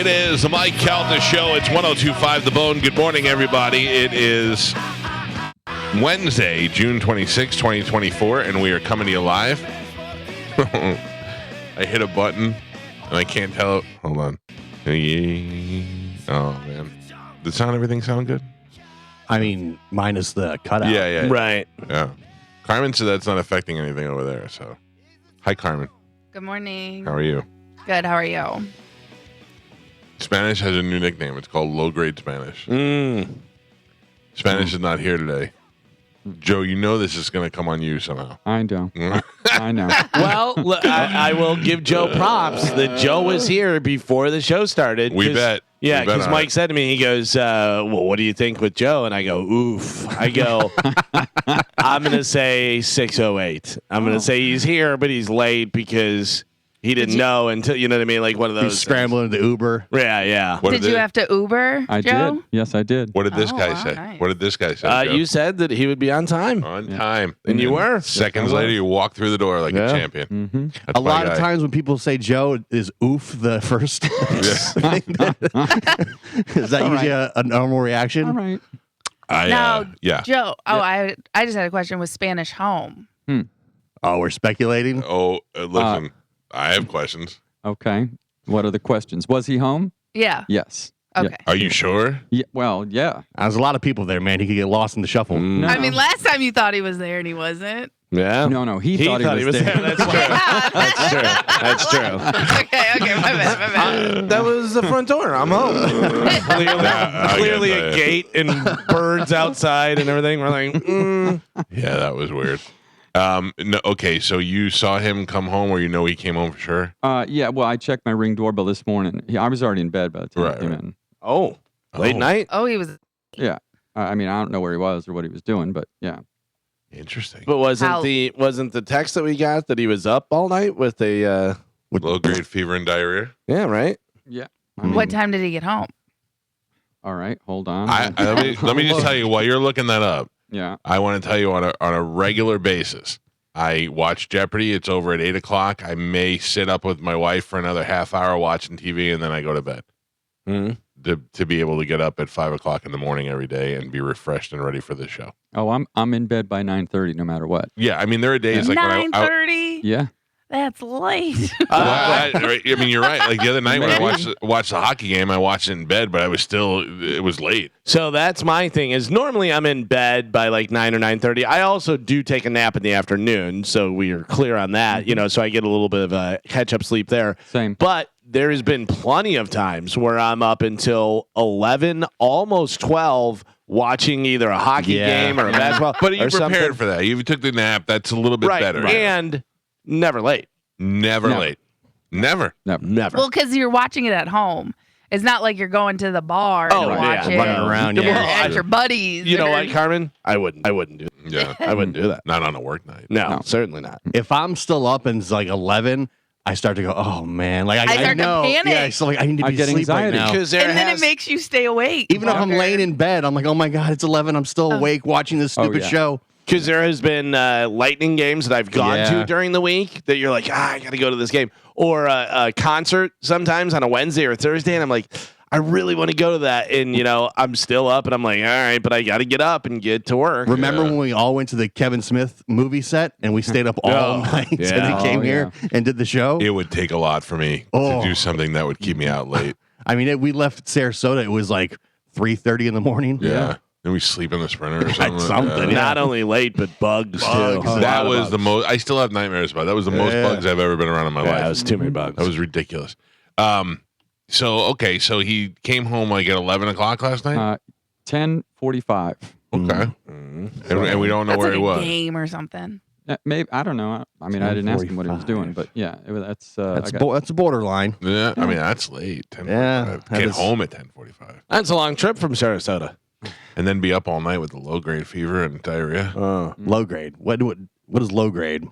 It is the Mike Calta Show. It's 102.5 The Bone. Good morning, everybody. It is Wednesday, June 26, 2024, and we are coming to you live. I hit a button, and I can't tell. Hold on. Oh, man. Did everything sound good? I mean, minus the cutout. Yeah. Right. Yeah. Carmen said that's not affecting anything over there, so. Hi, Carmen. Good morning. How are you? Good. How are you? Spanish has a new nickname. It's called low-grade Spanish. Spanish is not here today. Joe, you know this is going to come on you somehow. I know. I know. Well, I will give Joe props that Joe was here before the show started. We bet. Yeah, We bet because on Mike it. said to me, he goes, well, what do you think with Joe? And I go, oof. I go, I'm going to say 6:08. I'm going to say he's here, but he's late because he didn't know until, you know what I mean? Like one of those. He's scrambling to Uber. Yeah. What Did you have to Uber, I Joe? did. Yes, I did. What did this Oh, guy wow, say? nice. What did this guy say? Joe? You said that he would be on time. On time. And you were. Seconds later, you walk through the door like a champion. Mm-hmm. That's A my lot of guy. times when people say Joe, is oof the first thing? Is that usually a normal reaction? All right. Now, yeah. Joe. Oh, I just had a question. Was Spanish home? Oh, we're speculating? Oh, listen, I have questions. Okay. What are the questions? Was he home? Yeah. Yes. Okay. Are you sure? Yeah. Well, yeah. There's a lot of people there, man. He could get lost in the shuffle. No. I mean, last time you thought he was there and he wasn't. Yeah. No. He thought he was there. That's true. That's true. Okay. My bad. That was the front door. I'm home. Clearly a gate and birds outside and everything. We're like, Yeah, that was weird. No, okay, so you saw him come home, or you know he came home for sure? Yeah. Well, I checked my Ring doorbell this morning. I was already in bed by the time I came in. oh, late night. Oh, he was. Yeah. I mean, I don't know where he was or what he was doing, but yeah. Interesting. But wasn't How- the text that we got that he was up all night with a Low-grade fever and diarrhea? yeah, right? Yeah. What time did he get home? All right. Hold on. Let me just tell you, while you're looking that up, Yeah. I want to tell you on a regular basis, I watch Jeopardy. It's over at 8 o'clock. I may sit up with my wife for another half hour watching TV, and then I go to bed. To be able to get up at 5 o'clock in the morning every day and be refreshed and ready for the show. Oh, I'm in bed by 9:30, no matter what. Yeah, I mean, there are days like when 9:30. Yeah. That's late. I mean, you're right. Like the other night when I watched the hockey game, I watched it in bed, but it was late. So that's my thing. Is normally I'm in bed by like 9 or 9:30. I also do take a nap in the afternoon, so we are clear on that. You know, so I get a little bit of a catch up sleep there. Same. But there has been plenty of times where I'm up until 11, almost 12, watching either a hockey game or a basketball. But you or something. prepared for that. You took the nap. That's a little bit better. And never late. Never late. Never. Never. Well, because you're watching it at home. It's not like you're going to the bar to watch it. running around. You're Yeah. at your buddies. You know or- what, Carmen? I wouldn't do that. Yeah. I wouldn't do that. Not on a work night. No, certainly not. If I'm still up and it's like 11, I start to go, oh, man. Like I start to know. panic. Yeah, so like I need to I be get asleep right anxiety. now. Because And then it makes you stay awake. Even if I'm longer. laying in bed, I'm like, oh, my God, it's 11. I'm still awake watching this stupid yeah. show. Because there has been lightning games that I've gone Yeah. to during the week that you're like, I got to go to this game. Or a concert sometimes on a Wednesday or Thursday. And I'm like, I really want to go to that. And, you know, I'm still up and I'm like, all right, but I got to get up and get to work. Remember when we all went to the Kevin Smith movie set and we stayed up all night and yeah. then came Oh, here and did the show? It would take a lot for me to do something that would keep me out late. I mean, we left Sarasota. It was like 3:30 in the morning. Yeah. And we sleep in the Sprinter or something. something, Yeah. Not only late, but bugs, too. A lot That of was bugs. the most. I still have nightmares about it. That was the most bugs I've ever been around in my Yeah, life. it was too many bugs. That was ridiculous. So he came home like at 11 o'clock last night. 10:45. Okay, and we don't know That's where like he a was. game or something. Maybe I don't know. I mean, I didn't ask him what he was doing, but yeah, that's That's borderline. Yeah, I mean that's late. 10:45. Yeah, that Get is- home at 10:45, That's a long trip from Sarasota. and then be up all night with the low grade fever and diarrhea. Low grade. What is low grade?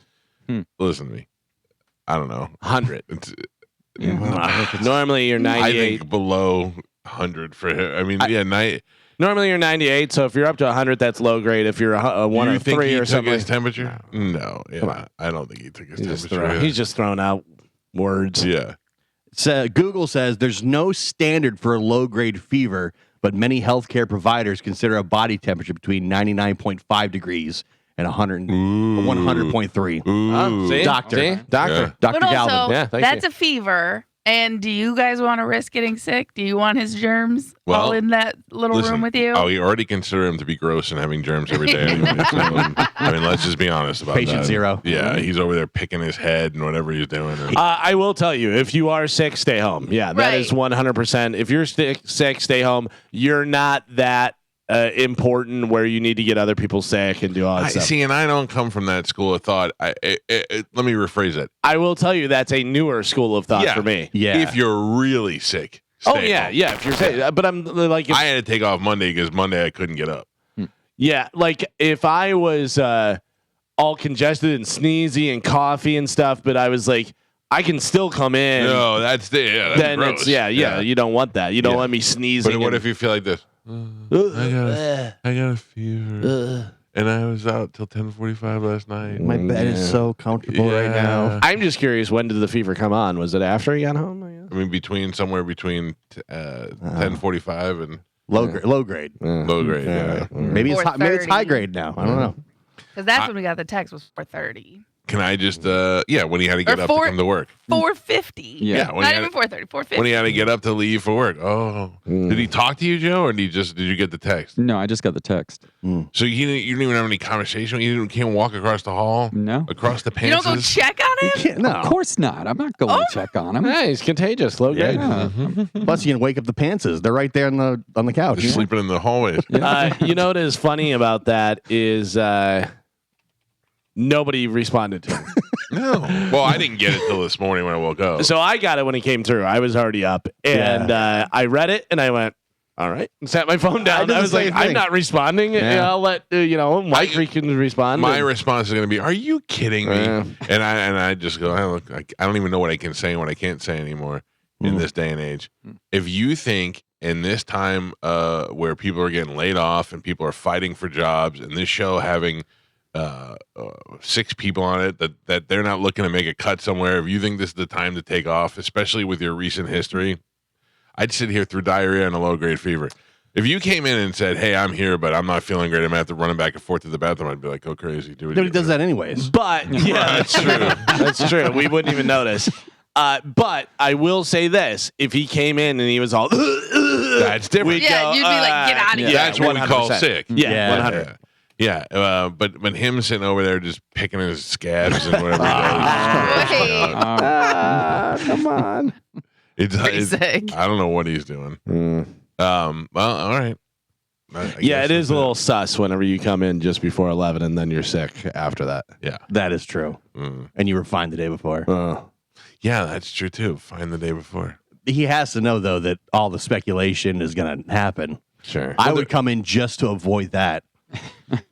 Listen to me. I don't know. 100. It's, Normally you're I 98. think below 100 for him. I mean, Normally you're 98. So if you're up to 100, that's low grade. If you're a 1 you or think 3 he or took something, his temperature? No, yeah, Come on. I don't think he took his he's just, temperature. he's just throwing out words. Yeah. So Google says there's no standard for a low-grade fever, but many healthcare providers consider a body temperature between 99.5 degrees and 100.3. See? Doctor. See? Doctor. Yeah. Dr. But Galvin. also, Yeah, thank that's you. a fever. And do you guys want to risk getting sick? Do you want his germs Well, all in that little room with you? Oh, you already consider him to be gross and having germs every day. Anyway, so, I mean, let's just be honest about Patient that. zero. Yeah, he's over there picking his head and whatever he's doing. And, I will tell you, if you are sick, stay home. Yeah, that Right. is 100%. If you're sick, stay home. You're not that important where you need to get other people sick and do all that stuff. see, and I don't come from that school of thought. Let me rephrase it. I will tell you that's a newer school of thought for me. Yeah. If you're really sick. Oh stay yeah, home. yeah. If you're sick, but I'm like, if, I had to take off Monday because Monday I couldn't get up. yeah, like if I was all congested and sneezy and coffee and stuff, but I was like, I can still come in. No, that's then gross. it's yeah. You don't want that. You don't Yeah. want me sneezing. But what and- if you feel like this? I got a fever, and I was out till 10:45 last night. My bed is so comfortable right now. I'm just curious, when did the fever come on? Was it after he got home? I mean, somewhere between 10:45 and Low grade. low grade. Yeah. Maybe it's high, maybe it's 4:30. high grade now. I don't know. Because that's when we got the text was 4:30. Can I just when he had to get Or up four- to come to work. 4:50. Yeah. when Not he had even 4:30. 4:50. when he had to get up to leave for work. Oh, did he talk to you, Joe, or did you get the text? No, I just got the text. So you didn't even have any conversation. You can't walk across the hall. No. Across the You don't go pants. check on him? Can't- no. Of course not. I'm not going to check on him. Yeah, he's contagious. Low grade. Yeah. Plus, you can wake up the pantses. They're right there on the couch. Just sleeping in the hallways. You know what is funny about that is nobody responded to him. No. Well, I didn't get it till this morning when I woke up. So I got it when it came through. I was already up, and I read it, and I went, "All right," and set my phone down. did the I was like, same "I'm thing. not responding. Yeah. I'll let Mike can respond." My And- response is going to be, "Are you kidding me?" Yeah. And I just go, I don't even know what I can say and what I can't say anymore in this day and age. If you think in this time where people are getting laid off and people are fighting for jobs, and this show having 6 people on it that they're not looking to make a cut somewhere, if you think this is the time to take off, especially with your recent history, I'd sit here through diarrhea and a low grade fever. If you came in and said, "Hey, I'm here, but I'm not feeling great. I'm gonna have to run back and forth to the bathroom," I'd be like, "Go crazy, do it." Nobody does that anyways. But yeah, that's true. That's true. We wouldn't even notice. But I will say this: if he came in and he was all, That's different. we'd Yeah, go, you'd be like, "Get out of yeah, here." That's what we call 100%. sick. Yeah, Yeah. 100. Yeah, but him sitting over there just picking his scabs and whatever he does. Wait. Come on. Pretty sick. I don't know what he's doing. Well, all right. Yeah, guess it is that's a little sus whenever you come in just before 11 and then you're sick after that. Yeah. That is true. And you were fine the day before. Yeah, that's true too. Fine the day before. He has to know, though, that all the speculation is going to happen. Sure. I would come in just to avoid that.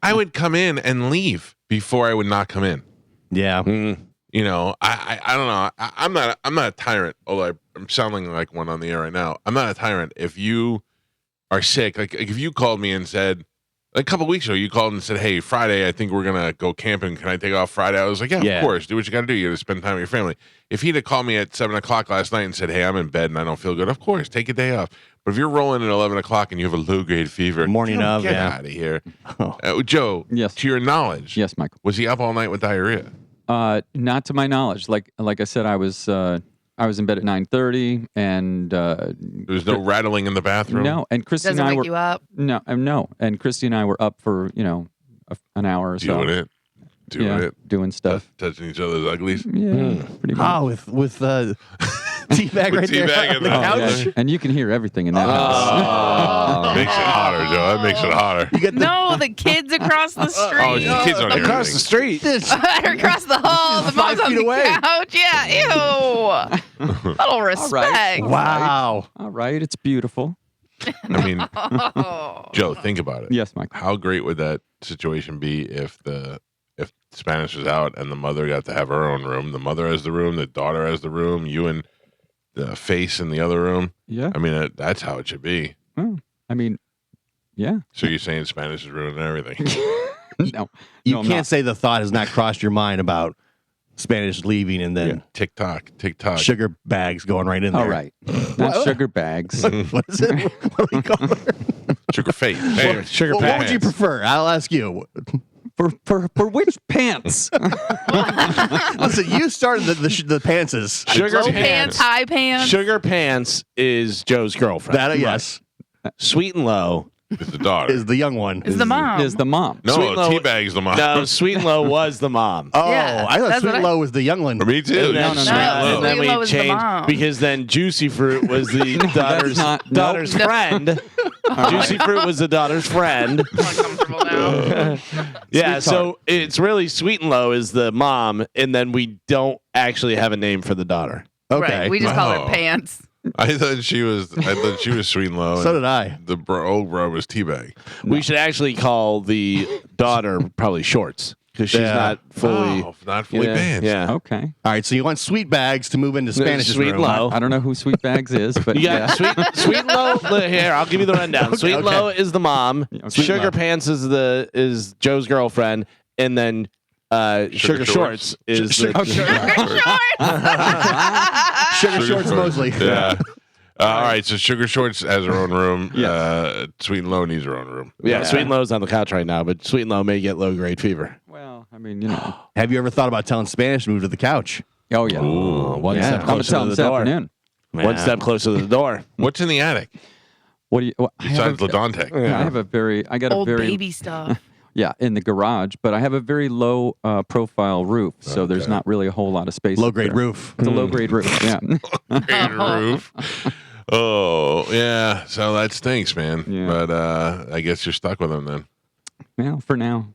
I would come in and leave before I would not come in. Yeah. You know, I don't know. I'm not a tyrant, although I'm sounding like one on the air right now. I'm not a tyrant. If you are sick, like if you called me and said, a couple weeks ago, you called and said, "Hey, Friday, I think we're gonna go camping. Can I take off Friday?" I was like, "Yeah, of course. Do what you got to do. You got to spend time with your family." If he'd have called me at 7:00 last night and said, "Hey, I'm in bed and I don't feel good," of course, take a day off. But if you're rolling at 11:00 and you have a low grade fever, Morning of, get yeah. out of here. Joe, Yes. to your knowledge, Yes, Michael. was he up all night with diarrhea? Not to my knowledge. Like I said, I was in bed at 9:30, and There was no rattling in the bathroom. no, and Christy Doesn't and I wake were you up. no, and Christy and I were up for an hour or so. Doing it, doing stuff. touching each other's uglies. Yeah, pretty much. Oh, with teabag right there teabag on in the the Oh, couch. yeah. And you can hear everything in that house. Makes it hotter, Joe. That makes it hotter. You get the No, the kids across the street. Oh, the kids don't hear Across anything. the street. Across the hall, the 5 mom's on feet the away. couch. Yeah, ew. Little respect. Wow. All right, it's beautiful. I mean, Oh. Joe, think about it. Yes, Michael. How great would that situation be if Spanish was out and the mother got to have her own room? The mother has the room, the daughter has the room, you and the face in the other room. Yeah. I mean, that's how it should be. Oh, I mean, yeah. So you're saying Spanish is ruining everything? No, You no, I'm can't not. say the thought has not crossed your mind about Spanish leaving, and then TikTok. sugar bags going right in there. All right. Not sugar bags. What is it? What do we call it? Sugar face. Sugar What would you pants. prefer? I'll ask you. For which pants? Listen, you started the pantses. Sugar Low pants, high pants. Sugar Pants is Joe's girlfriend. That yes Sweet and Low. It's the daughter. is the young one. is the mom. Is the mom. no, Sweet Low- Teabag's the mom. No, Sweet and Low was the mom. Oh, Yeah, I thought that's Sweet what and I- Low was the young one. Me too. And then, No, no, Sweet no. and Sweet then we Low was the changed mom. because then Juicy Fruit was the daughter's not- nope. daughter's friend. Juicy Fruit was the daughter's friend. I'm uncomfortable now. Yeah, so it's really Sweet and Low is the mom, and then we don't actually have a name for the daughter. Okay. Right. We just call Oh. her pants. I thought she was sweet and low. So and did I. The old bro was Teabag. We should actually call the daughter probably Shorts because she's Yeah. not fully. Oh, not fully banned. Yeah. Okay. All right, so you want sweet bags to move into Spanish Sweet room. Low. I don't know who Sweet Bags is, but You got yeah. sweet and low. Here, I'll give you the rundown. Sweet and okay. low is the mom. Sweet Sugar Low. Pants is Joe's girlfriend, and then Sugar Shorts is Sugar- the, Sugar Shorts Mosley. Yeah. All right, so Sugar Shorts has her own room. Yes. Sweet and Low needs her own room. yeah. Sweet and Low's on the couch right now, but Sweet and Low may get low grade fever. Well, I mean, you know. Have you ever thought about telling Spanish to move to the couch? Oh yeah. One Yeah. step I'm gonna closer tell to him the this door. afternoon. One step closer to the door. What's in the attic What do you? Well, I have besides LaDante? I got Old a very baby stuff. yeah in the garage, but I have a very low profile roof, so there's not really a whole lot of space. Low up grade there. roof. It's a low grade roof. Yeah. Green roof. Oh yeah, so that stinks, man. Yeah. But I guess you're stuck with him then. Well, for now,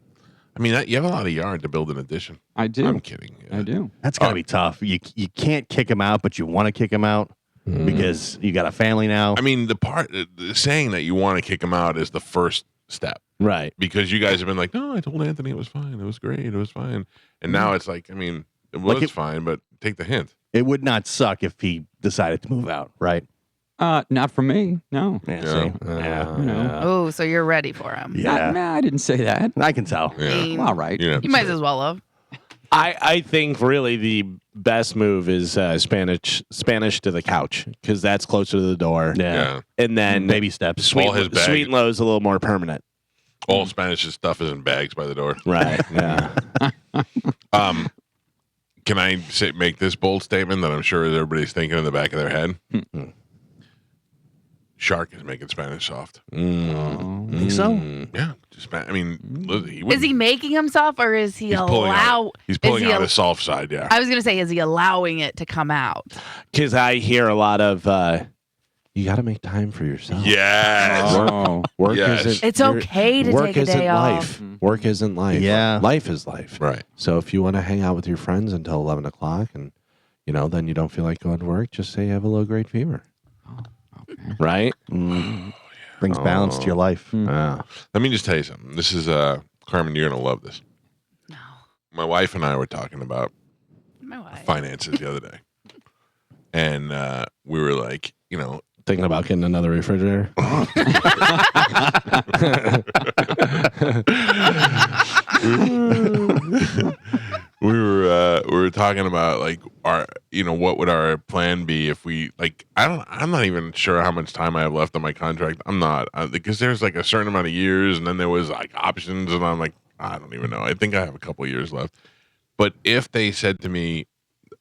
I mean, you have a lot of yard to build an addition. I do. I'm kidding. I do. That's gotta be tough. You can't kick him out, but you want to kick him out because you got a family now. I mean, the saying that you want to kick him out is the first step. Right. Because you guys have been like, no, I told Anthony it was fine. It was great. It was fine. And now it's like, I mean, it was fine, but take the hint. It would not suck if he decided to move out, right? Not for me. No. Yeah. Yeah. See? Yeah. You know. Oh, so you're ready for him. Yeah. I didn't say that. I can tell. Yeah. All right. You know, You might as well have. I think really the best move is Spanish to the couch because that's closer to the door. Yeah. Yeah. And then Baby steps. Sweet, All his bag- Sweet and Low is a little more permanent. All Spanish stuff is in bags by the door. Right. Yeah. Can I make this bold statement that I'm sure everybody's thinking in the back of their head? Shark is making Spanish soft. Think so? Yeah, I mean, he Is he making himself or is he He's pulling allow? out. He's pulling is he out al- his soft side. Yeah. I was gonna say, is he allowing it to come out? Because I hear a lot of you got to make time for yourself. Yes. Oh. Work Yes. isn't. It's your- okay to work take a isn't day life. off. Work isn't life. Yeah. Life is life. Right. So if you want to hang out with your friends until 11 o'clock and, then you don't feel like going to work, just say you have a low grade fever. Right? Brings balance to your life. Yeah. Let me just tell you something. This is Carmen. You're gonna love this. No, My wife and I were talking about my wife. finances the other day, and we were like, Thinking about getting another refrigerator. we were talking about like our what would our plan be if we I'm not even sure how much time I have left on my contract. I'm not because there's like a certain amount of years and then there was like options and I'm like I don't even know. I think I have a couple of years left. But if they said to me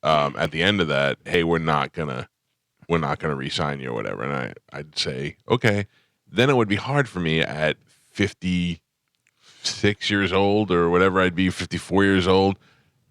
at the end of that, hey, we're not gonna re-sign you or whatever, and I'd say okay, then it would be hard for me at 56 years old or whatever I'd be, 54 years old,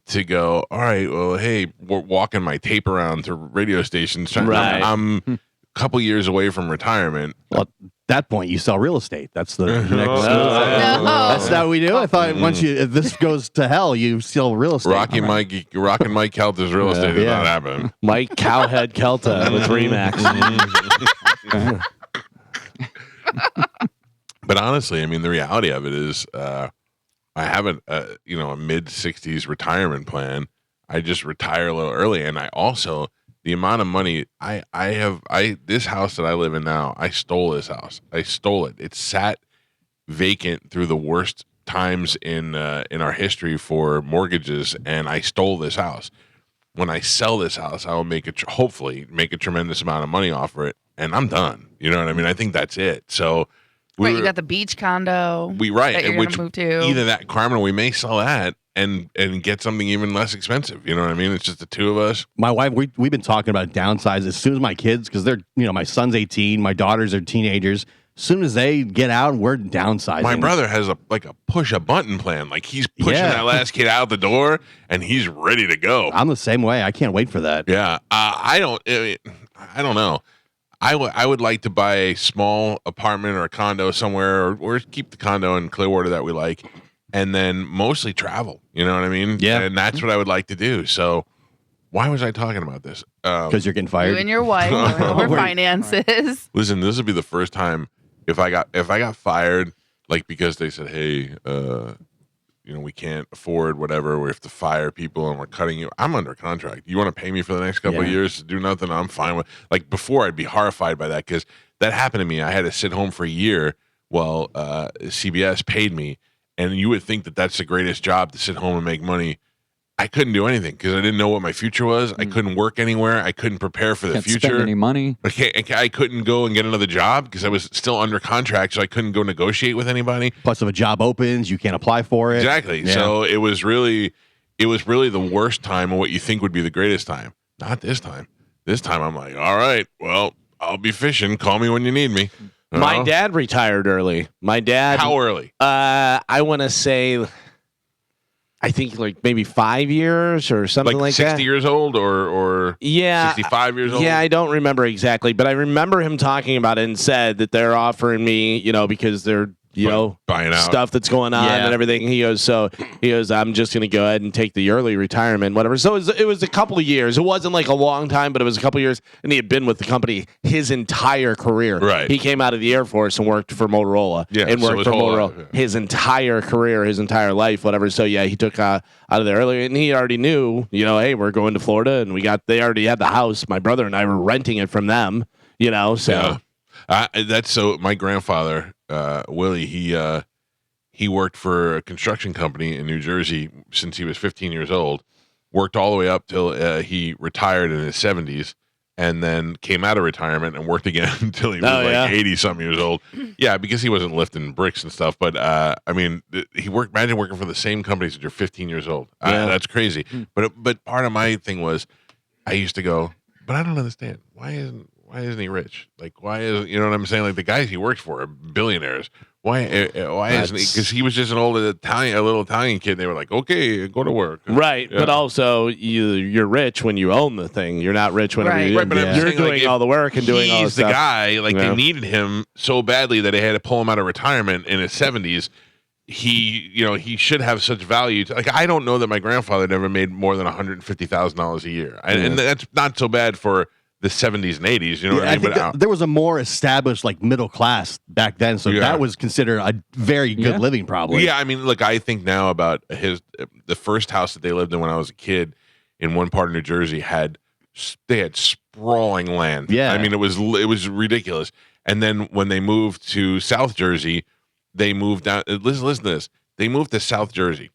to go, all right, well, hey, we're walking my tape around to radio stations. Right. I'm a couple years away from retirement. Well, at that point, you sell real estate. That's the next. No. That's how we do. I thought if this goes to hell, you sell real estate. Rocking Mike Calta's real estate is not happening. Mike Cowhead Kelta with Remax. But honestly, I mean, the reality of it is, I have a mid 60s retirement plan. I just retire a little early, and I also the amount of money this house that I live in now. I stole this house. I stole it. It sat vacant through the worst times in our history for mortgages, and I stole this house. When I sell this house, I will hopefully make a tremendous amount of money off of it, and I'm done. You know what I mean? I think that's it. So, You got the beach condo. that you're gonna move to. Either that, Carmen, or we may sell that and get something even less expensive. You know what I mean? It's just the two of us. My wife, we've been talking about downsize as soon as my kids, because they're, my son's 18, my daughters are teenagers. As soon as they get out, we're downsizing. My brother has a push a button plan. Like he's pushing that last kid out the door, and he's ready to go. I'm the same way. I can't wait for that. Yeah, I don't know. I would like to buy a small apartment or a condo somewhere, or keep the condo in Clearwater that we like, and then mostly travel. You know what I mean? Yeah. And that's what I would like to do. So why was I talking about this? Because you're getting fired. You and your wife over finances. Listen, this would be the first time if I got fired, like because they said, hey, we can't afford whatever. We have to fire people and we're cutting you. I'm under contract. You want to pay me for the next couple of years to do nothing? I'm fine with. Like before, I'd be horrified by that because that happened to me. I had to sit home for a year while CBS paid me, and you would think that that's the greatest job, to sit home and make money. I couldn't do anything because I didn't know what my future was. I couldn't work anywhere. I couldn't prepare for the Can't future. spend any money. I couldn't go and get another job because I was still under contract, so I couldn't go negotiate with anybody. Plus, if a job opens, you can't apply for it. Exactly. Yeah. So it was really the worst time of what you think would be the greatest time. Not this time. This time I'm like, all right, well, I'll be fishing. Call me when you need me. My dad retired early. My dad. How early? I want to say, I think like maybe 5 years or something like 60 that. years old or Yeah, 65 years old? Yeah, I don't remember exactly, but I remember him talking about it and said that they're offering me, because they're, buying out stuff that's going on and everything. He goes, I'm just going to go ahead and take the early retirement, whatever. So it was a couple of years. It wasn't like a long time, but it was a couple of years. And he had been with the company his entire career. Right. He came out of the Air Force and worked for Motorola. Yeah, and so worked his for whole Motorola life, his entire career, his entire life, whatever. So yeah, he took out of there early, and he already knew, hey, we're going to Florida, and they already had the house. My brother and I were renting it from them, so. Yeah. That's so. My grandfather, Willie, he worked for a construction company in New Jersey since he was 15 years old, worked all the way up till he retired in his 70s, and then came out of retirement and worked again until he was 80-something years old. Yeah, because he wasn't lifting bricks and stuff. But, imagine working for the same company since you're 15 years old. That's crazy. But part of my thing was I used to go, but I don't understand. Why isn't he rich? Like, why is, you know what I'm saying? Like the guys he works for are billionaires. Why isn't he? Because he was just a little Italian kid. And they were like, okay, go to work. Right, yeah. But also you're rich when you own the thing. You're not rich whenever Right, but I'm you're saying, doing all the work and doing all the stuff. He's the guy. Like they needed him so badly that they had to pull him out of retirement in his 70s. He should have such value. I don't know that my grandfather never made more than $150,000 a year, and that's not so bad for the 70s and 80s, you know what I mean? But there was a more established middle class back then, so that was considered a very good living, probably. Yeah, I mean, look, I think now about the first house that they lived in when I was a kid in one part of New Jersey they had sprawling land. Yeah, I mean, it was ridiculous. And then when they moved to South Jersey, they moved down. Listen to this. They moved to South Jersey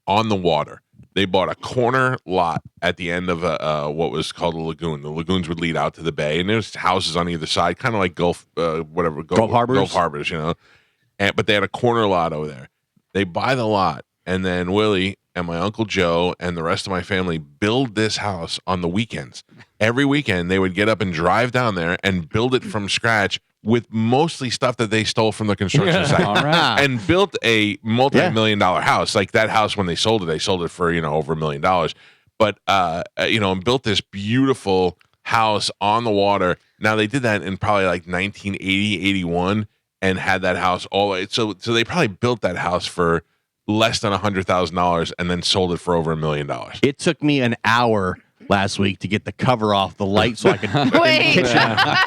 on the water. They bought a corner lot at the end of what was called a lagoon. The lagoons would lead out to the bay, and there's houses on either side, kind of like Gulf Harbors, but they had a corner lot over there. They buy the lot, and then Willie and my Uncle Joe and the rest of my family build this house on the weekends. Every weekend, they would get up and drive down there and build it from scratch with mostly stuff that they stole from the construction site. All right. And built a multi-million-dollar house. Like that house, when they sold it for, over $1 million. But, and built this beautiful house on the water. Now, they did that in probably 1980, 81, and had that house so they probably built that house for less than $100,000 and then sold it for over $1 million. It took me an hour last week to get the cover off the light so I could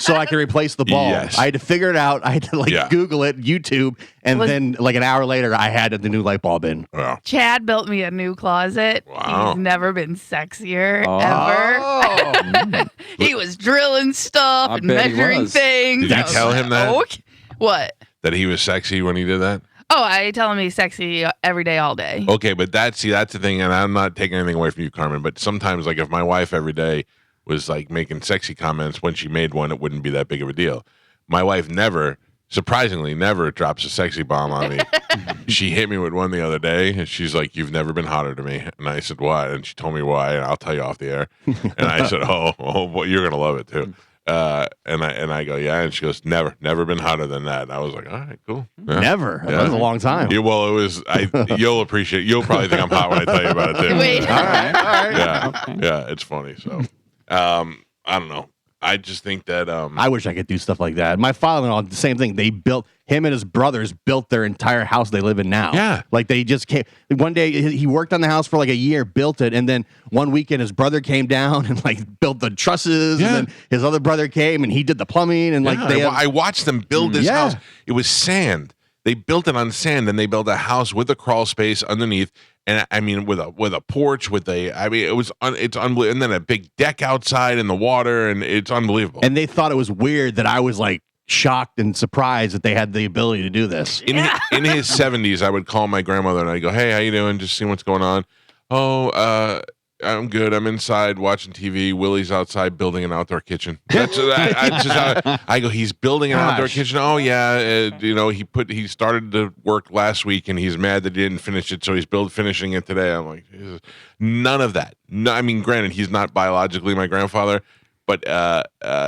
so I could replace the bulb. Yes. I had to figure it out. I had to Google it, YouTube, and then an hour later I had the new light bulb in. Wow. Chad built me a new closet. Wow. He's never been sexier ever. He was drilling stuff and measuring things. Did you tell him that? What? That he was sexy when he did that? Oh, I tell him he's sexy every day, all day. Okay, but that's the thing, and I'm not taking anything away from you, Carmen. But sometimes, like if my wife every day was like making sexy comments, when she made one, it wouldn't be that big of a deal. My wife surprisingly, never drops a sexy bomb on me. She hit me with one the other day, and she's like, "You've never been hotter to me." And I said, "What?" And she told me why, and I'll tell you off the air. And I said, "Oh, well, you're gonna love it too." And I go, "Yeah," and she goes, "Never been hotter than that." And I was like, "All right, cool." Yeah. Never. That was a long time. Yeah, well, it was. You'll probably think I'm hot when I tell you about it too. Wait. All right. Yeah, it's funny. So, I don't know. I just think that I wish I could do stuff like that. My father-in-law, the same thing. Him and his brothers built their entire house they live in now. Yeah. Like they just came. One day he worked on the house for like a year, built it, and then one weekend his brother came down and like built the trusses, Yeah. and then his other brother came and he did the plumbing, and like yeah, I watched them build this Yeah. house. It was sand. They built it on sand, and they built a house with a crawl space underneath, and I mean with a porch, it's unbelievable, and then a big deck outside in the water, and it's unbelievable. And they thought it was weird that I was like shocked and surprised that they had the ability to do this. In his 70s, I would call my grandmother and I go, "Hey, how you doing? Just seeing what's going on." "Oh, I'm good. I'm inside watching TV. Willie's outside building an outdoor kitchen." That's just how I go. "He's building an outdoor kitchen." "Oh yeah, he started to work last week and he's mad that he didn't finish it, so he's finishing it today." I'm like, Jesus. None of that. No, I mean, granted, he's not biologically my grandfather, but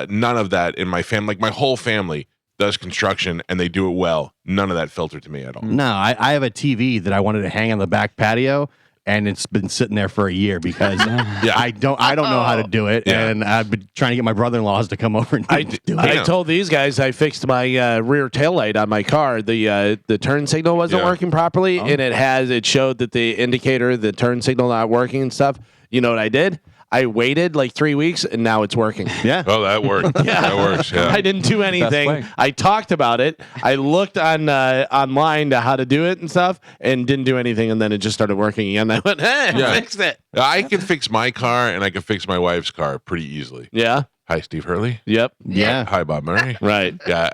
none of that in my family. Like my whole family does construction and they do it well. None of that filtered to me at all. No, I have a TV that I wanted to hang on the back patio, and it's been sitting there for a year because I don't know how to do it, and I've been trying to get my brother-in-laws to come over and do it. I told these guys I fixed my rear taillight on my car. The turn signal wasn't working properly, and it showed that the turn signal not working and stuff. You know what I did? I waited like 3 weeks, and now it's working. Yeah. Oh, that worked. Yeah, that works. Yeah. I didn't do anything. I talked about it. I looked on online to how to do it and stuff, and didn't do anything. And then it just started working again. I went, "Hey, I fixed it." I can fix my car and I can fix my wife's car pretty easily. Yeah. Hi, Steve Hurley. Yep. Yeah. Hi, Bob Murray. Right. Yeah.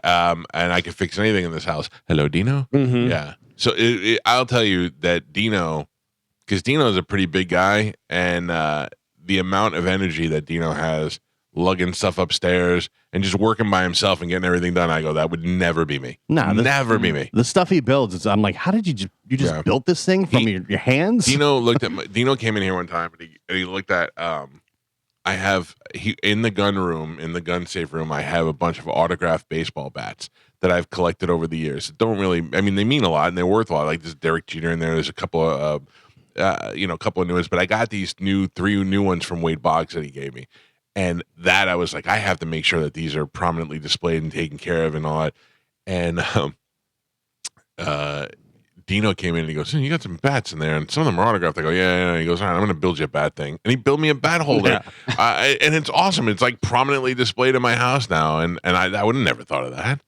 And I can fix anything in this house. Hello, Dino. Mm-hmm. Yeah. So I'll tell you that Dino, because Dino's a pretty big guy, and the amount of energy that Dino has lugging stuff upstairs and just working by himself and getting everything done, I go, that would never be me. Never be me. The stuff he builds, I'm like, how did you just built this thing from your hands? Dino came in here one time and he looked at in the gun safe room, I have a bunch of autographed baseball bats that I've collected over the years. They mean a lot and they're worth a lot. Like there's Derek Jeter in there. There's a couple of a couple of new ones, but I got these 3 new ones from Wade Boggs that he gave me. And that I was like, I have to make sure that these are prominently displayed and taken care of and all that. And Dino came in and he goes, "You got some bats in there, and some of them are autographed." I go, "Yeah." He goes, "All right, I'm going to build you a bat thing." And he built me a bat holder. And it's awesome. It's like prominently displayed in my house now. And I would have never thought of that.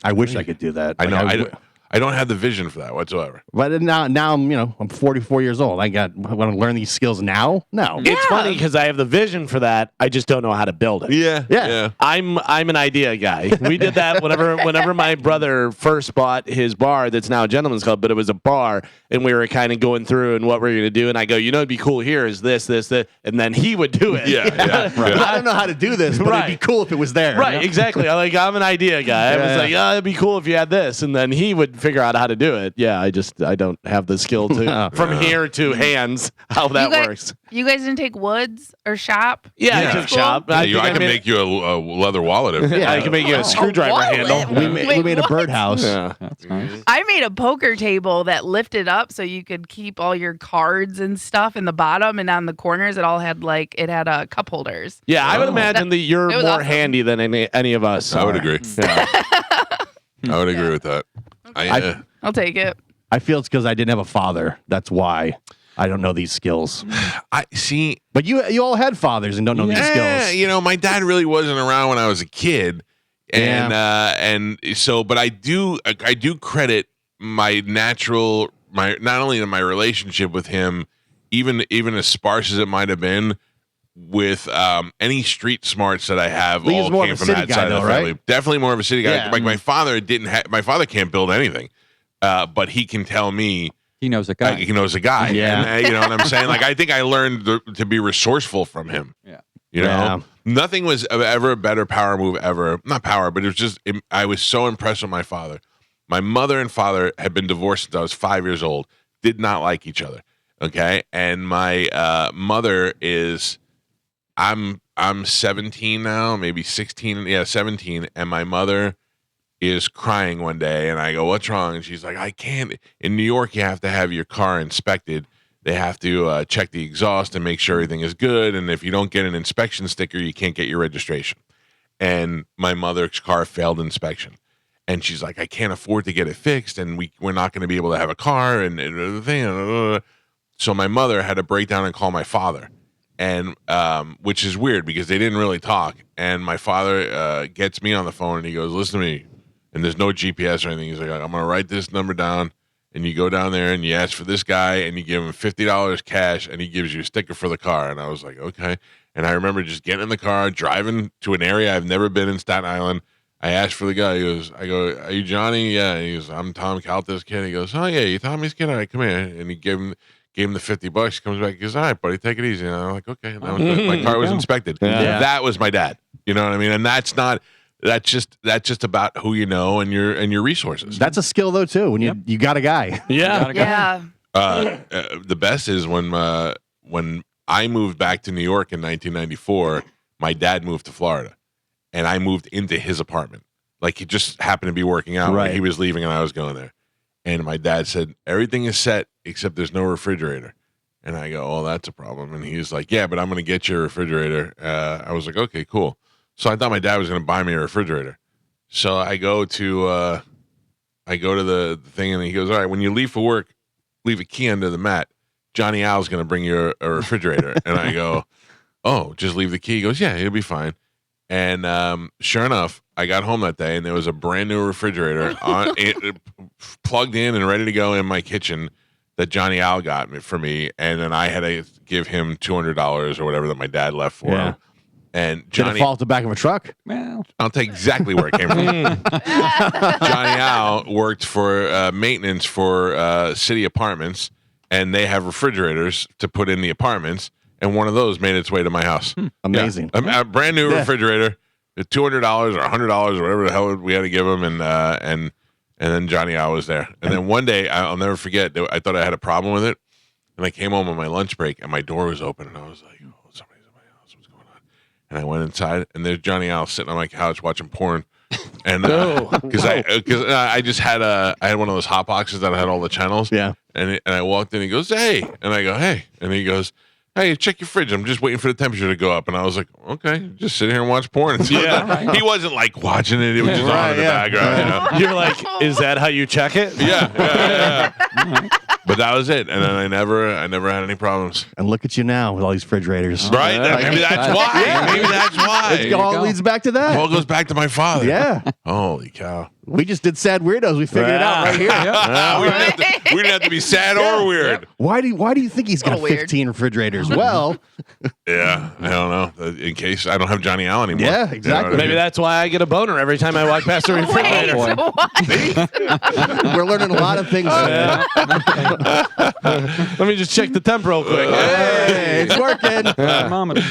I wish I could do that. I know. I don't have the vision for that whatsoever. But now I'm 44 years old. I want to learn these skills now? No. It's funny because I have the vision for that. I just don't know how to build it. Yeah. I'm an idea guy. We did that whenever my brother first bought his bar that's now a gentleman's club, but it was a bar, and we were kind of going through and what we're going to do. And I go, it'd be cool here is this, and then he would do it. Yeah. Right. I don't know how to do this, but it'd be cool if it was there. Right, exactly. I'm an idea guy. I was like, it'd be cool if you had this, and then he would figure out how to do it. Yeah, I don't have the skill to from here to hands how that works. You guys didn't take woods or shop? Yeah, I took shop. I can make you a leather wallet. I can make you a screwdriver handle. We made a birdhouse. Yeah. That's nice. I made a poker table that lifted up so you could keep all your cards and stuff in the bottom, and on the corners it had cup holders. Yeah, I would imagine that you're more awesome. handy than any of us. I would agree. Yeah. I would agree with that. I'll take it. I feel it's because I didn't have a father. That's why I don't know these skills. I see. But you all had fathers and don't know these skills. My dad really wasn't around when I was a kid, and so. But I do credit my not only in my relationship with him, even as sparse as it might have been, with any street smarts that I have, all came from that side of the family. Definitely more of a city guy. Yeah. Like my father my father can't build anything. but he can tell me He knows a guy. he knows a guy. Yeah. And, you know what I'm saying? Like, I think I learned to be resourceful from him. Yeah. You know, Yeah. nothing was ever a better power move ever. Not power, but it was just, I was so impressed with my father. My mother and father had been divorced since I was 5 years old, did not like each other. Okay. And my mother is, I'm 17 now, maybe 16. Yeah, 17. And my mother is crying one day, and I go, "What's wrong?" And she's like, "I can't. In New York, you have to have your car inspected. They have to check the exhaust and make sure everything is good. And if you don't get an inspection sticker, you can't get your registration." And my mother's car failed inspection. And she's like, "I can't afford to get it fixed, and we're not going to be able to have a car." And the thing. So my mother had to break down and call my father, and which is weird because they didn't really talk. And my father gets me on the phone, and he goes, "Listen to me." And there's no GPS or anything. He's like, "I'm going to write this number down, and you go down there and you ask for this guy, and you give him $50 cash, and he gives you a sticker for the car." And I was like, "Okay." And I remember just getting in the car, driving to an area I've never been in, Staten Island. I asked for the guy. I go, "Are you Johnny?" "Yeah." He goes, "I'm Tom Calta's kid." He goes, "Oh yeah, you Tommy's kid? All right, come here." And he gave him the $50. He comes back. He goes, "All right, buddy, take it easy." And I'm like, "Okay." And that was my car was inspected. Yeah. That was my dad. You know what I mean? And that's just about who you know and your resources. That's a skill though too. When you got a guy. Yeah. Yeah. The best is when I moved back to New York in 1994. My dad moved to Florida, and I moved into his apartment. Like, he just happened to be working out. Right. Like, he was leaving, and I was going there. And my dad said, "Everything is set except there's no refrigerator." And I go, "Oh, that's a problem." And he's like, "Yeah, but I'm going to get you a refrigerator." I was like, "Okay, cool." So I thought my dad was going to buy me a refrigerator. So I go to the thing, and he goes, "All right, when you leave for work, leave a key under the mat. Johnny Al's going to bring you a refrigerator." And I go, "Oh, just leave the key." He goes, "Yeah, it'll be fine." And sure enough, I got home that day, and there was a brand new refrigerator plugged in and ready to go in my kitchen that Johnny Al got for me. And then I had to give him $200 or whatever that my dad left for him. And Did Johnny, it fall off the back of a truck? Well, I'll tell you exactly where it came from. Johnny Al worked for maintenance for city apartments, and they have refrigerators to put in the apartments. And one of those made its way to my house. Amazing. Yeah. A brand new refrigerator, $200 or $100 or whatever the hell we had to give him, and then Johnny Al was there. And then one day, I'll never forget, I thought I had a problem with it, and I came home on my lunch break, and my door was open, and I was like, "Oh, somebody's in my house. What's going on?" And I went inside, and there's Johnny Al sitting on my couch watching porn. And because I just had I had one of those hot boxes that had all the channels. Yeah. And I walked in. He goes, "Hey," and I go, "Hey," and he goes, "Hey, check your fridge. I'm just waiting for the temperature to go up." And I was like, "Okay, just sit here and watch porn." So he wasn't like watching it. It was just on in the background. You know? You're like, is that how you check it? Yeah. But that was it. And then I never had any problems. And look at you now with all these refrigerators. Right? Maybe that's why. Yeah. Maybe that's why. It all leads back to It that. all goes back to my father. Yeah. Holy cow. We just did sad weirdos. We figured it out right here. We didn't have to be sad or weird. Why do you think he's got Oh, weird. 15 refrigerators? Well, Yeah, I don't know. In case I don't have Johnny Allen anymore. Yeah, You know exactly. what I Maybe mean? that's why I get a boner every time I walk past the refrigerator. Wait, what? we're learning a lot of things. Let me just check the temp real quick. Hey, it's working. thermometer.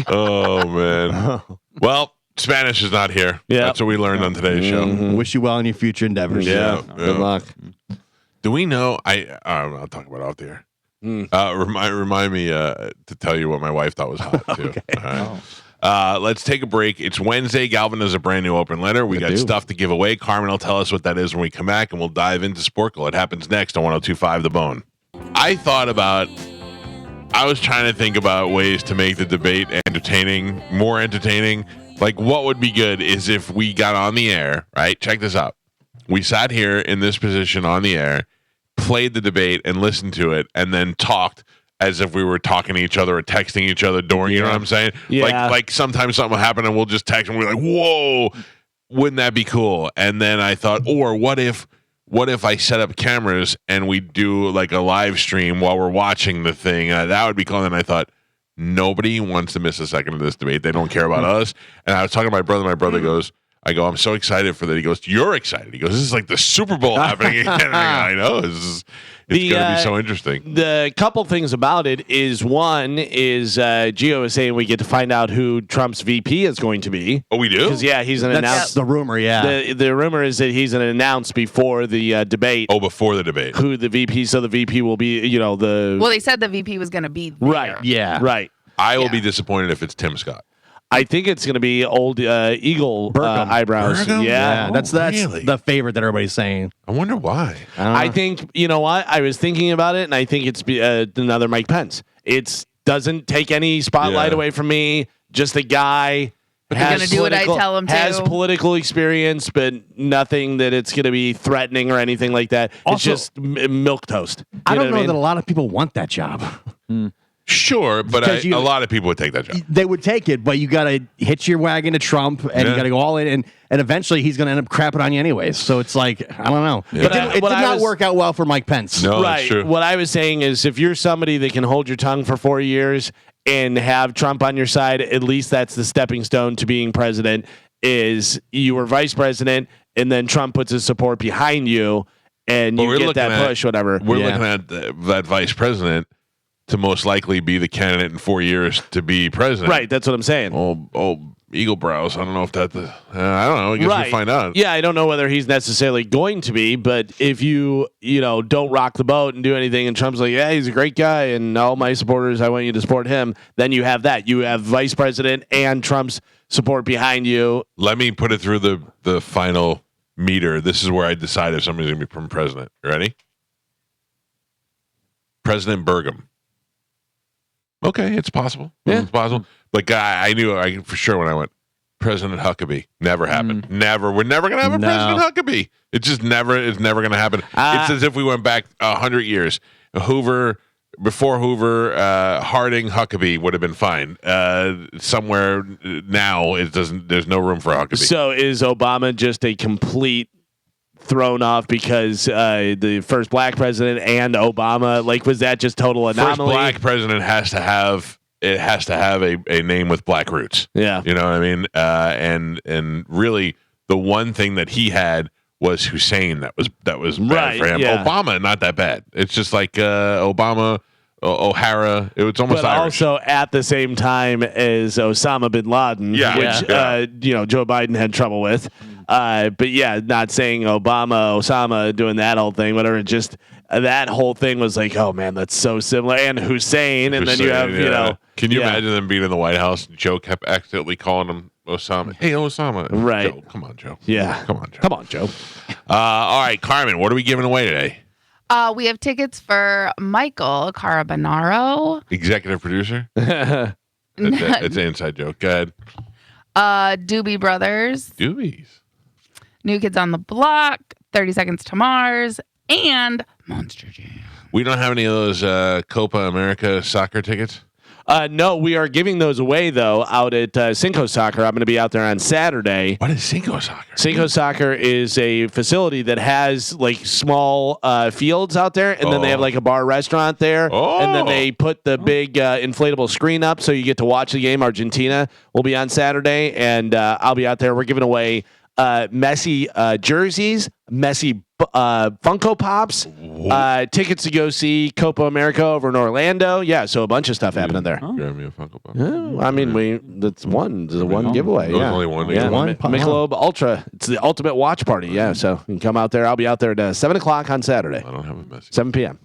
Oh man. Well, Spanish is not here. Yeah. That's what we learned on today's show. Wish you well in your future endeavors. Yeah. Good luck. Do we know? I'll talk about it off the air. Remind me to tell you what my wife thought was hot too. All right. Let's take a break. It's Wednesday. Galvin has a brand new open letter. We got stuff to give away. Carmen will tell us what that is when we come back, and we'll dive into Sporcle. It happens next on 102.5 The Bone. I was trying to think about ways to make the debate more entertaining. Like, what would be good is if we got on the air, right? Check this out. We sat here in this position on the air, played the debate and listened to it, and then talked as if we were talking to each other or texting each other during, you know what I'm saying? Yeah. Like sometimes something will happen and we'll just text and we're like, whoa, wouldn't that be cool? And then I thought, or what if I set up cameras and we do like a live stream while we're watching the thing? That would be cool. And I thought, nobody wants to miss a second of this debate. They don't care about us. And I was talking to my brother. My brother goes, I go, I'm so excited for that. He goes, you're excited. He goes, this is like the Super Bowl happening again. I know. It's going to be so interesting. The couple things about it is one is Gio is saying we get to find out who Trump's VP is going to be. Oh, we do? Because, he's an That's announced. the rumor, yeah. The rumor is that he's an announced before the debate. Oh, before the debate. Who the VP? So the VP will be, the Well, they said the VP was going to be there. right, Yeah. right. I will be disappointed if it's Tim Scott. I think it's going to be old Eagle Burgum. eyebrows. Burgum? Yeah. Yeah, that's really? the favorite that everybody's saying. I wonder why. I think, you know what? I was thinking about it, and I think it's another Mike Pence. It doesn't take any spotlight away from me. Just a guy. They're going to do what I tell him to. Has political experience, but nothing that it's going to be threatening or anything like that. Also, it's just milquetoast. I don't know what that a lot of people want that job. Sure, but Because a lot of people would take that job. They would take it, but you got to hitch your wagon to Trump, and you got to go all in, and eventually he's going to end up crapping on you anyways. So it's like, I don't know. Yeah. It did not work out well for Mike Pence. No, that's Right. true. What I was saying is if you're somebody that can hold your tongue for 4 years and have Trump on your side, at least that's the stepping stone to being president. Is you were vice president and then Trump puts his support behind you and you get that push, whatever. We're looking at that vice president to most likely be the candidate in 4 years to be president. Right. That's what I'm saying. Oh, Eagle Brows. I don't know if that. I don't know. I guess we'll find out. Yeah, I don't know whether he's necessarily going to be, but if you don't rock the boat and do anything, and Trump's like, yeah, he's a great guy, and all my supporters, I want you to support him. Then you have that. You have vice president and Trump's support behind you. Let me put it through the final meter. This is where I decide if somebody's going to become president. You ready? President Burgum. Okay, it's possible. Yeah. It's possible. But I knew for sure when I went, President Huckabee. Never happened. Never. We're never going to have a President Huckabee. It's just never. It's never going to happen. It's as if we went back 100 years. Before Hoover, Harding, Huckabee would have been fine. Somewhere now, it doesn't. There's no room for Huckabee. So is Obama just a complete thrown off because the first black president and Obama, was that just total anomaly? First black president has to have a name with black roots. Yeah, you know what I mean. And really, the one thing that he had was Hussein. That was bad for him. Yeah. Obama, not that bad. It's just like Obama, O'Hara. It was almost but Irish. also at the same time as Osama bin Laden, which Joe Biden had trouble with. But not saying Osama doing that whole thing, whatever. Just that whole thing was like, oh man, that's so similar. And Hussein, and then you have Can you imagine them being in the White House? Joe kept accidentally calling him Osama. Hey, Osama. Right. Joe, come on, Joe. Yeah. Come on, Joe. Come on, Joe. All right, Carmen, what are we giving away today? We have tickets for Michael Carabonaro. Executive producer? It's an inside joke. Go ahead. Doobie Brothers. Doobies. New Kids on the Block. 30 Seconds to Mars. And Monster Jam. We don't have any of those Copa America soccer tickets? No, we are giving those away, though, out at Cinco Soccer. I'm going to be out there on Saturday. What is Cinco Soccer? Cinco Soccer is a facility that has small fields out there, and then they have a bar restaurant there, and then they put the big inflatable screen up so you get to watch the game. Argentina will be on Saturday, and I'll be out there. We're giving away Messi jerseys, Messi Funko Pops, tickets to go see Copa America over in Orlando. Yeah, so a bunch of stuff happening there. Grab me a Funko Pop. Yeah, I mean, that's one. There's one giveaway. There's Yeah. only one. Yeah, One. Michelob Ultra. It's the ultimate watch party. Yeah, so you can come out there. I'll be out there at 7 o'clock on Saturday, I don't have a Messi. 7 p.m.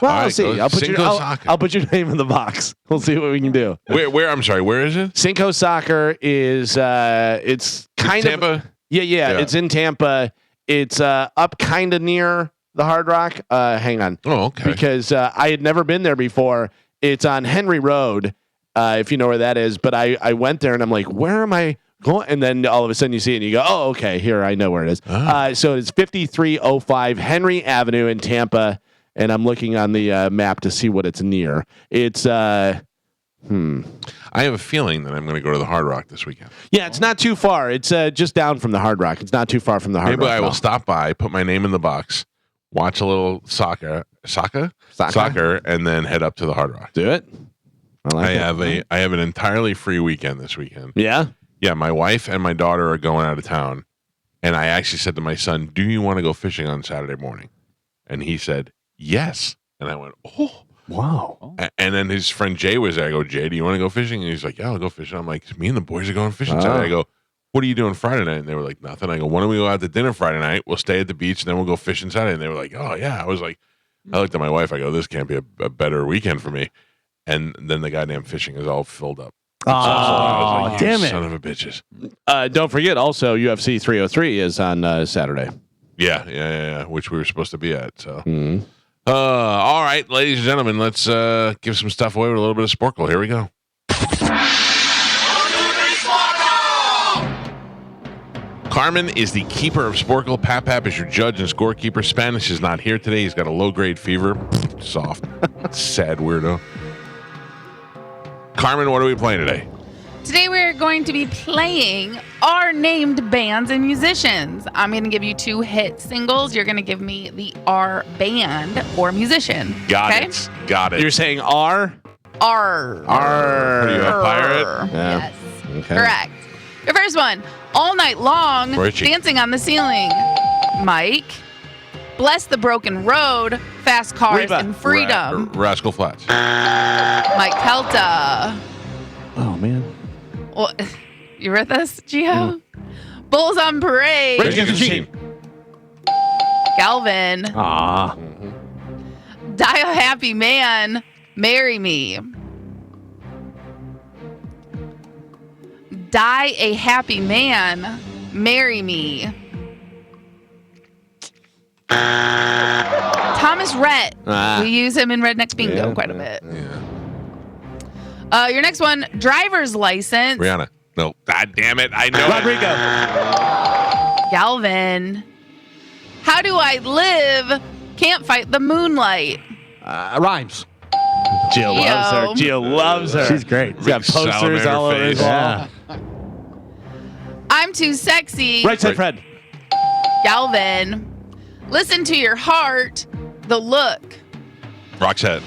Well, All I'll right, see. go Cinco I'll put your name in the box. We'll see what we can do. Where? I'm sorry. Where is it? Cinco Soccer is it's kind of Tampa? Yeah, it's in Tampa. It's up kind of near the Hard Rock. Hang on. Oh, okay. Because I had never been there before. It's on Henry Road, if you know where that is. But I went there and I'm like, where am I going? And then all of a sudden you see it and you go, oh, okay, here, I know where it is. So it's 5305 Henry Avenue in Tampa. And I'm looking on the map to see what it's near. It's I have a feeling that I'm going to go to the Hard Rock this weekend. Yeah, it's not too far. It's just down from the Hard Rock. It's not too far from the Hard Maybe Rock. I will stop by, put my name in the box, watch a little soccer, and then head up to the Hard Rock. Do it. I have I have an entirely free weekend this weekend. Yeah. Yeah, my wife and my daughter are going out of town. And I actually said to my son, do you want to go fishing on Saturday morning? And he said, yes. And I went, oh. Wow. And then his friend Jay was there. I go, Jay, do you want to go fishing? And he's like, yeah, I'll go fishing. I'm like, me and the boys are going fishing Saturday. I go, what are you doing Friday night? And they were like, nothing. I go, why don't we go out to dinner Friday night? We'll stay at the beach and then we'll go fishing Saturday. And they were like, oh, yeah. I was like, I looked at my wife. I go, this can't be a better weekend for me. And then the goddamn fishing is all filled up. Oh, I was like, damn it. Son of a bitches. Don't forget, also, UFC 303 is on Saturday. Yeah. Which we were supposed to be at. So, all right, ladies and gentlemen, let's give some stuff away with a little bit of Sporcle. Here we go. Carmen is the keeper of Sporcle. Pap is your judge and scorekeeper. Spanish is not here today. He's got a low-grade fever. Soft. Sad weirdo. Carmen, what are we playing today? Today we're going to be playing our named bands and musicians. I'm going to give you 2 hit singles. You're going to give me the R band or musician. Got it. You're saying R? R. Are you a pirate? Yes. Okay. Correct. Your first one. All night long, Richie. dancing on the ceiling. Mike. Bless the broken road, fast cars Reba. and freedom. Rascal Flats. Mike Calta. Oh, man. Well, you with us, Gio? Bulls on Parade. Rage Against the Machine. Galvin. Ah. Die a Happy Man. Marry Me. Die a Happy Man. Marry Me. Thomas Rhett. We use him in Redneck Bingo quite a bit. Yeah. Your next one, driver's license. Rihanna. No. God damn it. I know Rodrigo. Galvin. How do I live? Can't fight the moonlight. Rhymes. Jill loves her. Jill loves her. She's great. She's got posters all over his wall. Yeah. I'm too sexy. Right side Fred. Galvin. Listen to your heart. The look. Roxette.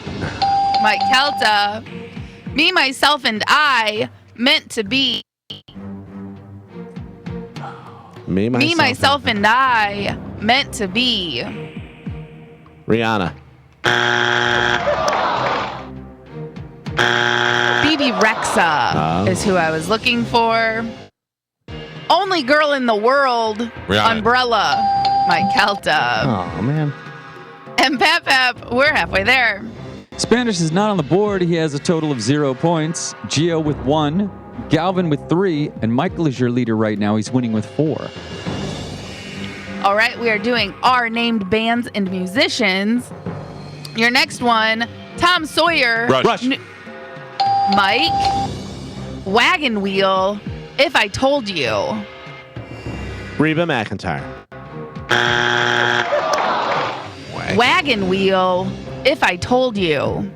Mike Calta. Me, myself, and I. Meant to be. Me, myself, and I. Meant to be. Rihanna. BB Rexa is who I was looking for. Only girl in the world. Rihanna. Umbrella. Mike Calta. Oh, man. And Pap, we're halfway there. Spanish is not on the board. He has a total of 0 points. Gio with 1, Galvin with 3, and Michael is your leader right now. He's winning with 4. All right, we are doing our named bands and musicians. Your next one, Tom Sawyer. Rush. Mike. Wagon Wheel. If I Told You. Reba McEntire. Wagon Wheel. If I Told You.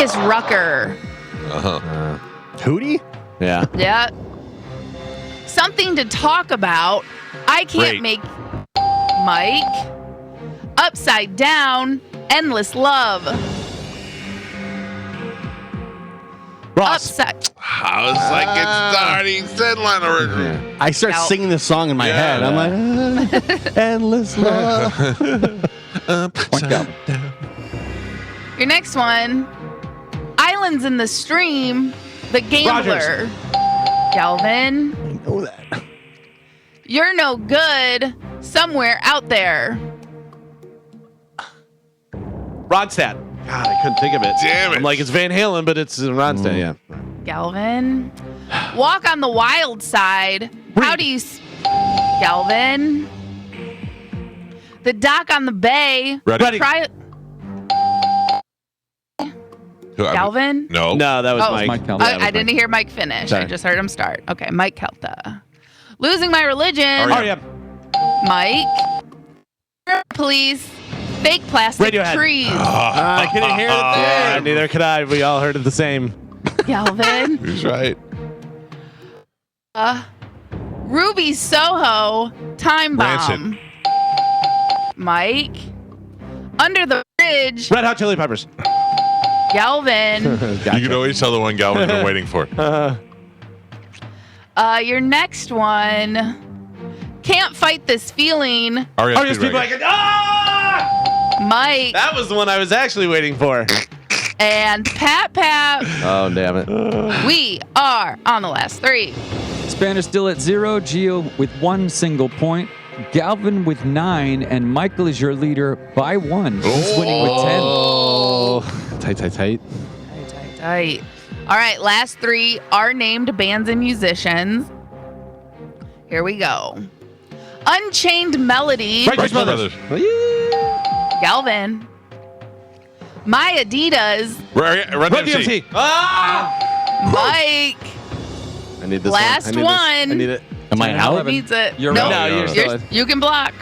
Is Rucker. Hootie? Yeah. Yeah. Something to Talk About. I Can't Great. Make Mike. Upside Down. Endless Love. Ross. Upside. I was like, it's starting. Said line original. I start No. singing this song in my head. I'm like, endless love. Point Galvin. Your next one, Islands in the Stream, The Gambler. Galvin, I know that. You're No Good, Somewhere Out There. Ronstadt. God, I couldn't think of it. Damn it. I'm like, it's Van Halen, but it's Ronstadt. Yeah. Galvin, Walk on the Wild Side. How do you... Galvin, The Dock on the Bay. Ready? Try... Galvin? No. No, that was Oh, Mike. Mike Calta. Yeah, that was I didn't Mike. hear Mike finish. Sorry. I just heard him start. Okay, Mike Calta. Losing My Religion. R.E.M. Mike. Police. Fake Plastic Radiohead. Trees. I couldn't hear it. Yeah, neither could I. We all heard it the same. Galvin. He's right. Ruby Soho. Time Bomb. Rancid. Mike. Under the Bridge. Red Hot Chili Peppers. Galvin. You can always tell the one Galvin's been waiting for. Your next one. Can't fight this feeling. R.E.M. People like, ah! Mike That was the one I was actually waiting for. and Pat. Oh, damn it. We are on the last three. Spanner still at 0. Gio with 1 single point. Galvin with 9. And Michael is your leader by 1. He's winning with 10. Oh, tight. Tight. All right, last three are named bands and musicians. Here we go. Unchained Melody. Breakfast Brothers. Galvin. My Adidas. Run DMC. Mike. I need this Last one. one. I need it. Am I out? 11. Needs it. You're Nope. out. No, you're still in. You can block.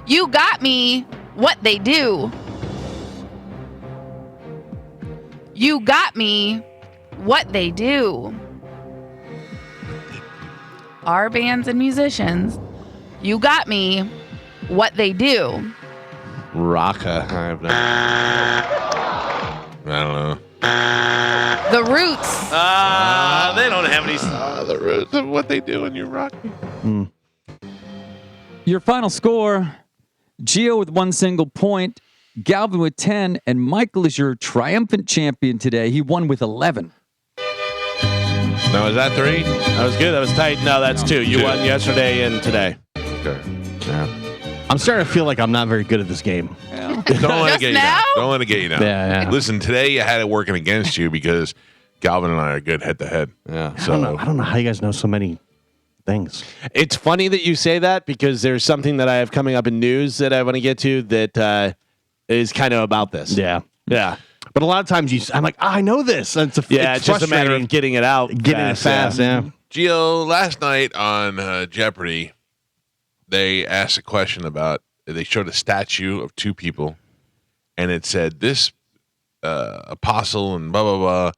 You got me. What they do. You got me. What they do. Our bands and musicians. You got me. What they do. Rocka. I have no. I don't know. The Roots. They don't have any. The roots of what they do when you rock. Your final score, Gio with 1 single point, Galvin with 10, and Michael is your triumphant champion today. He won with 11. Now, is that 3? That was good. That was tight. No, that's 2. You 2. won yesterday and today. Okay. I'm starting to feel like I'm not very good at this game. Don't let it Just get you now? down. Don't let it get you down. Yeah. Listen, today you had it working against you because Galvin and I are good head to head. Yeah. I don't know how you guys know so many things. It's funny that you say that because there's something that I have coming up in news that I want to get to that is kind of about this. Yeah. Yeah. But a lot of times I'm like, I know this. And it's It's just a matter frustrating of getting it out. getting it fast. Yeah. Gio, last night on Jeopardy, they asked a question about, they showed a statue of 2 people, and it said, this apostle and blah, blah, blah,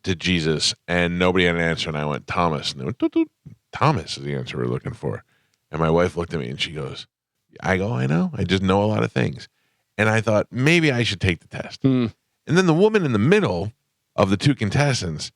to Jesus, and nobody had an answer, and I went, Thomas. And they went, doot, doot. Thomas is the answer we're looking for. And my wife looked at me, and she goes, I go, I know. I just know a lot of things. And I thought, maybe I should take the test. And then the woman in the middle of the 2 contestants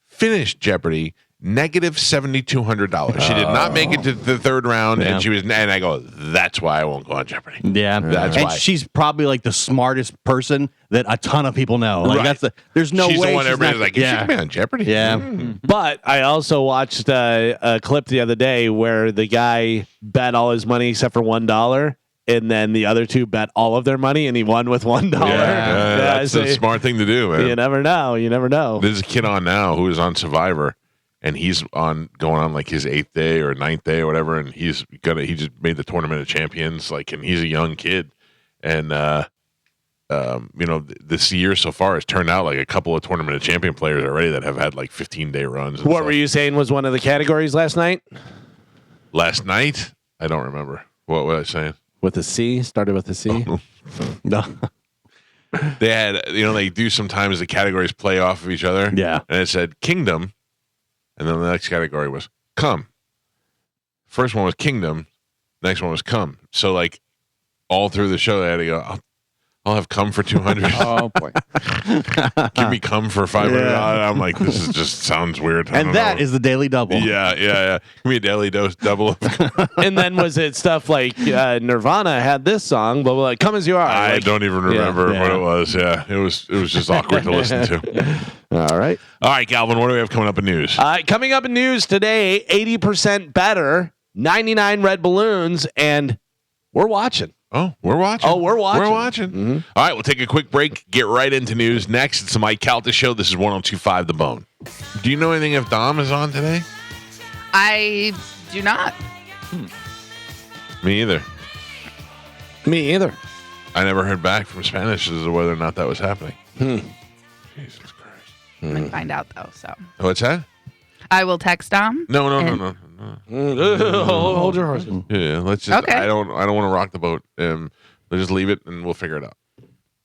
finished Jeopardy negative $7,200. She did not make it to the 3rd round, Yeah. and she was. And I go, that's why I won't go on Jeopardy. Yeah. That's and why. she's probably like the smartest person that a ton of people know. Like Right. there's no she's way the one she's everybody's not- like, you yeah. should be on Jeopardy. Yeah. But I also watched a clip the other day where the guy bet all his money except for $1, and then the other 2 bet all of their money, and he won with $1. That's so a smart thing to do, man. You never know. You never know. There's a kid on now who is on Survivor, and he's going on like his 8th day or 9th day or whatever, and he just made the Tournament of Champions, and he's a young kid, and this year so far has turned out like a couple of Tournament of Champion players already that have had like 15-day runs. and What stuff. were you saying was one of the categories last night? Last night? I don't remember. What was I saying? With a C? Started with a C? No. They had, they do sometimes the categories play off of each other. Yeah. And it said kingdom, and then the next category was come. First one was kingdom, next one was come. So like all through the show, they had to go, I'll have come for 200. Oh, boy. Give me come for 500. Yeah. I'm like, this is just sounds weird. I And don't that know. is the daily double. Yeah. Give me a daily dose double. Of And then was it stuff like Nirvana had this song, blah, blah, blah, Come As You Are? I Like, don't even remember Yeah. what it was. Yeah, it was just awkward to listen to. All right. All right, Galvin, what do we have coming up in news? Coming up in news today, 80% better, 99 red balloons, and we're watching. Oh, we're watching. We're watching. We're watching. All right, we'll take a quick break, get right into news. Next, it's the Mike Calta Show. This is 102.5 The Bone. Do you know anything if Dom is on today? I do not. Me either. Me either. I never heard back from Spanish as to whether or not that was happening. Jesus Christ. I'm going to find out, though. So What's that? I will text Dom. No. Hold your horses. Yeah, let's just. Okay. I don't want to rock the boat. Let's just leave it and we'll figure it out.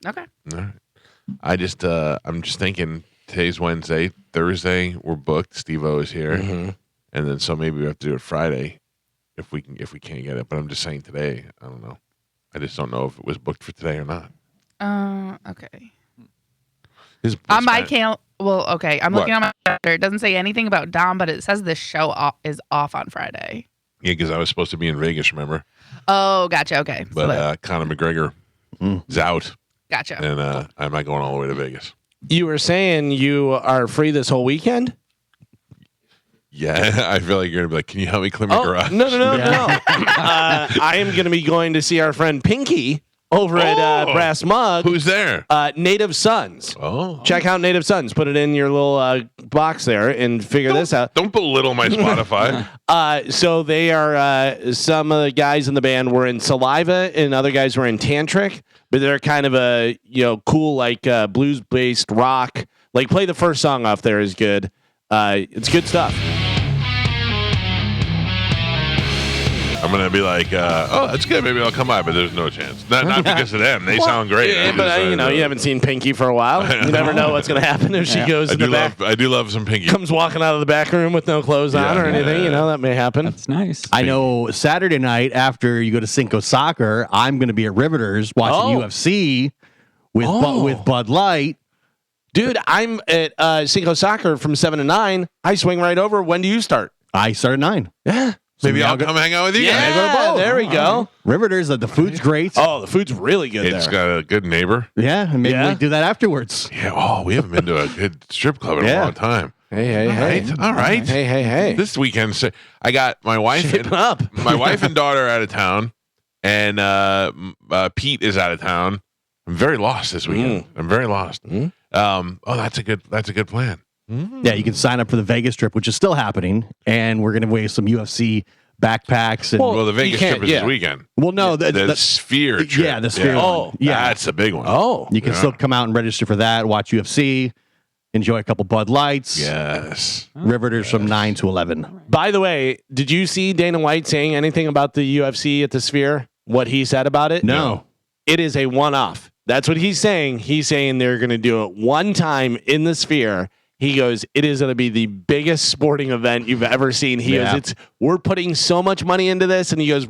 Okay. All right. I'm just thinking today's Wednesday, Thursday we're booked. Steve-O is here, and then so maybe we have to do it Friday if we can't get it. But I'm just saying today. I don't know. I just don't know if it was booked for today or not. Okay. On my calendar. Well, okay. I'm What? looking on my calendar. It doesn't say anything about Dom, but it says the show is off on Friday. Yeah, because I was supposed to be in Vegas, remember? Oh, gotcha. Okay. But Conor McGregor is out, Gotcha. and I'm not going all the way to Vegas. You were saying you are free this whole weekend? Yeah, I feel like you're gonna be like, can you help me clean my garage? No. I am going to be going to see our friend Pinky over at Brass Mug. Who's there? Native Sons. Oh, Check out Native Sons. Put it in your little box there and figure this out. don't belittle my Spotify. So they are some of the guys in the band were in Saliva and other guys were in Tantric, but they're kind of a cool like blues based rock. Like play the first song off there is good. It's good stuff. I'm gonna be like, oh, that's good. Maybe I'll come by, but there's no chance. Not because of them. They sound great. Yeah, I'm but just, you haven't seen Pinky for a while. You never know what's going to happen if she goes in the back. I do love some Pinky. Comes walking out of the back room with no clothes on or anything. That may happen. That's nice. I know Saturday night after you go to Cinco Soccer, I'm going to be at Riveters watching UFC with Bud Light. Dude, I'm at Cinco Soccer from 7 to 9. I swing right over. When do you start? I start at 9. Yeah. Maybe I'll come hang out with you. Yeah, guys. there we go. Riveters, the food's great. Oh, the food's really good It's there. got a good neighbor. Yeah, and maybe Yeah. we do that afterwards. Yeah. Oh, we haven't been to a good strip club in a long time. Hey. All right. Hey. This weekend, I got my wife and my wife and daughter are out of town, and Pete is out of town. I'm very lost this weekend. I'm very lost. That's a good plan. Yeah, you can sign up for the Vegas trip, which is still happening, and we're going to weigh some UFC backpacks. And Well, the Vegas trip is this weekend. well, no, The Sphere trip. yeah, the Sphere. Oh, yeah, That's a big one. Oh. you can still come out and register for that. Watch UFC, enjoy a couple Bud Lights. Yes. Riveters from 9 to 11. By the way, did you see Dana White saying anything about the UFC at the Sphere? What he said about it? No. It is a one-off. That's what he's saying. He's saying they're going to do it one time in the Sphere. He goes, it is going to be the biggest sporting event you've ever seen. He goes, we're putting so much money into this. And he goes,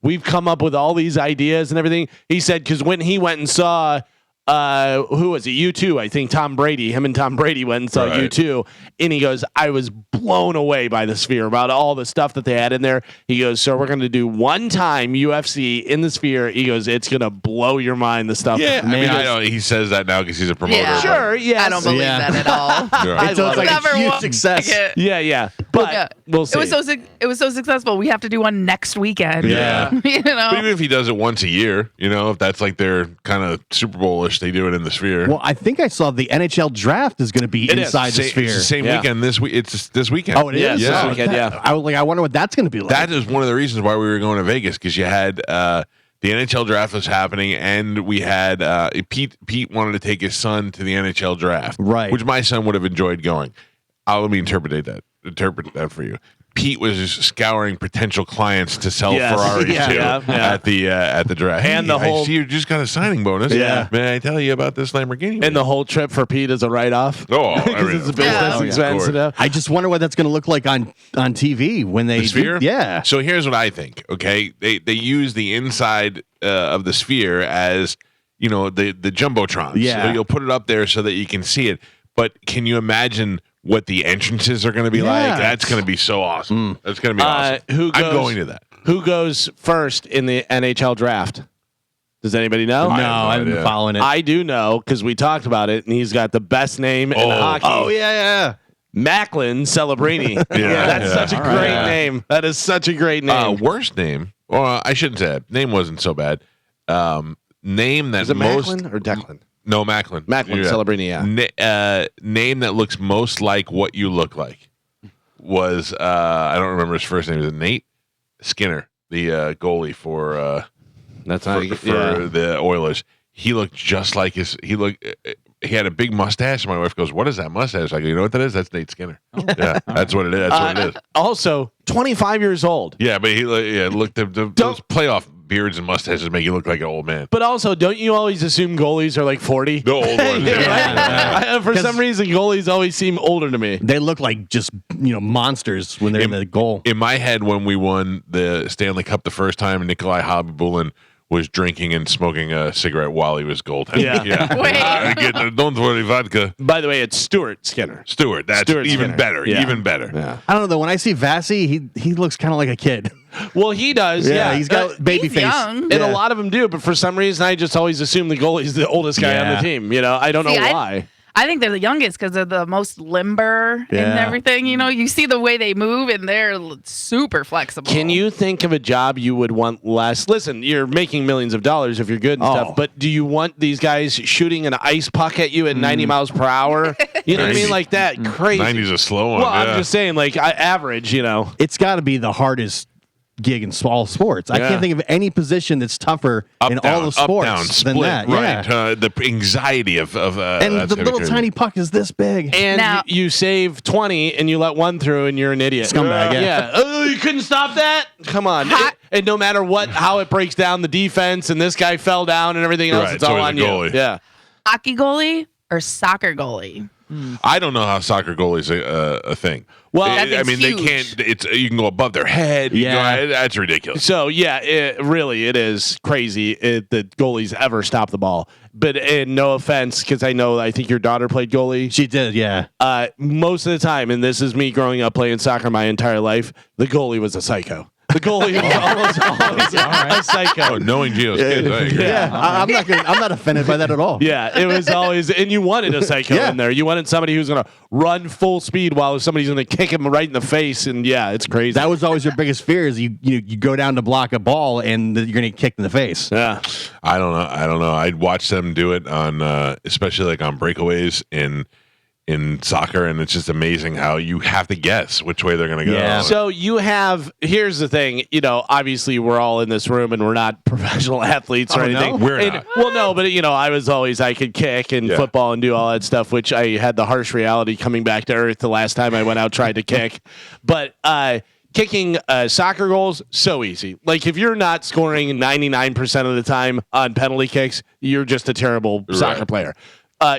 we've come up with all these ideas and everything. He said, because when he went and saw, who was it? U2, I think Tom Brady, him and Tom Brady went and saw U2. And he goes, I was blown away by the Sphere about all the stuff that they had in there. He goes, so we're going to do one time UFC in the Sphere. He goes, it's going to blow your mind, the stuff. Yeah, I mean, I know he says that now because he's a promoter. Yeah. Sure, yes. I don't believe that at all. Right. So it's like Never a huge won. success. Yeah. But we'll see. It was so successful. We have to do one next weekend. Yeah. But even if he does it once a year, if that's like their kind of Super Bowl-ish, they do it in the Sphere. Well, I think I saw the NHL draft is going to be inside the Sphere. It's the same weekend this week. It's this weekend. Oh, it is? Yeah. So Weekend, yeah. I was like, I wonder what that's going to be like. That is one of the reasons why we were going to Vegas, because you had the NHL draft was happening, and we had Pete wanted to take his son to the NHL draft, Right. Which my son would have enjoyed going. Let me interpret that for you. Pete was just scouring potential clients to sell Ferraris to at the draft. And the I whole- see you just got a signing bonus. Yeah. May I tell you about this Lamborghini? And the whole trip for Pete is a write-off. Oh, Because it's a business Yeah. expense. Of course. I just wonder what that's going to look like on TV when they The Sphere? Yeah. So here's what I think. Okay, they use the inside of the Sphere as the jumbotron. Yeah. So you'll put it up there so that you can see it. But can you imagine what the entrances are going to be like? That's going to be so awesome. That's going to be awesome. I'm going to that. Who goes first in the NHL draft? Does anybody know? No, I have no I haven't been idea. following it. I do know because we talked about it, and he's got the best name in hockey. Oh, yeah. Macklin Celebrini. That's such a great name. That is such a great name. Worst name. Well, I shouldn't say it. Name wasn't so bad. Name that is it most. Macklin or Declan? No, Macklin. Macklin Celebrini, yeah. Name that looks most like what you look like was I don't remember his first name. Is it Nate Skinner, the goalie for That's for the Oilers? He looked just like his. He had a big mustache. My wife goes, "What is that mustache?" I go, "You know what that is? That's Nate Skinner." Yeah, that's what it is. That's what it is. Also, 25 years old. Yeah, but he looked those playoff beards and mustaches make you look like an old man. But also, don't you always assume goalies are like 40? The old ones. Yeah. For some reason, goalies always seem older to me. They look like just monsters when they're in the goal. In my head, when we won the Stanley Cup the first time, Nikolai Habibulin was drinking and smoking a cigarette while he was goaltending. Yeah. Wait. Don't worry, vodka. By the way, it's Stuart Skinner. Stewart, that's Stuart even Skinner. better. Yeah. Even better. Yeah. I don't know though. When I see Vassy, he looks kind of like a kid. Well, he does. Yeah, he's got baby He's face. young. And a lot of them do, but for some reason, I just always assume the goalie's the oldest guy on the Yeah. team. You know, I don't know why. I think they're the youngest because they're the most limber and Yeah. everything. You know, you see the way they move and they're super flexible. Can you think of a job you would want less? Listen, you're making millions of dollars if you're good and stuff, but do you want these guys shooting an ice puck at you at 90 miles per hour? You know what I mean? Like that. Crazy. 90's a slow one. Well, yeah. I'm just saying, like, average, you know. It's got to be the hardest gig in all sports. I Yeah. can't think of any position that's tougher in all the sports up, down, than split, that. right? Yeah. The anxiety of And that's the gonna be little crazy. tiny puck is this big. And Now- you save 20 and you let one through and you're an idiot. Scumbag, yeah. Oh, you couldn't stop that? Come on. Hot- And no matter how it breaks down the defense and this guy fell down and everything else, Right, it's it's all always on the you. goalie. Yeah. hockey goalie or soccer goalie? I don't know how soccer goalie's a thing. Well, I That mean, thing's they huge. can't. It's you can go above their head. You Yeah. can go- that's ridiculous. So yeah, it is crazy that goalies ever stop the ball. But no offense, because I think your daughter played goalie. She did, yeah. Most of the time, and this is me growing up playing soccer my entire life, the goalie was a psycho. The goalie was almost always a psycho. Oh, knowing Gio's kids, I agree. Yeah, I'm not offended by that at all. Yeah, it was always, and you wanted a psycho Yeah. in there. You wanted somebody who's going to run full speed while somebody's going to kick him right in the face, and yeah, it's crazy. That was always your biggest fear is you go down to block a ball and you're going to get kicked in the face. yeah. I don't know. I'd watch them do it on, especially like on breakaways in soccer, and it's just amazing how you have to guess which way they're going to go. Yeah. So here's the thing, obviously we're all in this room and we're not professional athletes or Oh, no? anything. We're not. Well, no, but I could kick and Yeah. football and do all that stuff, which I had the harsh reality coming back to earth the last time I went out tried to kick. But kicking soccer goals, so easy. Like if you're not scoring 99% of the time on penalty kicks, you're just a terrible soccer player.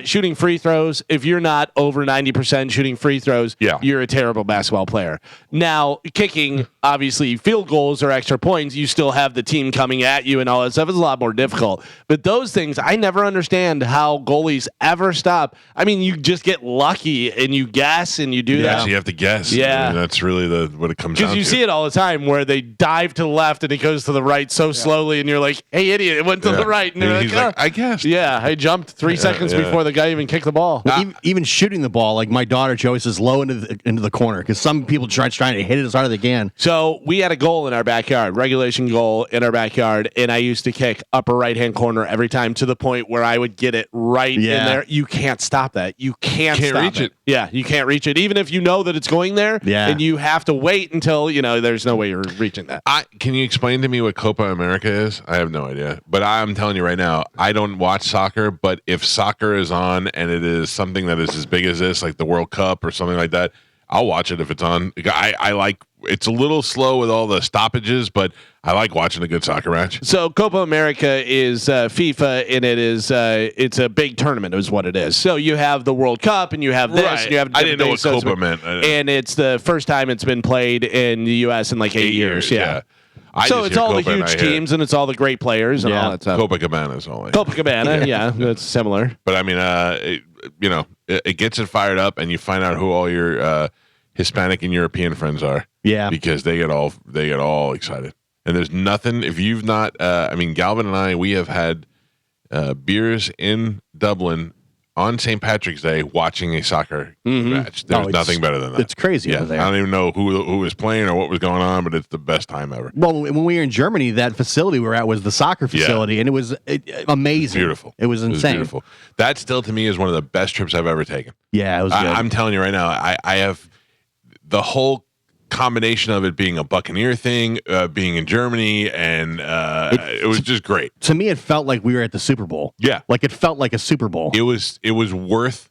Shooting free throws, if you're not over 90% shooting free throws, Yeah. you're a terrible basketball player. Now, kicking, obviously, field goals or extra points, you still have the team coming at you and all that stuff. It's a lot more difficult. But those things, I never understand how goalies ever stop. I mean, you just get lucky and you guess and you do Yeah, that. so you have to guess. Yeah. I mean, that's really what it comes down Because to. you see it all the time where they dive to the left and it goes to the right so slowly, and you're like, "Hey, idiot! It went to the right." And they're he's like, like, "Oh." I guessed. Yeah, I jumped 3 seconds yeah. before the guy even kicked the ball. Even shooting the ball, like my daughter, she always says low into the corner because some people trying to hit it as hard as they can. So we had a goal in our backyard, regulation goal in our backyard, and I used to kick upper right-hand corner every time to the point where I would get it right in Yeah. there. You can't stop that. You can't stop reach it. Yeah, you can't reach it. Even if you know that it's going there, Yeah. and you have to wait until, there's no way you're reaching that. Can you explain to me what Copa America is? I have no idea. But I'm telling you right now, I don't watch soccer, but if soccer is on and it is something that is as big as this, like the World Cup or something like that, I'll watch it if it's on. I like it's a little slow with all the stoppages, but I like watching a good soccer match. So Copa America is FIFA, and it's a big tournament is what it is. So you have the World Cup, and you have this, Right. and you have I didn't know what different things. Copa meant. And it's the first time it's been played in the U.S. in like 8 years. Yeah. I So just it's hear all the Copa and huge I hear teams, and it's all the great players and Yeah. all that stuff. Copacabana is all. Copacabana, yeah, that's similar. But I mean, it gets it fired up, and you find out who all your Hispanic and European friends are. Yeah. because they get all excited. And there's nothing if you've not. Galvin and I, we have had beers in Dublin on St. Patrick's Day watching a soccer match. There's nothing better than that. It's crazy Yeah, over there. I don't even know who was playing or what was going on, but it's the best time ever. Well, when we were in Germany, that facility we were at was the soccer facility, and it was amazing. Beautiful. It was insane. beautiful. That still to me is one of the best trips I've ever taken. Yeah, it was good. I'm telling you right now, I have the whole combination of it being a Buccaneer thing, being in Germany, and it was just great. To me, it felt like we were at the Super Bowl. Yeah. Like it felt like a Super Bowl. It was worth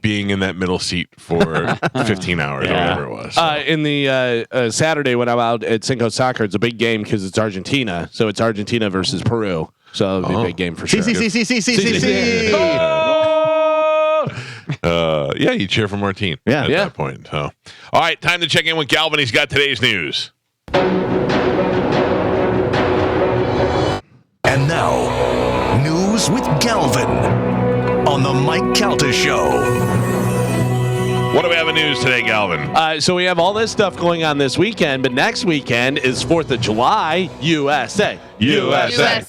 being in that middle seat for 15 hours or whatever it was. In the Saturday when I'm out at Cinco Soccer, it's a big game because it's Argentina. So it's Argentina versus Peru. So it'll be a big game for sure. See. Yeah, you cheer for Martine Yeah. at that point. So, all right, time to check in with Galvin. He's got today's news. And now, news with Galvin on the Mike Calta Show. What do we have in news today, Galvin? So we have all this stuff going on this weekend, but next weekend is 4th of July, USA. USA.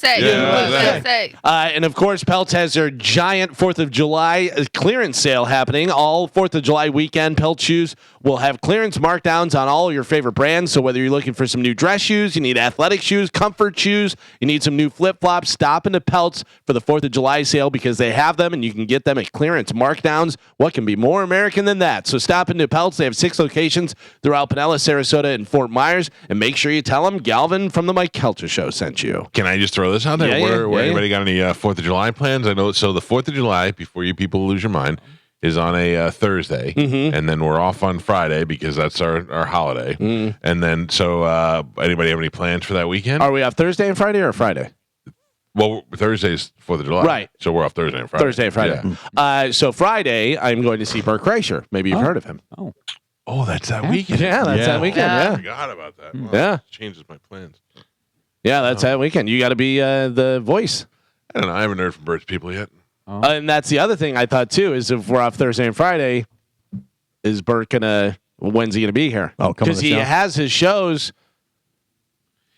And of course, Peltz has their giant 4th of July clearance sale happening. All 4th of July weekend, Peltz shoes will have clearance markdowns on all your favorite brands. So whether you're looking for some new dress shoes, you need athletic shoes, comfort shoes, you need some new flip-flops, stop into Peltz for the 4th of July sale because they have them and you can get them at clearance markdowns. What can be more American than that? So stop into Peltz. They have 6 locations throughout Pinellas, Sarasota, and Fort Myers. And make sure you tell them Galvin from the Mike Calta Show sent you. Can I just throw this out there? Anybody got any 4th of July plans? I know. So the 4th of July, before you people lose your mind, is on a Thursday, and then we're off on Friday because that's our holiday. And then, so anybody have any plans for that weekend? Are we off Thursday and Friday or Friday? Well, Thursday's 4th of July. Right. So we're off Thursday and Friday. Thursday and Friday. So Friday, I'm going to see Bert Kreischer. Maybe you've heard of him. Oh, that's that weekend. Yeah, that's that weekend. I Yeah. forgot about that. Wow, Yeah. it changes my plans. Yeah, that's that weekend. You got to be the voice. I don't know. I haven't heard from Bert's people yet. And that's the other thing I thought, too, is if we're off Thursday and Friday, is Bert when's he going to be here? Oh, come on because the he show. has his shows.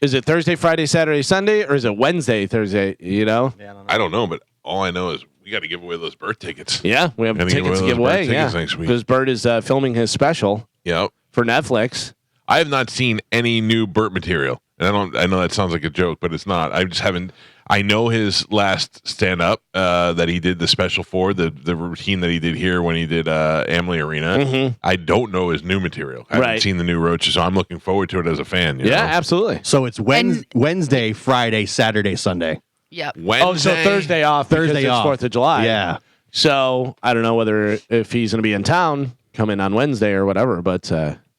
Is it Thursday, Friday, Saturday, Sunday, or is it Wednesday, Thursday? You know? I don't know, but all I know is we got to give away those Bert tickets. Yeah, we have Gotta tickets to those give away. Bert tickets Yeah, next week. because Bert is filming his special Yep. for Netflix. I have not seen any new Bert material. And I know that sounds like a joke, but it's not. I just haven't. I know his last stand up that he did the special for, the routine that he did here when he did Amalie Arena. I don't know his new material. I haven't seen the new Roaches, so I'm looking forward to it as a fan. You know? Absolutely. So it's Wednesday, Friday, Saturday, Sunday. Yep. Wednesday. Oh, so Thursday off. Thursday because off. It's 4th of July. Yeah. So I don't know if he's going to be in town, come in on Wednesday or whatever, but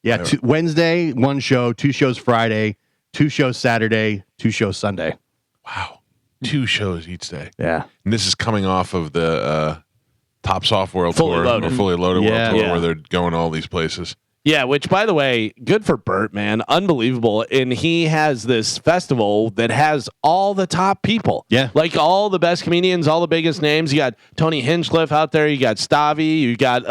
Yeah, Wednesday, 1 show, 2 shows Friday, 2 shows Saturday, 2 shows Sunday. Wow. 2 shows each day. Yeah. And this is coming off of the Tops Off World Fully Tour, Loaded. or Fully Loaded Yeah. World Tour, Yeah. where they're going to all these places. yeah, which by the way, good for Bert, man. Unbelievable. And he has this festival that has all the top people. Yeah. Like all the best comedians, all the biggest names. You got Tony Hinchcliffe out there. You got Stavi. You got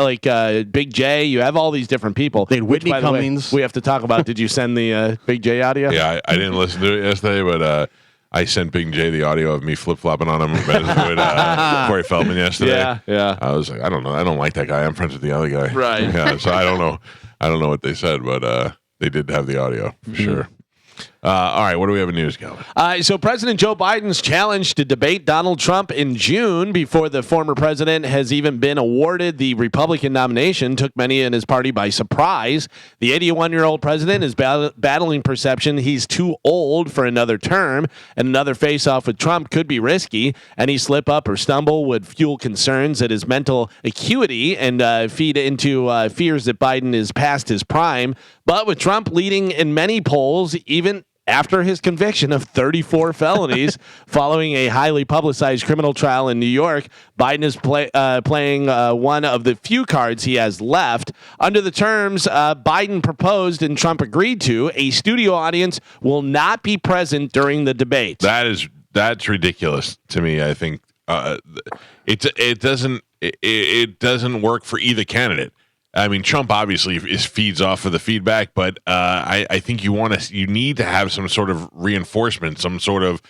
Big J. You have all these different people. They had Which, Whitney by the way, Cummings. we have to talk about. Did you send the Big J audio? Yeah, I didn't listen to it yesterday, but I sent Big J the audio of me flip-flopping on him with Corey Feldman yesterday. Yeah. I was like, I don't know. I don't like that guy. I'm friends with the other guy. Right. Yeah, so I don't know. I don't know what they said, but they did have the audio for sure. All right, what do we have in news, Calvin? So President Joe Biden's challenge to debate Donald Trump in June before the former president has even been awarded the Republican nomination took many in his party by surprise. The 81-year-old president is battling perception he's too old for another term, and another face-off with Trump could be risky. Any slip up or stumble would fuel concerns at his mental acuity and feed into fears that Biden is past his prime. But with Trump leading in many polls, even after his conviction of 34 felonies following a highly publicized criminal trial in New York, Biden is playing one of the few cards he has left. Under the terms Biden proposed and Trump agreed to, a studio audience will not be present during the debate. That's ridiculous to me. I think it doesn't work for either candidate. I mean, Trump obviously feeds off of the feedback, but I think you need to have some sort of reinforcement, some sort of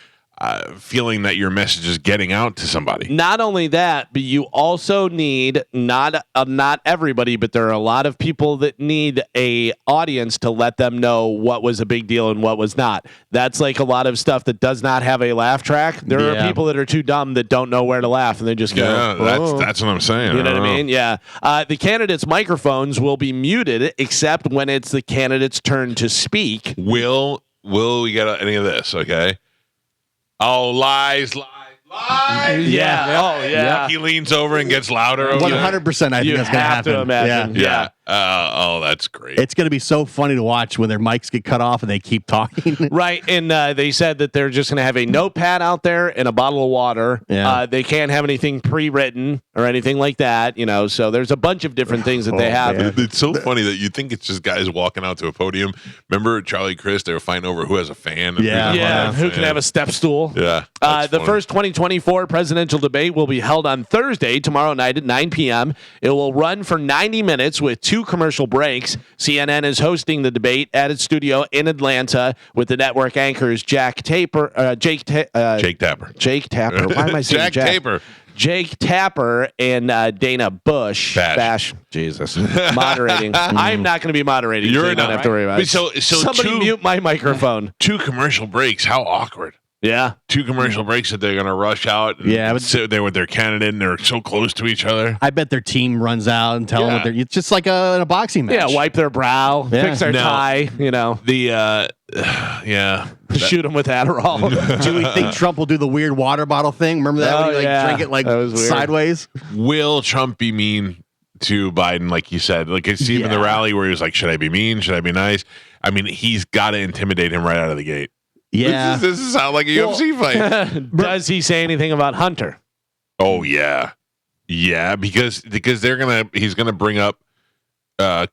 feeling that your message is getting out to somebody. Not only that, but you also need not everybody, but there are a lot of people that need a audience to let them know what was a big deal and what was not. That's like a lot of stuff that does not have a laugh track. There are people that are too dumb that don't know where to laugh, and they just go. Yeah, that's what I'm saying. You know what I mean? Yeah. The candidates' microphones will be muted except when it's the candidate's turn to speak. Will we get any of this? Okay. Oh, lies. Yeah. Oh, yeah. He leans over and gets louder. 100%. I think You that's going to have to happen. imagine. Yeah. That's great. It's going to be so funny to watch when their mics get cut off and they keep talking. Right, and they said that they're just going to have a notepad out there and a bottle of water. Yeah. They can't have anything pre-written or anything like that, So there's a bunch of different things that they have. man. It's so funny that you think it's just guys walking out to a podium. Remember Charlie Chris? They were fighting over who has a fan. And Yeah. who doesn't Yeah, have a who fan. can have a step stool? Yeah. The that's funny. first 2024 presidential debate will be held on Thursday, tomorrow night at 9 p.m. It will run for 90 minutes with 2 commercial breaks. CNN is hosting the debate at its studio in Atlanta with the network anchors Jake Tapper. Jake Tapper. Jake Tapper. Why am I saying Jack Tapper. Jake Tapper and Dana Bush. Bash. Jesus. Moderating. I'm not going to be moderating. You're so you don't not. have to worry about it. So Somebody mute my microphone. 2 commercial breaks. How awkward. Yeah. 2 commercial breaks that they're going to rush out. And Yeah, but- sit there with their candidate and they're so close to each other. I bet their team runs out and tell them Yeah. what they're. It's just like a boxing match. Yeah, wipe their brow, Yeah. fix their No. tie, The yeah. shoot them with Adderall. Do we think Trump will do the weird water bottle thing? Remember that when Oh, he yeah. drink it That was weird. sideways? Will Trump be mean to Biden, like you said? Like I see him in the Yeah. rally where he was like, "Should I be mean? Should I be nice?" I mean, he's got to intimidate him right out of the gate. Yeah. This is sound like a UFC fight. Does he say anything about Hunter? Oh yeah, because he's gonna bring up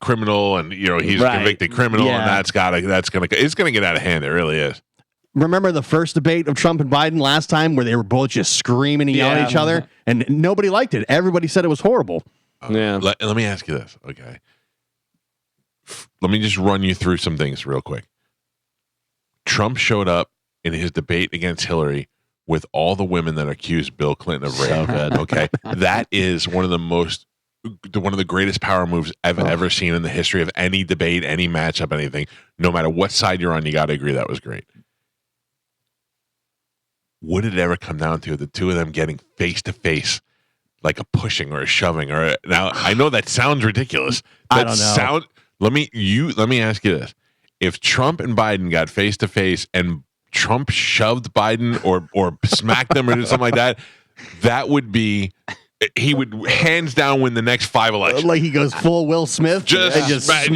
criminal and he's Right. a convicted criminal Yeah. and it's gonna get out of hand. It really is. Remember the first debate of Trump and Biden last time where they were both just screaming and yelling Yeah. at each other and nobody liked it. Everybody said it was horrible. Yeah. Let me ask you this, okay? Let me just run you through some things real quick. Trump showed up in his debate against Hillary with all the women that accused Bill Clinton of rape. So good. Okay, that is one of the greatest power moves I've ever seen in the history of any debate, any matchup, anything. No matter what side you're on, you got to agree that was great. Would it ever come down to the two of them getting face to face, like a pushing or a shoving? Now I know that sounds ridiculous. I don't know. Let me ask you this: if Trump and Biden got face to face and Trump shoved Biden or smacked them or did something like that, that would be. He would hands down win the next 5 elections. Like he goes full Will Smith and just use something,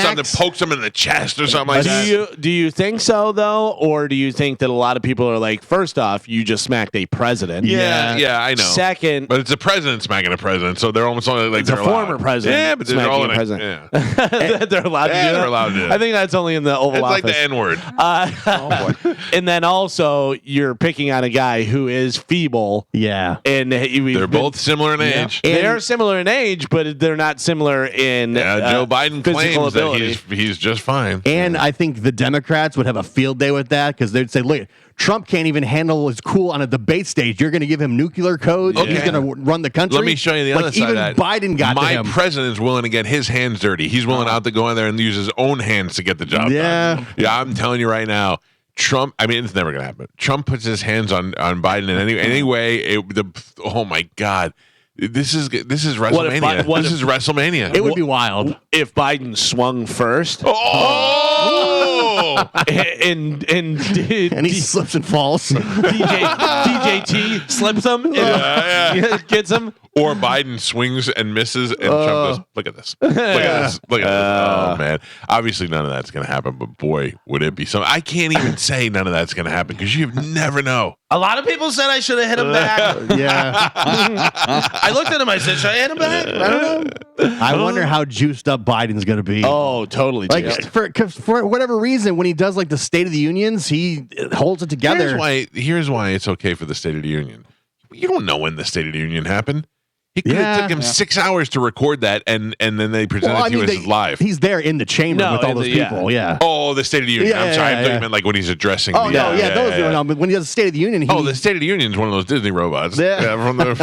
smacks. pokes him in the chest or something like that. Do you think so though, or do you think that a lot of people are like, first off, you just smacked a president? Yeah, I know. Second, But it's a president smacking a president, so they're almost only like it's a they're allowed. former president. Yeah, but they're smacking all a in president. Yeah. They're allowed to do Yeah, that. they're allowed to do that. I think that's only in the Oval It's Office. like the N-word. And then also, you're picking on a guy who is feeble, Yeah. and They're both similar in age. They are similar in age, but they're not similar in Joe Biden physical claims ability. that he's just fine. And I think the Democrats would have a field day with that because they'd say, look, Trump can't even handle his cool on a debate stage. You're going to give him nuclear codes. Okay. He's going to run the country. Let me show you the other side even of that. Biden got My to him. president's willing to get his hands dirty. He's willing out to go in there and use his own hands to get the job done. Yeah, I'm telling you right now. Trump, I mean, it's never going to happen. Trump puts his hands on Biden in any way. Oh my God. This is WrestleMania. This is WrestleMania. It would be wild. If Biden swung first, Oh! and And he slips and falls. DJT slips him, and gets him. Or Biden swings and misses, and Trump goes, "Look at this! Look at this! Look at this!" Oh man! Obviously, none of that's going to happen. But boy, would it be something! I can't even say none of that's going to happen because you never know. A lot of people said I should have hit him back. Yeah. I looked at him. I said, should I hit him back? I don't know. I wonder how juiced up Biden's going to be. Oh, totally. Like juiced. for whatever reason, when he does like the State of the Unions, he holds it together. Here's why it's okay for the State of the Union. You don't know when the State of the Union happened. He could have took him 6 hours to record that, and then they presented it to you as live. He's there in the chamber with all those people. Yeah. Oh, the State of the Union. I'm sorry. I thought you meant like when he's addressing. Oh no, those are no. But when he does the State of the Union, the State of the Union is one of those Disney robots. Yeah. From the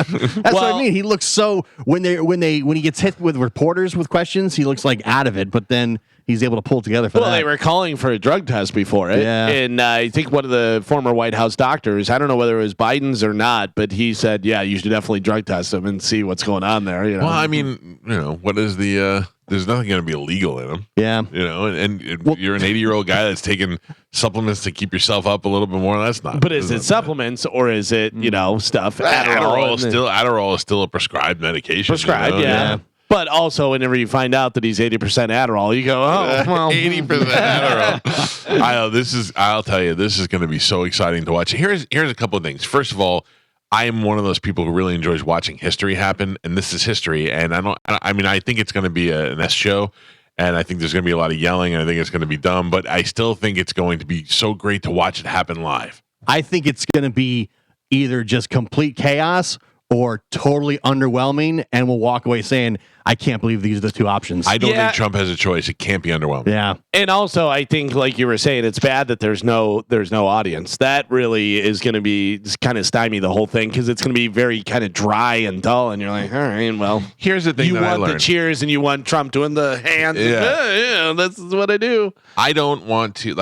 That's what I mean. He looks so when he gets hit with reporters with questions, he looks like out of it. But then he's able to pull together for that. Well, they were calling for a drug test before it. Yeah. And I think one of the former White House doctors, I don't know whether it was Biden's or not, but he said, yeah, you should definitely drug test him and see what's going on there. Well, I mean, what is the there's nothing going to be illegal in them. Yeah. And you're an 80-year-old guy that's taking supplements to keep yourself up a little bit more. That's not. But is it supplements or is it, stuff? Adderall is still a prescribed medication. Prescribed, yeah. But also, whenever you find out that he's 80% Adderall, you go, oh, well. 80% Adderall. I know I'll tell you, this is going to be so exciting to watch. Here's a couple of things. First of all, I am one of those people who really enjoys watching history happen, and this is history. And I think it's going to be an S show, and I think there's going to be a lot of yelling, and I think it's going to be dumb, but I still think it's going to be so great to watch it happen live. I think it's going to be either just complete chaos or totally underwhelming, and we'll walk away saying, I can't believe these are the two options. I don't think Trump has a choice. It can't be underwhelming. Yeah. And also, I think, like you were saying, it's bad that there's no audience. That really is going to be kind of stymie the whole thing, because it's going to be very kind of dry and dull, and you're like, all right, well. Here's the thing you that I want the learned. cheers, and you want Trump doing the hands. Yeah. This is what I do. I don't want to,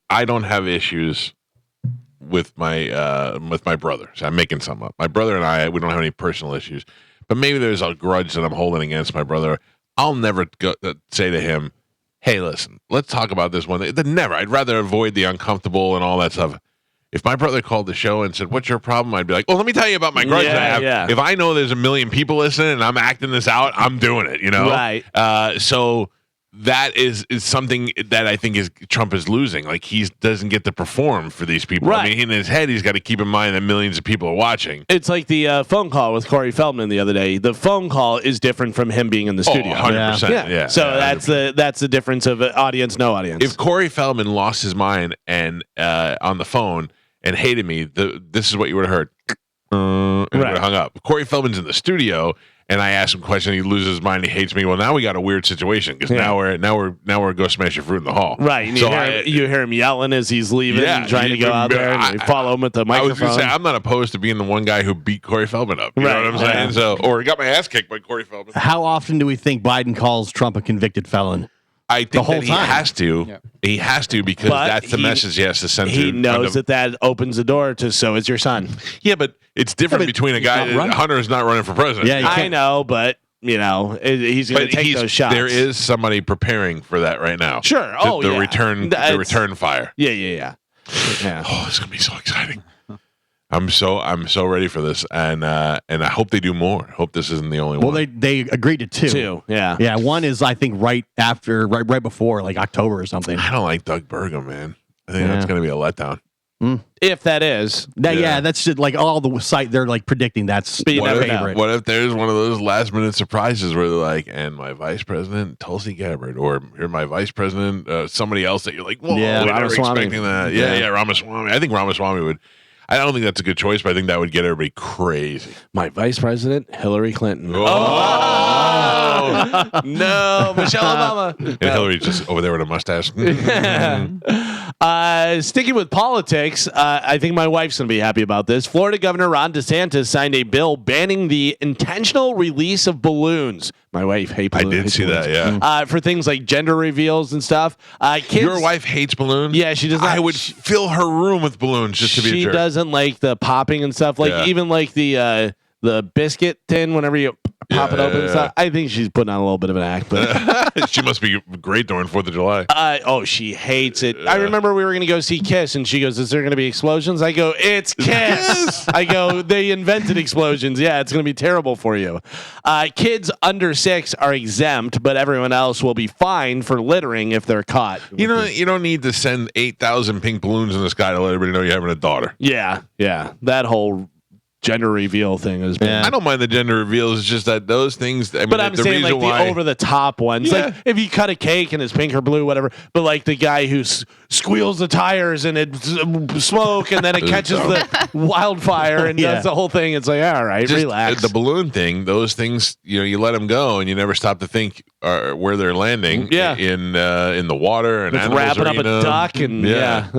I don't have issues with my brother. So I'm making some up. My brother and I, we don't have any personal issues, but maybe there's a grudge that I'm holding against my brother. I'll never say to him, hey, listen, let's talk about this one. Never. I'd rather avoid the uncomfortable and all that stuff. If my brother called the show and said, what's your problem? I'd be like, well, let me tell you about my grudge that I have. Yeah. If I know there's a million people listening and I'm acting this out, I'm doing it, Right. So that is something that I think Trump is losing. Like, he doesn't get to perform for these people. Right. I mean, in his head, he's got to keep in mind that millions of people are watching. It's like the phone call with Corey Feldman the other day. The phone call is different from him being in the studio. 100%. Yeah. So that's the difference of audience, no audience. If Corey Feldman lost his mind and on the phone and hated me, this is what you would have heard. And he would have hung up. If Corey Feldman's in the studio and I ask him a question, he loses his mind, he hates me. Well, now we got a weird situation, because now we're go smash your fruit in the hall. Right. And So you hear him yelling as he's leaving and trying to go out there, and you follow him with the I microphone. was going to say, I'm not opposed to being the one guy who beat Corey Feldman up. You know what I'm saying? So, or got my ass kicked by Corey Feldman. How often do we think Biden calls Trump a convicted felon? I think the whole that he time. has to. Yeah. He has to, because But that's the message he has to send. He knows that opens the door to so is your son. Yeah, but it's different between a guy. Hunter is not running for president. Yeah, I know, but he's going to take those shots. There is somebody preparing for that right now. Sure. The return fire. Yeah. Oh, it's gonna be so exciting. I'm so ready for this, and I hope they do more. I hope this isn't the only one. Well, they agreed to two. Two, yeah. Yeah, one is, I think, right before, like October or something. I don't like Doug Burgum, man. I think that's going to be a letdown. If that is. That's just like all the site, they're like predicting that's their favorite. What if there's one of those last minute surprises where they're like, and my vice president, Tulsi Gabbard, or you're my vice president, somebody else that you're like, whoa, Yeah, we're never Ramaswamy. expecting that. Yeah, Ramaswamy. I think Ramaswamy would. I don't think that's a good choice, but I think that would get everybody crazy. My vice president, Hillary Clinton. Oh, No, Michelle Obama. and Hillary's just over there with a mustache. Sticking with politics, I think my wife's going to be happy about this. Florida Governor Ron DeSantis signed a bill banning the intentional release of balloons. My wife hates I balloons. did see that, yeah. For things like gender reveals and stuff. Kids, Your wife hates balloons? Yeah, she does not. I would fill her room with balloons just to be a She jerk. doesn't like the popping and stuff. Like even like the biscuit tin whenever you pop it open and stuff. I think she's putting on a little bit of an act, but She must be great during 4th of July. she hates it. I remember we were going to go see Kiss, and she goes, "Is there going to be explosions?" I go, "It's Kiss." I go, "They invented explosions. Yeah, it's going to be terrible for you." Kids under 6 are exempt, but everyone else will be fined for littering if they're caught. You don't need to send 8,000 pink balloons in the sky to let everybody know you're having a daughter. Yeah. That whole gender reveal thing has been. I don't mind the gender reveals. It's just that those things. I mean, But I'm the saying like reason the why, over the top ones. Yeah. Like if you cut a cake and it's pink or blue, whatever. But like the guy who squeals the tires and it smoke and then it catches the wildfire and does the whole thing. It's like, all right, just, relax. The balloon thing. Those things. You let them go and you never stop to think where they're landing. Yeah. In the water and It's animals wrapping are up a eating them. duck and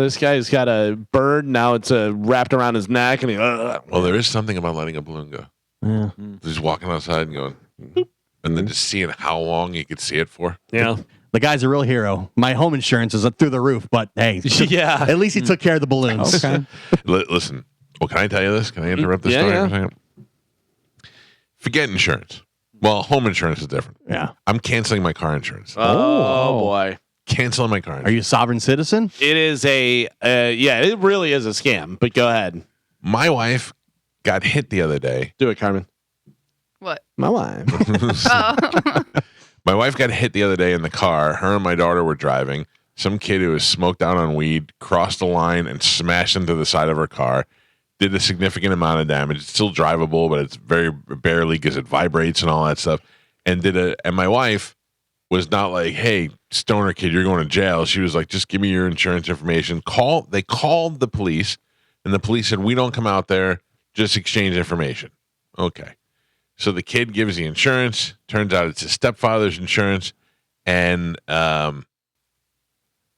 this guy's got a bird. Now it's wrapped around his neck and he. Well, there is something about letting a balloon go. Yeah. Just walking outside and going, boop, and then just seeing how long you could see it for. Yeah. The guy's a real hero. My home insurance is through the roof, but hey, Yeah. at least he took care of the balloons. Okay. Listen, well, can I tell you this? Can I interrupt this story for a second? Forget insurance. Well, home insurance is different. Yeah. I'm canceling my car insurance. Oh boy. Canceling my car insurance. Are you a sovereign citizen? It is it really is a scam, but go ahead. My wife got hit the other day Do it, Carmen. What? My wife. Oh. My wife got hit the other day in the car. Her and my daughter were driving. Some kid who was smoked out on weed crossed the line and smashed into the side of her car. Did a significant amount of damage. It's still drivable, but it's very barely because it vibrates and all that stuff. And my wife was not like, "Hey, stoner kid, you're going to jail." She was like, "Just give me your insurance information." They called the police, and the police said, "We don't come out there. Just exchange information." Okay. So the kid gives the insurance. Turns out it's his stepfather's insurance, and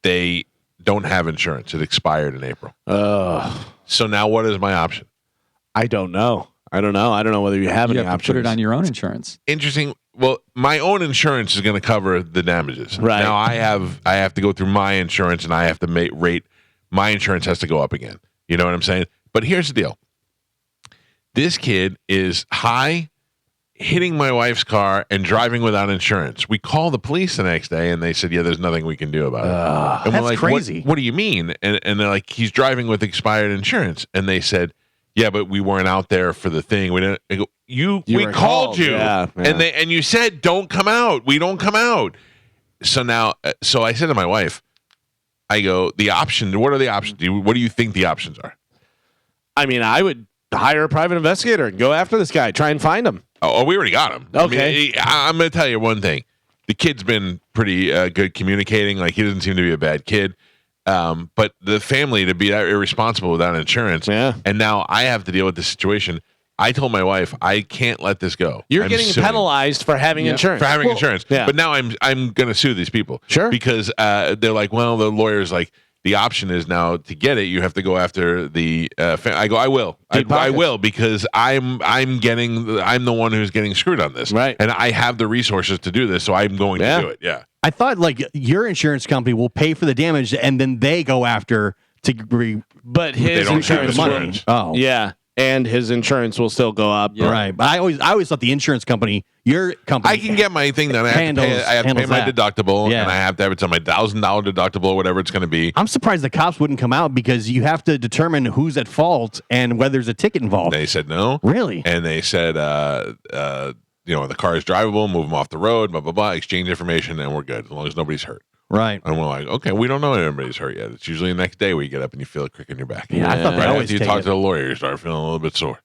they don't have insurance. It expired in April. So now what is my option? I don't know. I don't know whether you have You any have to options. put it on your own insurance. Interesting. Well, my own insurance is going to cover the damages. Right. Now I have to go through my insurance, and I have to rate. My insurance has to go up again. You know what I'm saying? But here's the deal. This kid is high, hitting my wife's car and driving without insurance. We called the police the next day, and they said, "Yeah, there's nothing we can do about it." And that's we're like, crazy. What do you mean? And they're like, "He's driving with expired insurance." And they said, "Yeah, but we weren't out there for the thing. We didn't." I go, we were called called. you, Yeah. and you said, "Don't come out. We don't come out." So now, so I said to my wife, I go, "The option. What are the options? What do you think the options are?" I mean, I would hire a private investigator and go after this guy. Try and find him. Oh, we already got him. Okay. I'm going to tell you one thing. The kid's been pretty good communicating. Like, he doesn't seem to be a bad kid. But the family to be that irresponsible without insurance. Yeah. And now I have to deal with this situation. I told my wife, I can't let this go. You're I'm getting suing penalized for having insurance. for having insurance. yeah. But now I'm going to sue these people. Sure. Because they're like, well, the lawyer's like, the option is now to get it. You have to go after the. I go. I will. I will because I'm the one who's getting screwed on this. Right. And I have the resources to do this, so I'm going to do it. Yeah. I thought like your insurance company will pay for the damage and then they go after to But They his don't have insurance will. insurance. Oh. Yeah. And his insurance will still go up. Yeah. Right. But I always thought the insurance company, your company, I can get my thing done. I have to pay handles my that. deductible, Yeah. and I have to have it on my $1,000 deductible, or whatever it's going to be. I'm surprised the cops wouldn't come out because you have to determine who's at fault and whether there's a ticket involved. They said no. Really? And they said, the car is drivable, move them off the road, blah, blah, blah, exchange information, and we're good as long as nobody's hurt. Right. And we're like, okay, we don't know if anybody's hurt yet. It's usually the next day where you get up and you feel a crick in your back. Yeah, I thought they right always after you take talk it. to the lawyer, you start feeling a little bit sore.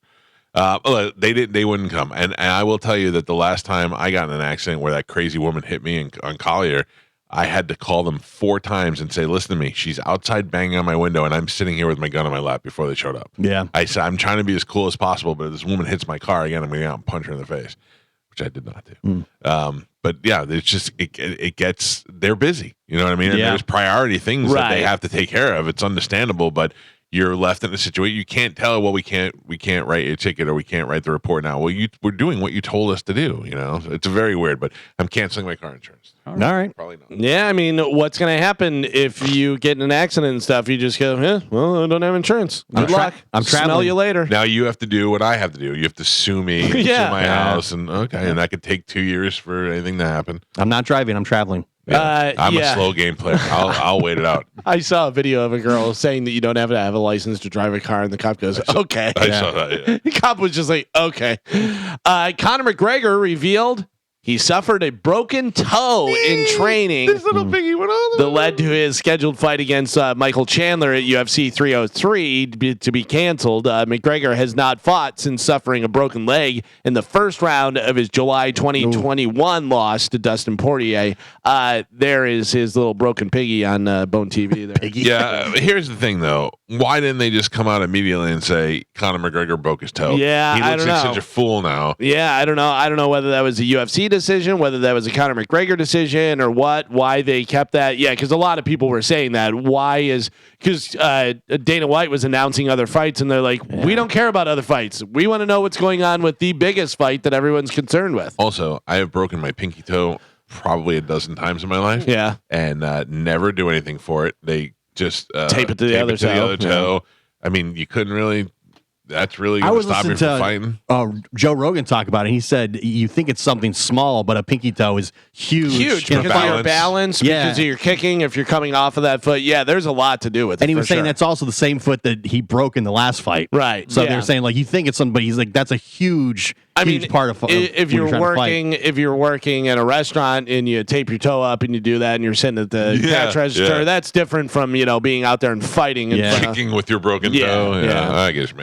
They wouldn't come. And I will tell you that the last time I got in an accident where that crazy woman hit me on Collier, I had to call them 4 times and say, listen to me, she's outside banging on my window and I'm sitting here with my gun on my lap before they showed up. Yeah. I said, I'm trying to be as cool as possible, but if this woman hits my car again, I'm going to go out and punch her in the face, which I did not do. But yeah, it's just, it gets, they're busy. You know what I mean? And Yeah. there's priority things that they Right. have to take care of. It's understandable, but you're left in a situation you can't tell. Well, we can't write a ticket or we can't write the report now. Well, we're doing what you told us to do. You know, it's very weird. But I'm canceling my car insurance. All right. Probably not. Yeah, I mean, what's going to happen if you get in an accident and stuff? You just go, well, I don't have insurance. Good luck. I'm Smell traveling. you later. Now you have to do what I have to do. You have to sue me, sue my house, and and that could take 2 years for anything to happen. I'm not driving. I'm traveling. I'm yeah. a slow game player. I'll wait it out. I saw a video of a girl saying that you don't have to have a license to drive a car, and the cop goes, okay. I saw that. Yeah. The cop was just like, okay. Conor McGregor revealed he suffered a broken toe in training Little piggy went on. that led to his scheduled fight against Michael Chandler at UFC 303 to be canceled. McGregor has not fought since suffering a broken leg in the first round of his July 2021 loss to Dustin Poirier. There is his little broken piggy on Bone TV there. Yeah, here's the thing though. Why didn't they just come out immediately and say Conor McGregor broke his toe? Yeah, he I looks don't like know. such a fool now. Yeah, I don't know. I don't know whether that was a UFC decision, whether that was a Conor McGregor decision, or what. Why they kept that? Yeah, because a lot of people were saying that. Why is because Dana White was announcing other fights, and they're like, we don't care about other fights. We want to know what's going on with the biggest fight that everyone's concerned with. Also, I have broken my pinky toe probably a dozen times in my life. Yeah. and never do anything for it. They just Tape it to the other toe. toe. I mean, you couldn't really. That's really I going to was stop you listening from fighting. Joe Rogan talk about it. He said you think it's something small, but a pinky toe is huge. Huge in a because of fight. your balance, Yeah. because of your kicking, if you're coming off of that foot. Yeah, there's a lot to do with it. And he was for saying sure. that's also the same foot that he broke in the last fight. Right, So yeah. they're saying like you think it's something, but he's like that's a huge I huge mean, part of if when you're trying to fight. working in a restaurant and you tape your toe up and you do that and you're sitting at the cash register, that's different from being out there and fighting. Kicking with your broken toe. I guess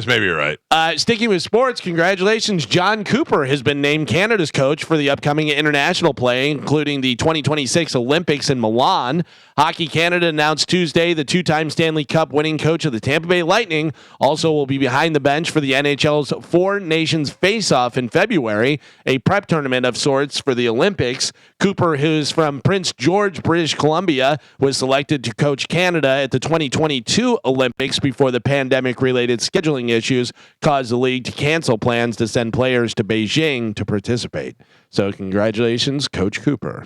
maybe you're right. Sticking with sports, congratulations. John Cooper has been named Canada's coach for the upcoming international play, including the 2026 Olympics in Milan. Hockey Canada announced Tuesday the two-time Stanley Cup winning coach of the Tampa Bay Lightning also will be behind the bench for the NHL's Four Nations Face-Off in February, a prep tournament of sorts for the Olympics. Cooper, who's from Prince George, British Columbia, was selected to coach Canada at the 2022 Olympics before the pandemic-related scheduling issues caused the league to cancel plans to send players to Beijing to participate. So congratulations, Coach Cooper.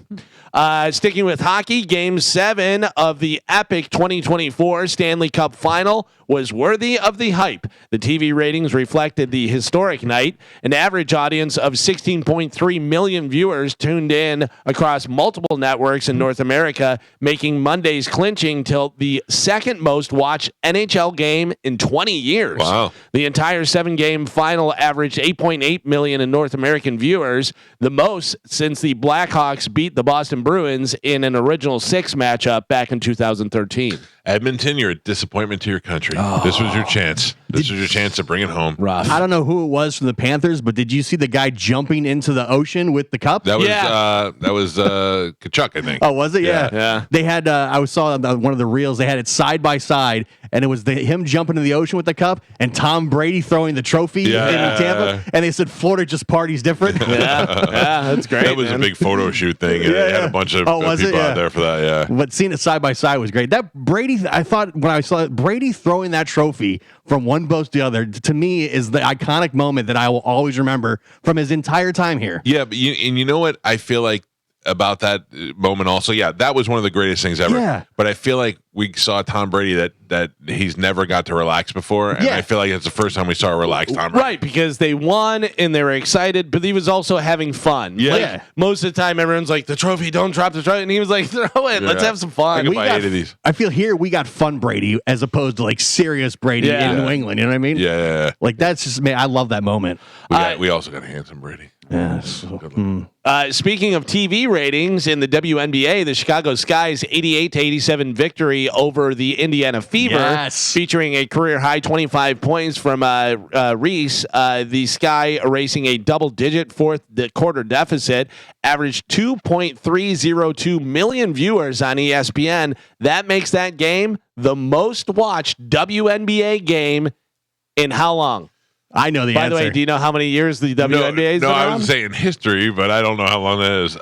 Sticking with hockey, Game 7 of the epic 2024 Stanley Cup Final was worthy of the hype. The TV ratings reflected the historic night. An average audience of 16.3 million viewers tuned in across multiple networks in North America, making Monday's clinching till the second most watched NHL game in 20 years. Wow. The entire 7-game final averaged 8.8 million in North American viewers, the most since the Blackhawks beat the Boston Bruins in an original 6 matchup back in 2013. Edmonton, you're a disappointment to your country. This was your chance. This was your chance to bring it home. Rough. I don't know who it was from the Panthers, but did you see the guy jumping into the ocean with the cup? That was Kachuk, I think. Oh, was it? Yeah. They had I saw on one of the reels. They had it side by side, and it was him jumping in the ocean with the cup, and Tom Brady throwing the trophy in Tampa. And they said Florida just parties different. Yeah, that's great. That was a big photo shoot thing. And it had a bunch of people out there for that. Yeah. But seeing it side by side was great. That Brady, I thought when I saw Brady throwing that trophy from one boat to the other, to me is the iconic moment that I will always remember from his entire time here. Yeah, but you know what I feel like about that moment also? Yeah, that was one of the greatest things ever. Yeah. But I feel like we saw Tom Brady that he's never got to relax before. And I feel like it's the first time we saw a relaxed Tom Brady. Right, because they won and they were excited, but he was also having fun. Yeah. Like, most of the time, everyone's like, the trophy, don't drop the trophy. And he was like, throw it. Let's have some fun. I can buy 8 of these. I feel here we got fun Brady as opposed to like serious Brady in New England. You know what I mean? Yeah. Like that's just me. I love that moment. We also got a handsome Brady. Yes. Speaking of TV ratings in the WNBA, the Chicago Sky's 88-87 victory over the Indiana Fever, featuring a career high 25 points from Reese. The Sky erasing a double-digit fourth quarter deficit, averaged 2.302 million viewers on ESPN. That makes that game the most watched WNBA game in how long? I know the answer. By the way, do you know how many years the WNBA is? No, I was saying history, but I don't know how long that is.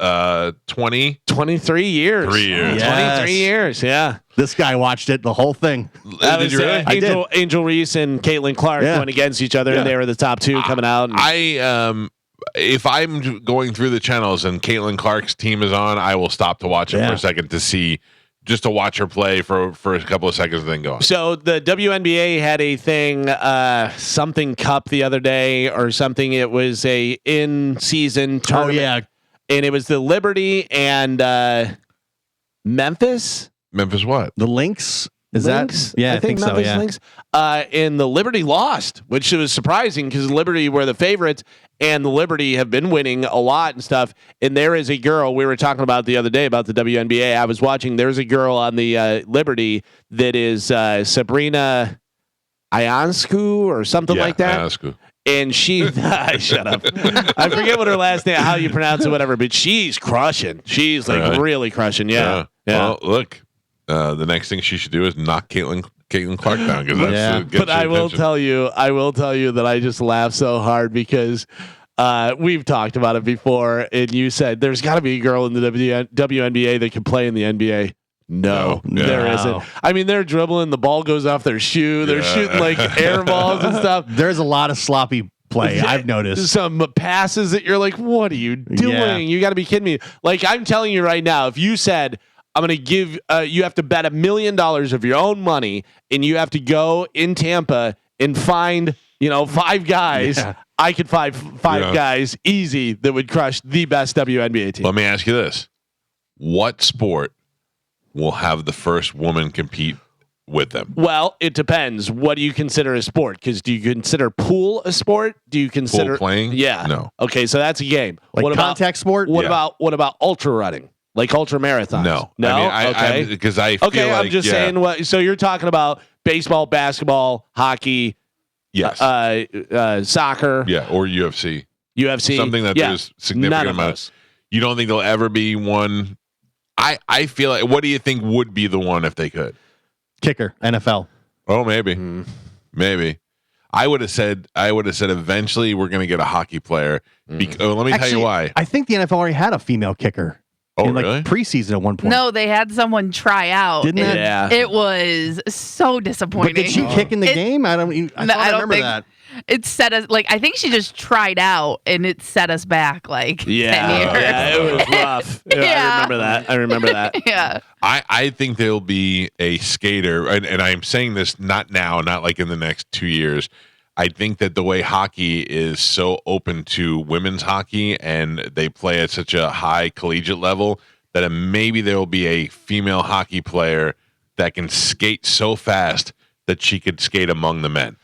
23 years. 3 years. Yes. 23 years, yeah. This guy watched it, the whole thing. Did you really? I did. Angel Reese and Caitlin Clark went against each other, and they were the top two coming out. If I'm going through the channels and Caitlin Clark's team is on, I will stop to watch it for a second just to watch her play for a couple of seconds and then go. So the WNBA had a thing, something cup the other day or something. It was a in-season tournament. Oh, yeah. And it was the Liberty and Memphis. Memphis what? The Lynx? Lynx? That? Yeah, I think Memphis so, yeah. Lynx. And the Liberty lost, which was surprising because Liberty were the favorites, and the Liberty have been winning a lot and stuff. And there is a girl we were talking about the other day about the WNBA. I was watching. There's a girl on the Liberty that is Sabrina Ionescu or something like that. Ionescu. And she, shut up. I forget what her last name, how you pronounce it, whatever. But she's crushing. She's like really crushing. Yeah. Well, look, the next thing she should do is knock Caitlin Clark down because that's. But I will tell you that I just laugh so hard because we've talked about it before, and you said there's got to be a girl in the WNBA that can play in the NBA. No, there isn't. I mean, they're dribbling, the ball goes off their shoe. They're shooting like air balls and stuff. There's a lot of sloppy play. I've noticed some passes that you're like, what are you doing? Yeah. You got to be kidding me. Like, I'm telling you right now, if you said, I'm going to give, you have to bet $1 million of your own money, and you have to go in Tampa and find, 5 guys. Yeah. I could find five guys easy that would crush the best WNBA team. Let me ask you this. What sport will have the first woman compete with them. Well, it depends. What do you consider a sport? Because do you consider pool a sport? Do you consider Pool playing? Yeah. No. Okay, so that's a game. Like what contact sport? What Yeah. about ultra running? Like ultra marathons? No. No. I mean, okay. Because I feel Okay, like, I'm just saying what. So you're talking about baseball, basketball, hockey, Yes. soccer, Yeah. Or UFC. UFC, Something that there's significant none of amount those. You don't think there'll ever be one? I feel like. What do you think would be the one if they could? Kicker, NFL. Oh, maybe. Maybe. I would have said eventually we're going to get a hockey player. Let me tell you Actually, why. I think the NFL already had a female kicker. Oh, in like really? preseason at one point. No, they had someone try out. Didn't and they? Yeah. It was so disappointing. But did she kick in the game? I don't No, I don't remember think- that. It set us I think she just tried out and it set us back like 10 years. Yeah, it was rough. Yeah, Yeah. I remember that. Yeah. I think there'll be a skater, and I'm saying this not now, not like in the next 2 years. I think that the way hockey is so open to women's hockey and they play at such a high collegiate level that maybe there will be a female hockey player that can skate so fast that she could skate among the men.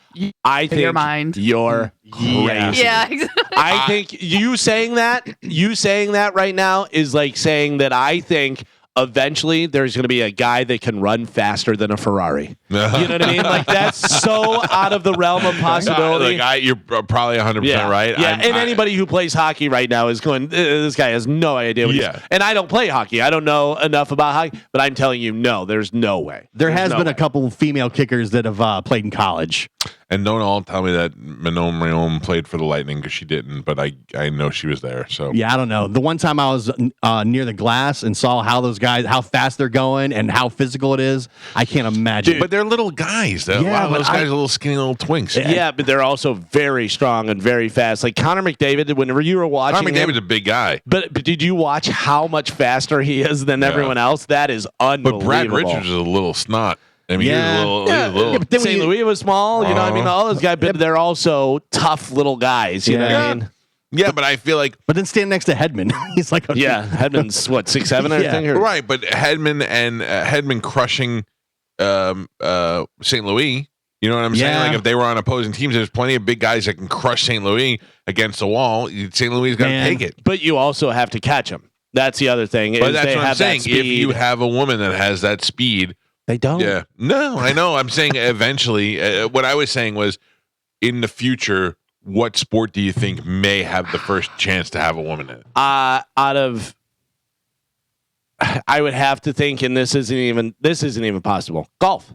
I think your mind. you're Yeah. crazy. Yeah, exactly. I think you saying that right now is like saying that I think eventually there's going to be a guy that can run faster than a Ferrari. You know what I mean? Like that's so out of the realm of possibility. You're probably 100% right. Yeah, and anybody who plays hockey right now is going, this guy has no idea what Yeah. he's. And I don't play hockey. I don't know enough about hockey, but I'm telling you, no, there's no way. There has been a couple female kickers that have played in college. And don't all tell me that Manon Rayon played for the Lightning because she didn't, but I know she was there. So Yeah, I don't know. The one time I was near the glass and saw how those guys, how fast they're going and how physical it is, I can't imagine. But they're little guys. A Yeah, lot of but those guys are little skinny little twinks. Yeah, but they're also very strong and very fast. Like Connor McDavid, whenever you were watching Connor him, McDavid's a big guy. but did you watch how much faster he is than everyone else? That is But unbelievable. Brad Richards is a little snot. I mean, Yeah. he was a little. but then when St. you- Louis was small, you know what I mean? All those guys, but they're also tough little guys, you know what I mean? Yeah, but I feel like But then stand next to Hedman. He's like, Yeah, Hedman's what, 6'7", I Yeah. think? Or- right, but Hedman crushing St. Louis. You know what I'm saying? Yeah. Like if they were on opposing teams, there's plenty of big guys that can crush St. Louis against the wall. St. Louis got to Man. take it. But you also have to catch them. That's the other thing. But is that's they what I'm have that saying. If speed. you have a woman that has that speed, They don't. yeah. No, I know. I'm saying eventually. What I was saying was, in the future, what sport do you think may have the first chance to have a woman in it? Out of, I would have to think, and this isn't even possible. Golf.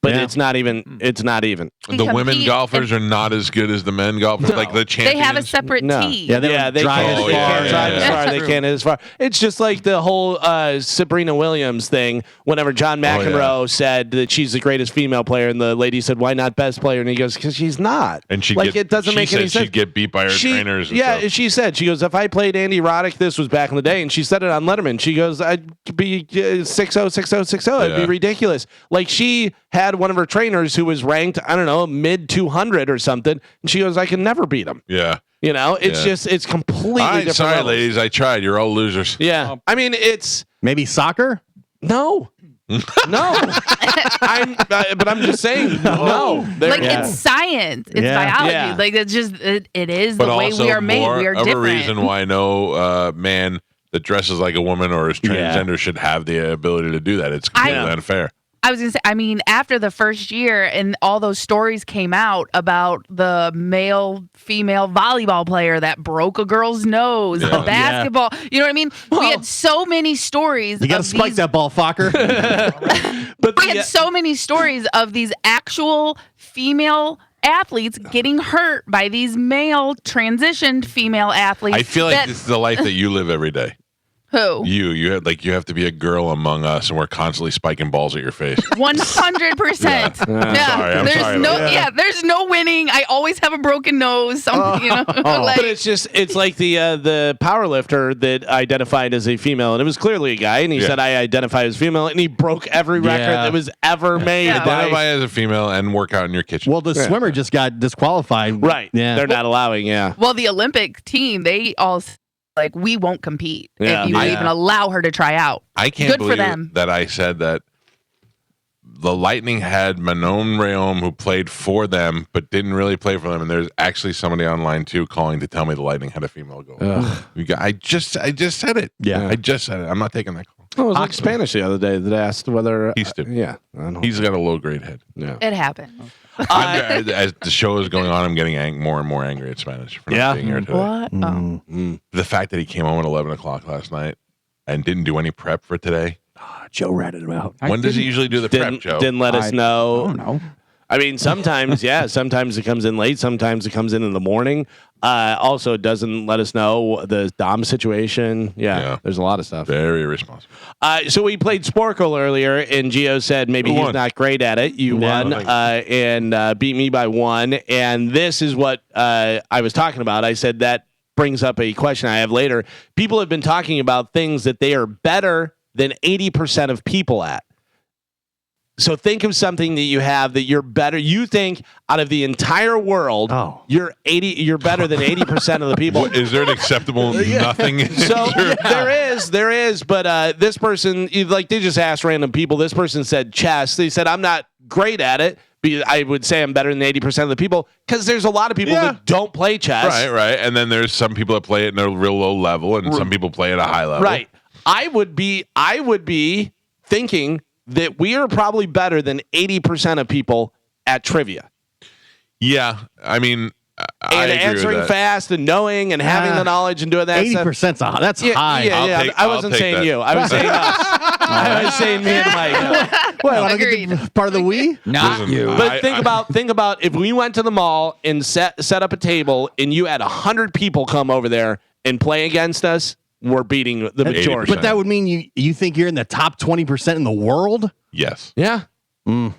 But Yeah. it's not even. It's not even. They The women compete golfers are not as good as the men golfers, like the They champions. have a separate No. team. Yeah, they don't They drive can't, as they far. can't drive yeah, as yeah. far. They True. can't as far. It's just like the whole Sabrina Williams thing. Whenever John McEnroe said that she's the greatest female player, and the lady said, "Why not best player?" And he goes, "Because she's not." And she like it doesn't make any sense. She'd get beat by her trainers. And yeah, stuff. she said, she goes, if I played Andy Roddick, this was back in the day, and she said it on Letterman. She goes, I'd be 6'0", 6'0", 6'0". It'd be Yeah. ridiculous. Like she had one of her trainers who was ranked, I don't know, mid 200 or something, and she goes, I can never beat him. Yeah. You know, it's Yeah. just, it's completely All right, different. sorry, levels. ladies. I tried. You're all losers. Yeah, I mean, it's Maybe soccer? no. But I'm just saying, no. Like Yeah. it's science, it's Yeah. biology. Yeah. Like it's just it is But the way also we are made. more We are of different. a reason why no man that dresses like a woman or is transgender should have the ability to do that. It's completely unfair. I was gonna say, I mean, after the first year and all those stories came out about the male-female volleyball player that broke a girl's nose, Yeah. the basketball, you know what I mean? We had so many stories. You got to of spike these- that ball, Fokker. But We had so many stories of these actual female athletes getting hurt by these male transitioned female athletes. I feel like that- this is the life that you live every day. who You have to be a girl among us, and we're constantly spiking balls at your face. 100%. I'm there's sorry no about that. there's no winning. I always have a broken nose. Something, you know, like, But it's like the power lifter that identified as a female, and it was clearly a guy, and he Yeah. said, I identify as female, and he broke every record Yeah. that was ever made. Yeah. by- Identify as a female and work out in your kitchen. Well, the swimmer just got disqualified. Right. Yeah. They're not allowing, yeah. well, the Olympic team, they all like, we won't compete Yeah. if you Yeah. even allow her to try out. I can't Good for believe them. that I said that the Lightning had Manon Rhéaume, who played for them, but didn't really play for them. And there's actually somebody online too calling to tell me the Lightning had a female goalie. I just said it. Yeah. I just said it. I'm not taking that call. Oh, it was like Spanish the other day that asked whether He's stupid. yeah, I know. He's got a low grade head. Yeah. It happened. As the show is going on, I'm getting more and more angry at Spanish for not being here today. What? Oh. The fact that he came home at 11 o'clock last night and didn't do any prep for today. Joe ratted him out. When does he usually do the prep, Joe? Didn't let us I know. don't know. I mean, sometimes, sometimes it comes in late. Sometimes it comes in the morning. Also, it doesn't let us know the Dom situation. Yeah, there's a lot of stuff. Very irresponsible. So we played Sporcle earlier, and Gio said maybe Who he's won? not great at it. You won and beat me by 1. And this is what I was talking about. I said that brings up a question I have later. People have been talking about things that they are better than 80% of people at. So think of something that you have that you're better. You think out of the entire world, you're better than 80% of the people. What, is there an acceptable nothing? So there is, but this person, like they just asked random people. This person said chess. They said I'm not great at it. I would say I'm better than 80% of the people because there's a lot of people that don't play chess. Right. And then there's some people that play it at a real low level, and some people play at a high level. Right. I would be thinking that we are probably better than 80% of people at trivia. Yeah, I mean, I and agree answering with that. fast and knowing and having the knowledge and doing that 80%'s that's high. Yeah, I wasn't saying you. I was saying us. I was saying me and Mike. Well, Agreed. part of the we? Not Listen, you. But think about if we went to the mall and set up a table and you had 100 people come over there and play against us, we're beating the majority. But that would mean you think you're in the top 20% in the world? Yes. Yeah. I'm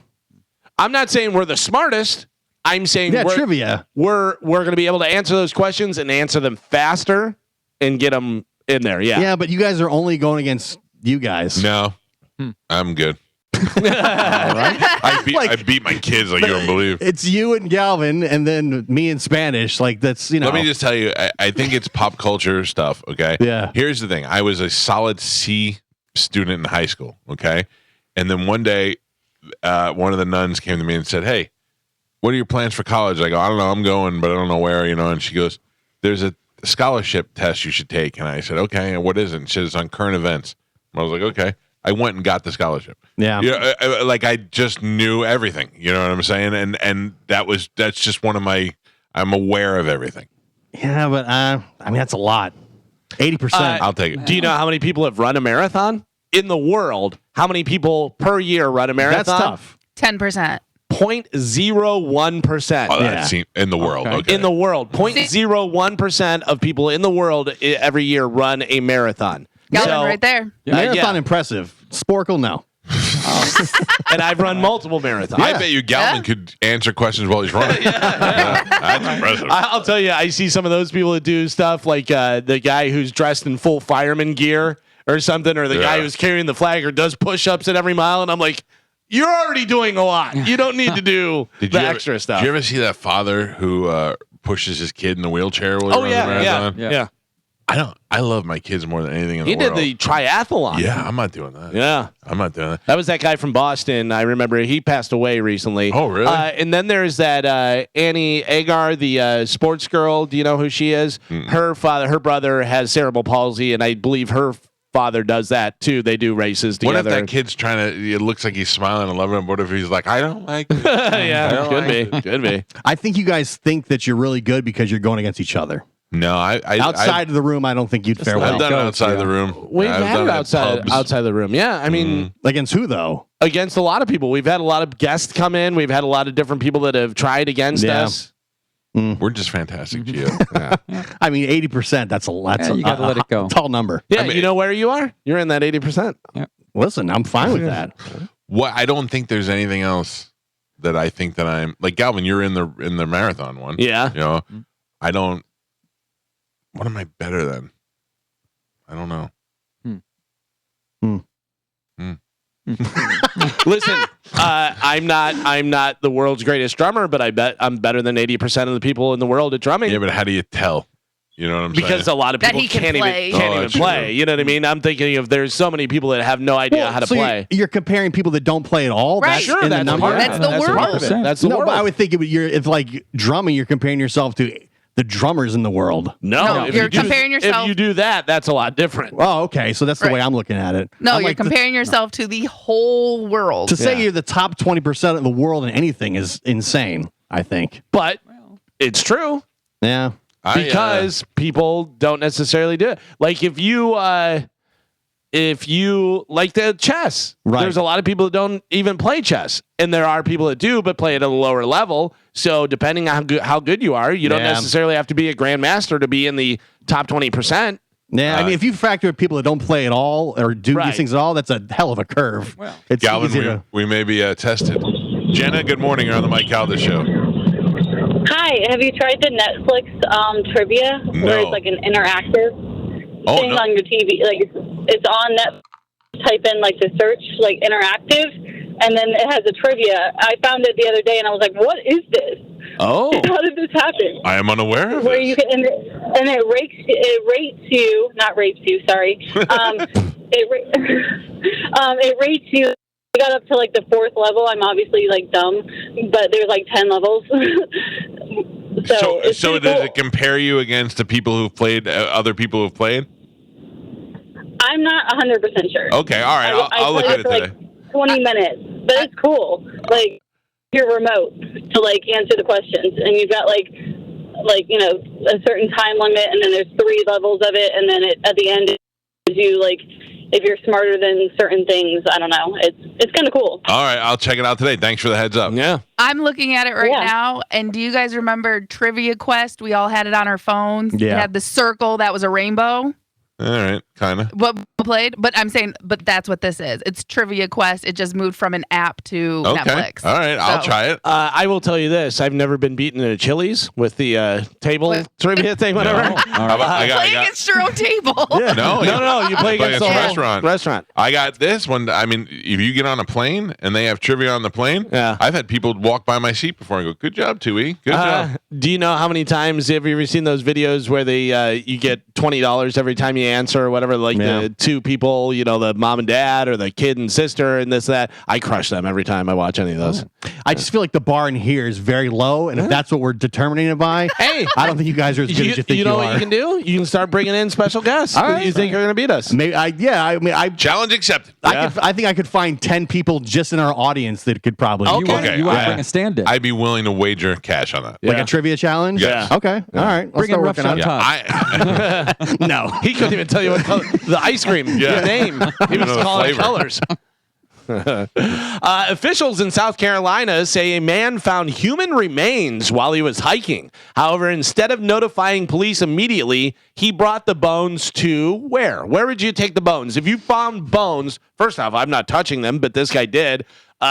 not saying we're the smartest. I'm saying trivia. We're going to be able to answer those questions and answer them faster and get them in there. Yeah. Yeah, but you guys are only going against you guys. No, I'm good. I beat my kids like you don't believe. It's you and Galvin, and then me in Spanish. Like that's Let me just tell you, I think it's pop culture stuff. Okay. Yeah. Here's the thing: I was a solid C student in high school. Okay, and then one day, one of the nuns came to me and said, "Hey, what are your plans for college?" I go, "I don't know. I'm going, but I don't know where." And she goes, "There's a scholarship test you should take." And I said, "Okay, and what is it?" And she said, "It's on current events." And I was like, "Okay." I went and got the scholarship. Yeah. Like I just knew everything. You know what I'm saying? And that's just one of my. I'm aware of everything. Yeah, but I mean that's a lot. 80%. I'll take it. Do you know how many people have run a marathon in the world? How many people per year run a marathon? That's tough. 10%. 0.01%. Oh, that's in the world. Okay. In the world, 0.01% of people in the world every year run a marathon. Galvin right there. Marathon impressive. Sporcle, no. And I've run multiple marathons. I bet you Galvin could answer questions while he's running. That's impressive. I'll tell you, I see some of those people that do stuff like the guy who's dressed in full fireman gear or something, or the guy who's carrying the flag or does push-ups at every mile, and I'm like, you're already doing a lot. You don't need to do extra stuff. Did you ever see that father who pushes his kid in the wheelchair while he runs a marathon? Yeah. I love my kids more than anything in the He world. did the triathlon. Yeah, I'm not doing that. Yeah. I'm not doing that. That was that guy from Boston. I remember he passed away recently. Oh, really? And then there's that Annie Agar, the sports girl. Do you know who she is? Her brother has cerebral palsy, and I believe her father does that too. They do races together. What if that kid's trying to? It looks like he's smiling and loving it. What if he's like, I don't like it. Yeah, could be. I think you guys think that you're really good because you're going against each other. No, Outside of the room, I don't think you'd fare I've well. done it outside of the room. We've I've had done it at outside pubs. the room. Yeah, I mean, Against who though? against a lot of people. We've had a lot of guests come in. We've had a lot of different people that have tried against us. We're just fantastic, Gio. I mean, 80%. That's a lot. Yeah, you gotta let it go. Tall number. Yeah, you know where you are? You're in that 80%. Listen, I'm fine with that. What I don't think there's anything else that I think that I'm like Galvin. You're in the marathon one. Yeah. You know, I don't. What am I better than? I don't know. Listen, I'm not the world's greatest drummer, but I bet I'm better than 80% of the people in the world at drumming. Yeah, but how do you tell? You know what I'm Because saying? a lot of That people he can can't play. even Oh, that's play. true. You know what I mean? I'm thinking of there's so many people that have no idea how to so play. You're comparing people that don't play at all. Right. That's Sure, in the that's number. part of That's it. the That's part world. of it. That's the No, world. but I would think it's like drumming. You're comparing yourself to the drummers in the world. No, No, you're comparing yourself- If you do that, that's a lot different. Oh, okay. So that's the Right. way I'm looking at it. No, I'm you're like, comparing yourself to the whole world. to say Yeah. you're the top 20% of the world in anything is insane, I think. But it's true. Yeah. Because people don't necessarily do it. Like if you like the chess, Right. there's a lot of people that don't even play chess, and there are people that do, but play at a lower level. So depending on how good you are, you don't Yeah. necessarily have to be a grandmaster to be in the top 20%. Yeah, I mean, if you factor people that don't play at all or do Right. these things at all, that's a hell of a curve. Well, It's easy Galvin, to. we may be tested. Jenna, good morning. You're on the Mike Calta Show. Hi, have you tried the Netflix trivia where No. it's like an interactive Oh, thing no. on your TV? Like it's on Netflix. Type in like the search like interactive, and then it has a trivia. I found it the other day, and I was like, "What is this? Oh, How did this happen?" I am unaware of Where this. you can and it rates you, not rapes you. Sorry. It rates you. I got up to like the 4th level. I'm obviously like dumb, but there's like 10 levels. So it's pretty does cool. it compare you against the people who've played, other people who've played? I'm not 100% sure. Okay, all right. I'll look at played it for today. like 20 minutes, but it's cool. Like your remote to like answer the questions, and you've got like you know a certain time limit, and then there's 3 levels of it, and then at the end it gives you like if you're smarter than certain things. I don't know. It's kind of cool. All right, I'll check it out today. Thanks for the heads up. yeah. I'm looking at it right Yeah. now, and do you guys remember Trivia Quest? We all had it on our phones. It Yeah. had the circle that was a rainbow. All right, kind of. What played? But I'm saying, but that's what this is. It's Trivia Quest. It just moved from an app to Okay. Netflix. All right, I'll So- try it. I will tell you this: I've never been beaten at a Chili's with the table What? trivia thing, whatever. How about, I Play got, against your own table. no, No, you play against the whole restaurant. I got this one. I mean, if you get on a plane and they have trivia on the plane, Yeah. I've had people walk by my seat before and go, "Good job, Tui. Good job." Do you know how many times have you ever seen those videos where they you get $20 every time you answer or whatever? Like Yeah. the 2 people, you know, the mom and dad or the kid and sister and this that. I crush them every time I watch any of those. I just feel like the bar in here is very low, and if that's what we're determining it by, Hey, I don't think you guys are as good as you think you know are. what you can do? You can start bringing in special guests All that right. you think are going to beat us. Maybe I Challenge accepted. I think I could find 10 people just in our audience that could probably Okay. You want Okay, to I- bring a stand in. I'd be willing to wager cash on that. like Yeah. a trivia challenge. Yes. Okay. All right. Let's Bring in start rough working on shot it. Todd. I, No. He couldn't even tell you what color, the ice cream Yeah. the name. He was know the calling flavor. colors. Officials in South Carolina say a man found human remains while he was hiking. However, instead of notifying police immediately, he brought the bones to where? Where would you take the bones? If you found bones, first off, I'm not touching them, but this guy did.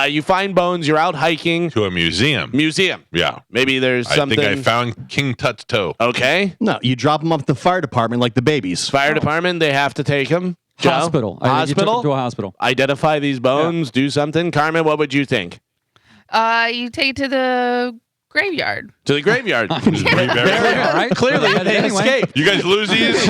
You find bones, you're out hiking, to a museum. museum. Yeah. Maybe there's I something. think I found King Tut's toe. Okay. No, you drop them up at the fire department like the babies. Fire department, they have to take him. Joe? Hospital. I think you took him Hospital. to a hospital. Identify these bones, do something. Carmen, what would you think? You take it to the graveyard. To the graveyard. All right. Clearly, Go ahead they anyway. escaped. You guys lose these? This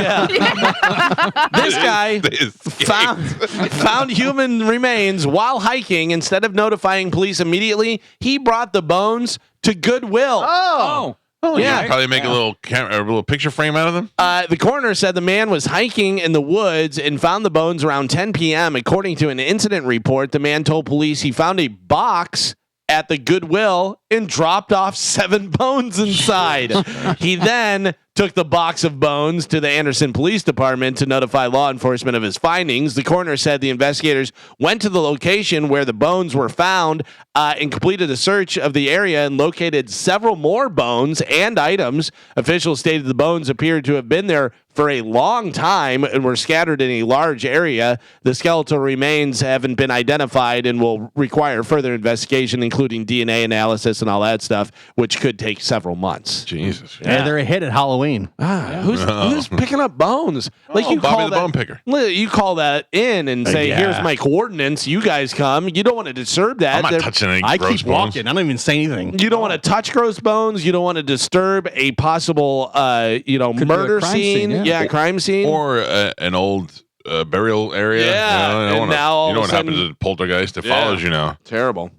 guy They escaped. found human remains while hiking. Instead of notifying police immediately, he brought the bones to Goodwill. Oh. yeah. You probably make a little a little picture frame out of them. The coroner said the man was hiking in the woods and found the bones around 10 p.m. According to an incident report, the man told police he found a box at the Goodwill and dropped off 7 bones inside. He then took the box of bones to the Anderson Police Department to notify law enforcement of his findings. The coroner said the investigators went to the location where the bones were found and completed a search of the area and located several more bones and items. Officials stated the bones appeared to have been there for a long time and were scattered in a large area. The skeletal remains haven't been identified and will require further investigation, including DNA analysis and all that stuff, which could take several months. Jesus. Yeah, they're a hit at Halloween. Halloween. Who's picking up bones? Like you Bobby call the that, bone picker. You call that in and say, yeah. "Here's my coordinates. You guys come." You don't want to disturb that. I'm not They're- touching any I gross keep bones. walking. I don't even say anything. You don't want to touch gross bones. You don't want to disturb a possible, Could be a murder crime scene. scene, yeah. Crime scene. Or an old burial area. Yeah, You know, and now all you know of what a sudden- happens to poltergeist? It Yeah. follows you now. Terrible.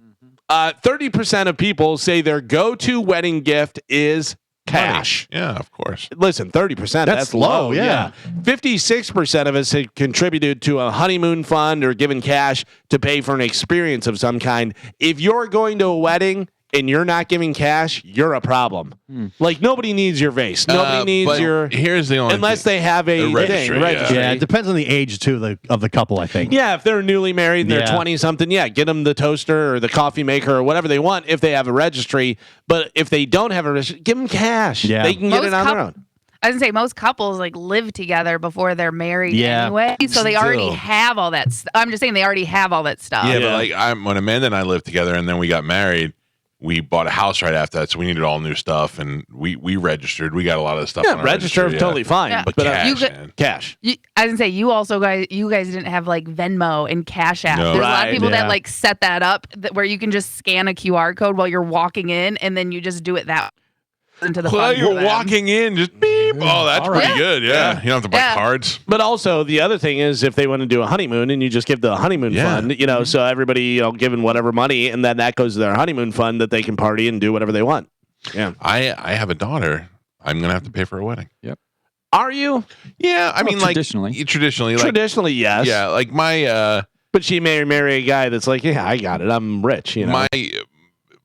30% of people say their go-to wedding gift is cash. Yeah, of course. Listen, 30%. That's low, yeah. 56% of us have contributed to a honeymoon fund or given cash to pay for an experience of some kind. If you're going to a wedding and you're not giving cash, you're a problem. Like nobody needs your vase. Nobody needs but your Here's the only unless thing. they have a registry, registry. Yeah, it depends on the age too of the couple. I think. Yeah, if they're newly married and they're Yeah. 20 something, get them the toaster or the coffee maker or whatever they want if they have a registry. But if they don't have a registry, give them cash. Yeah. They can get it on their own. I was gonna say most couples like live together before they're married Yeah. anyway, so they already Still. have all that. I'm just saying they already have all that stuff. Yeah, but like when Amanda and I lived together and then we got married, we bought a house right after that, so we needed all new stuff, and we registered. We got a lot of the stuff. on our register registry, totally fine. Yeah. But But cash, You could- man. cash. I was gonna say you guys didn't have like Venmo and Cash App. No. There's a lot Right, of people yeah. that like set that up where you can just scan a QR code while you're walking in, and then you just do it that into the Well, fund you're for them. walking in, just beep. Oh, that's All pretty right. good. Yeah. You don't have to buy Yeah. cards. But also the other thing is if they want to do a honeymoon and you just give the honeymoon Yeah. fund, so everybody giving whatever money and then that goes to their honeymoon fund that they can party and do whatever they want. Yeah. I have a daughter. I'm gonna have to pay for a wedding. Are you? Yeah, I mean, traditionally. traditionally, like, Traditionally, yes. yeah, like my But she may marry a guy that's like, yeah, I got it. I'm rich.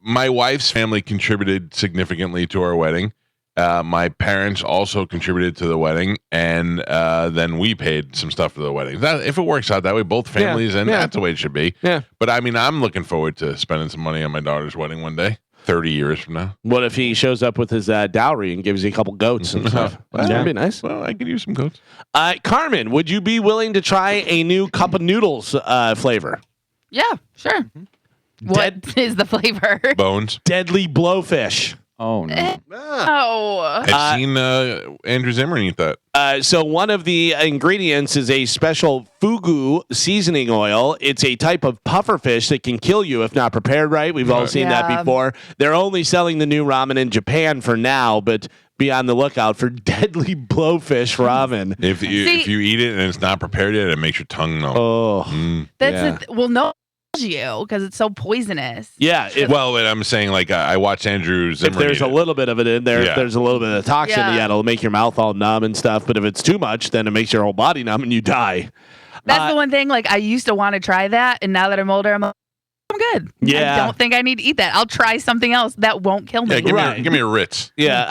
my wife's family contributed significantly to our wedding. My parents also contributed to the wedding, and then we paid some stuff for the wedding. That if it works out that way, both families, and that's the way it should be. Yeah. But I mean, I'm looking forward to spending some money on my daughter's wedding one day, 30 years from now. What if he shows up with his dowry and gives you a couple goats and stuff? That'd be nice. Well, I could use some coats. Carmen, would you be willing to try a new cup of noodles flavor? Yeah, sure. What is the flavor? Bones. Deadly blowfish. Oh no. Oh, I've seen Andrew Zimmern eat that. So one of the ingredients is a special fugu seasoning oil. It's a type of puffer fish that can kill you if not prepared right. We've all seen that Yeah. before. They're only selling the new ramen in Japan for now, but be on the lookout for deadly blowfish ramen. If you See- if you eat it and it's not prepared yet, it makes your tongue numb. Oh, that's yeah. well, no, you because it's so poisonous. Yeah. Well, and I'm saying like I watched Andrew If Zimmern. there's eat a it. little bit of it in there, Yeah. if there's a little bit of toxin, Yeah. it'll make your mouth all numb and stuff. But if it's too much, then it makes your whole body numb and you die. That's the one thing. Like I used to want to try that, and now that I'm older, I'm like, I'm good. Yeah. I don't think I need to eat that. I'll try something else that won't kill me. Yeah, give Right. me a Ritz. Yeah.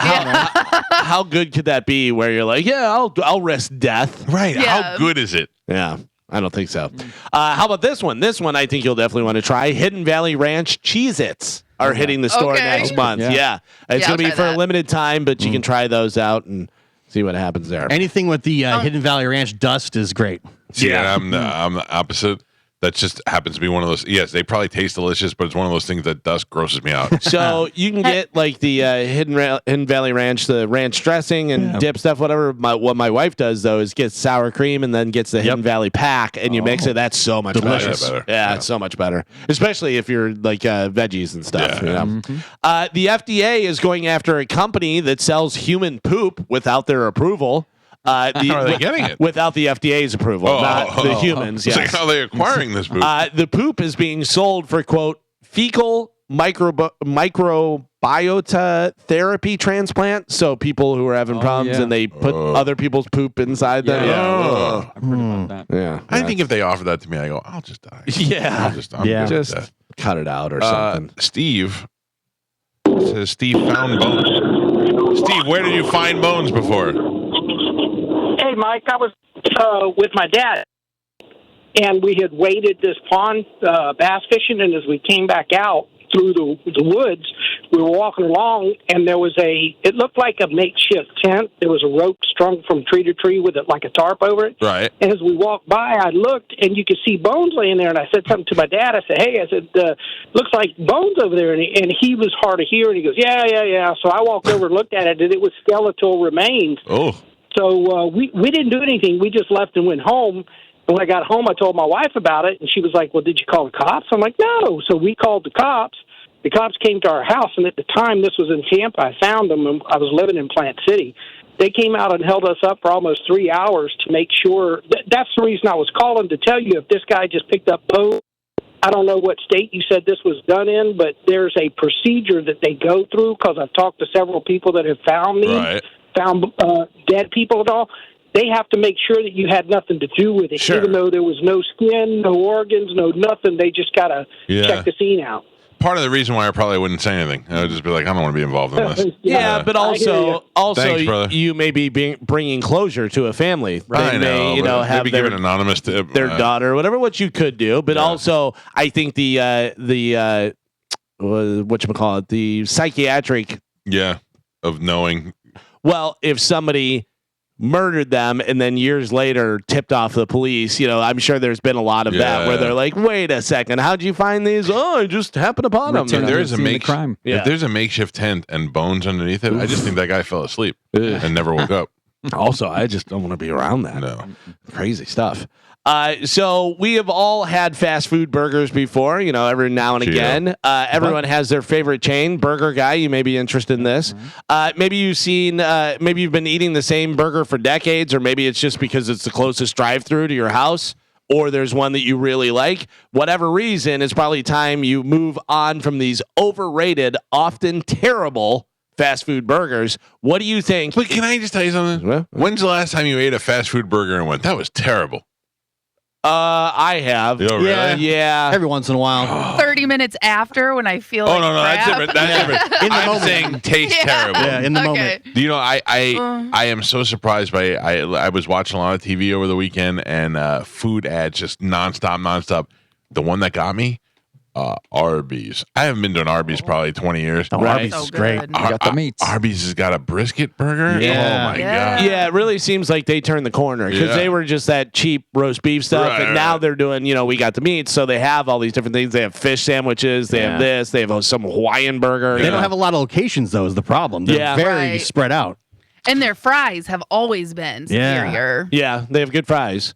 How good could that be where you're like, yeah, I'll risk death. Right. Yeah. How good is it? Yeah. I don't think so. How about this one? This one I think you'll definitely want to try. Hidden Valley Ranch Cheez-Its are hitting the store Okay. next month. Yeah. Yeah. It's Yeah, going to I'll be try for a that. limited time, but you can try those out and see what happens there. Anything with the Hidden Valley Ranch dust is great. See, Yeah. and I'm the opposite. That just happens to be one of those. Yes, they probably taste delicious, but it's one of those things that dust grosses me out. So you can get like the Hidden Valley Ranch, the ranch dressing and dip stuff, whatever. What my wife does though is get sour cream and then gets the Hidden Valley pack, and you mix it. That's so much Delicious. better. Better. Yeah, Yeah. it's so much better, especially if you're like veggies and stuff. Yeah. You know? The FDA is going after a company that sells human poop without their approval. How are they getting it? Without the FDA's approval, not the humans. It's Yes. like how are they acquiring this poop? The poop is being sold for quote fecal microbiota therapy transplant. So people who are having problems yeah. and they put other people's poop inside them. Yeah. Oh. I've heard about that. Yeah. I think if they offer that to me, I go, I'll just die. Yeah. I'm Yeah. good with Just that. cut it out or something. Steve says Steve found bones. Steve, where did you find bones before? Hey, Mike, I was with my dad, and we had waded this pond bass fishing, and as we came back out, through the woods. We were walking along, and there was it looked like a makeshift tent. There was a rope strung from tree to tree with like a tarp over it. Right. And as we walked by, I looked, and you could see bones laying there. And I said something to my dad. I said, "Hey," I said, "looks like bones over there." And he was hard of hearing. He goes, "Yeah." So I walked over and looked at it, and it was skeletal remains. Oh. So we didn't do anything. We just left and went home. And when I got home, I told my wife about it, and she was like, "Well, did you call the cops?" I'm like, "No." So we called the cops. The cops came to our house, and at the time, this was in Tampa. I found them, and I was living in Plant City. They came out and held us up for almost 3 hours to make sure. That's the reason I was calling, to tell you if this guy just picked up bones. I don't know what state you said this was done in, but there's a procedure that they go through, because I've talked to several people that have found these, found dead people and all. They have to make sure that you had nothing to do with it, even though there was no skin, no organs, no nothing. They just got to check the scene out. Part of the reason why I probably wouldn't say anything. I would just be like, I don't want to be involved in this. But also Thanks, you may be bringing closure to a family. Right, They may, have maybe give an anonymous tip, their daughter, whatever. What you could do, but also I think the whatchamacallit, the psychiatric. Of knowing. Well, if somebody murdered them and then years later tipped off the police, I'm sure there's been a lot of that where they're like, wait a second, how'd you find these? Oh, I just happened upon them. If there's if there's a makeshift tent and bones underneath it, I just think that guy fell asleep and never woke up. Also, I just don't want to be around that. No. Crazy stuff. So we have all had fast food burgers before, every now and again. Everyone has their favorite chain. Burger Guy, you may be interested in this. Maybe maybe you've been eating the same burger for decades, or maybe it's just because it's the closest drive-through to your house, or there's one that you really like. Whatever reason, it's probably time you move on from these overrated, often terrible fast food burgers. What do you think? But can I just tell you something? When's the last time you ate a fast food burger and went, that was terrible? I have. Oh, really? Yeah. Every once in a while. 30 minutes after, when I feel Oh, like no, crap. that's different. That's different. In the I'm moment. saying taste terrible. Yeah, in the moment. Do you know, I am so surprised by I was watching a lot of TV over the weekend, and food ads just nonstop. The one that got me, Arby's. I haven't been to an Arby's probably 20 years. Arby's So is great. good. got the meats. Arby's has got a brisket burger. Yeah. Oh my Yeah. god. Yeah, it really seems like they turned the corner, because they were just that cheap roast beef stuff, and now they're doing, we got the meat, so they have all these different things. They have fish sandwiches, they have this, they have some Hawaiian burger. They don't have a lot of locations, though, is the problem. They're very Right. spread out. And their fries have always been superior. Yeah, they have good fries.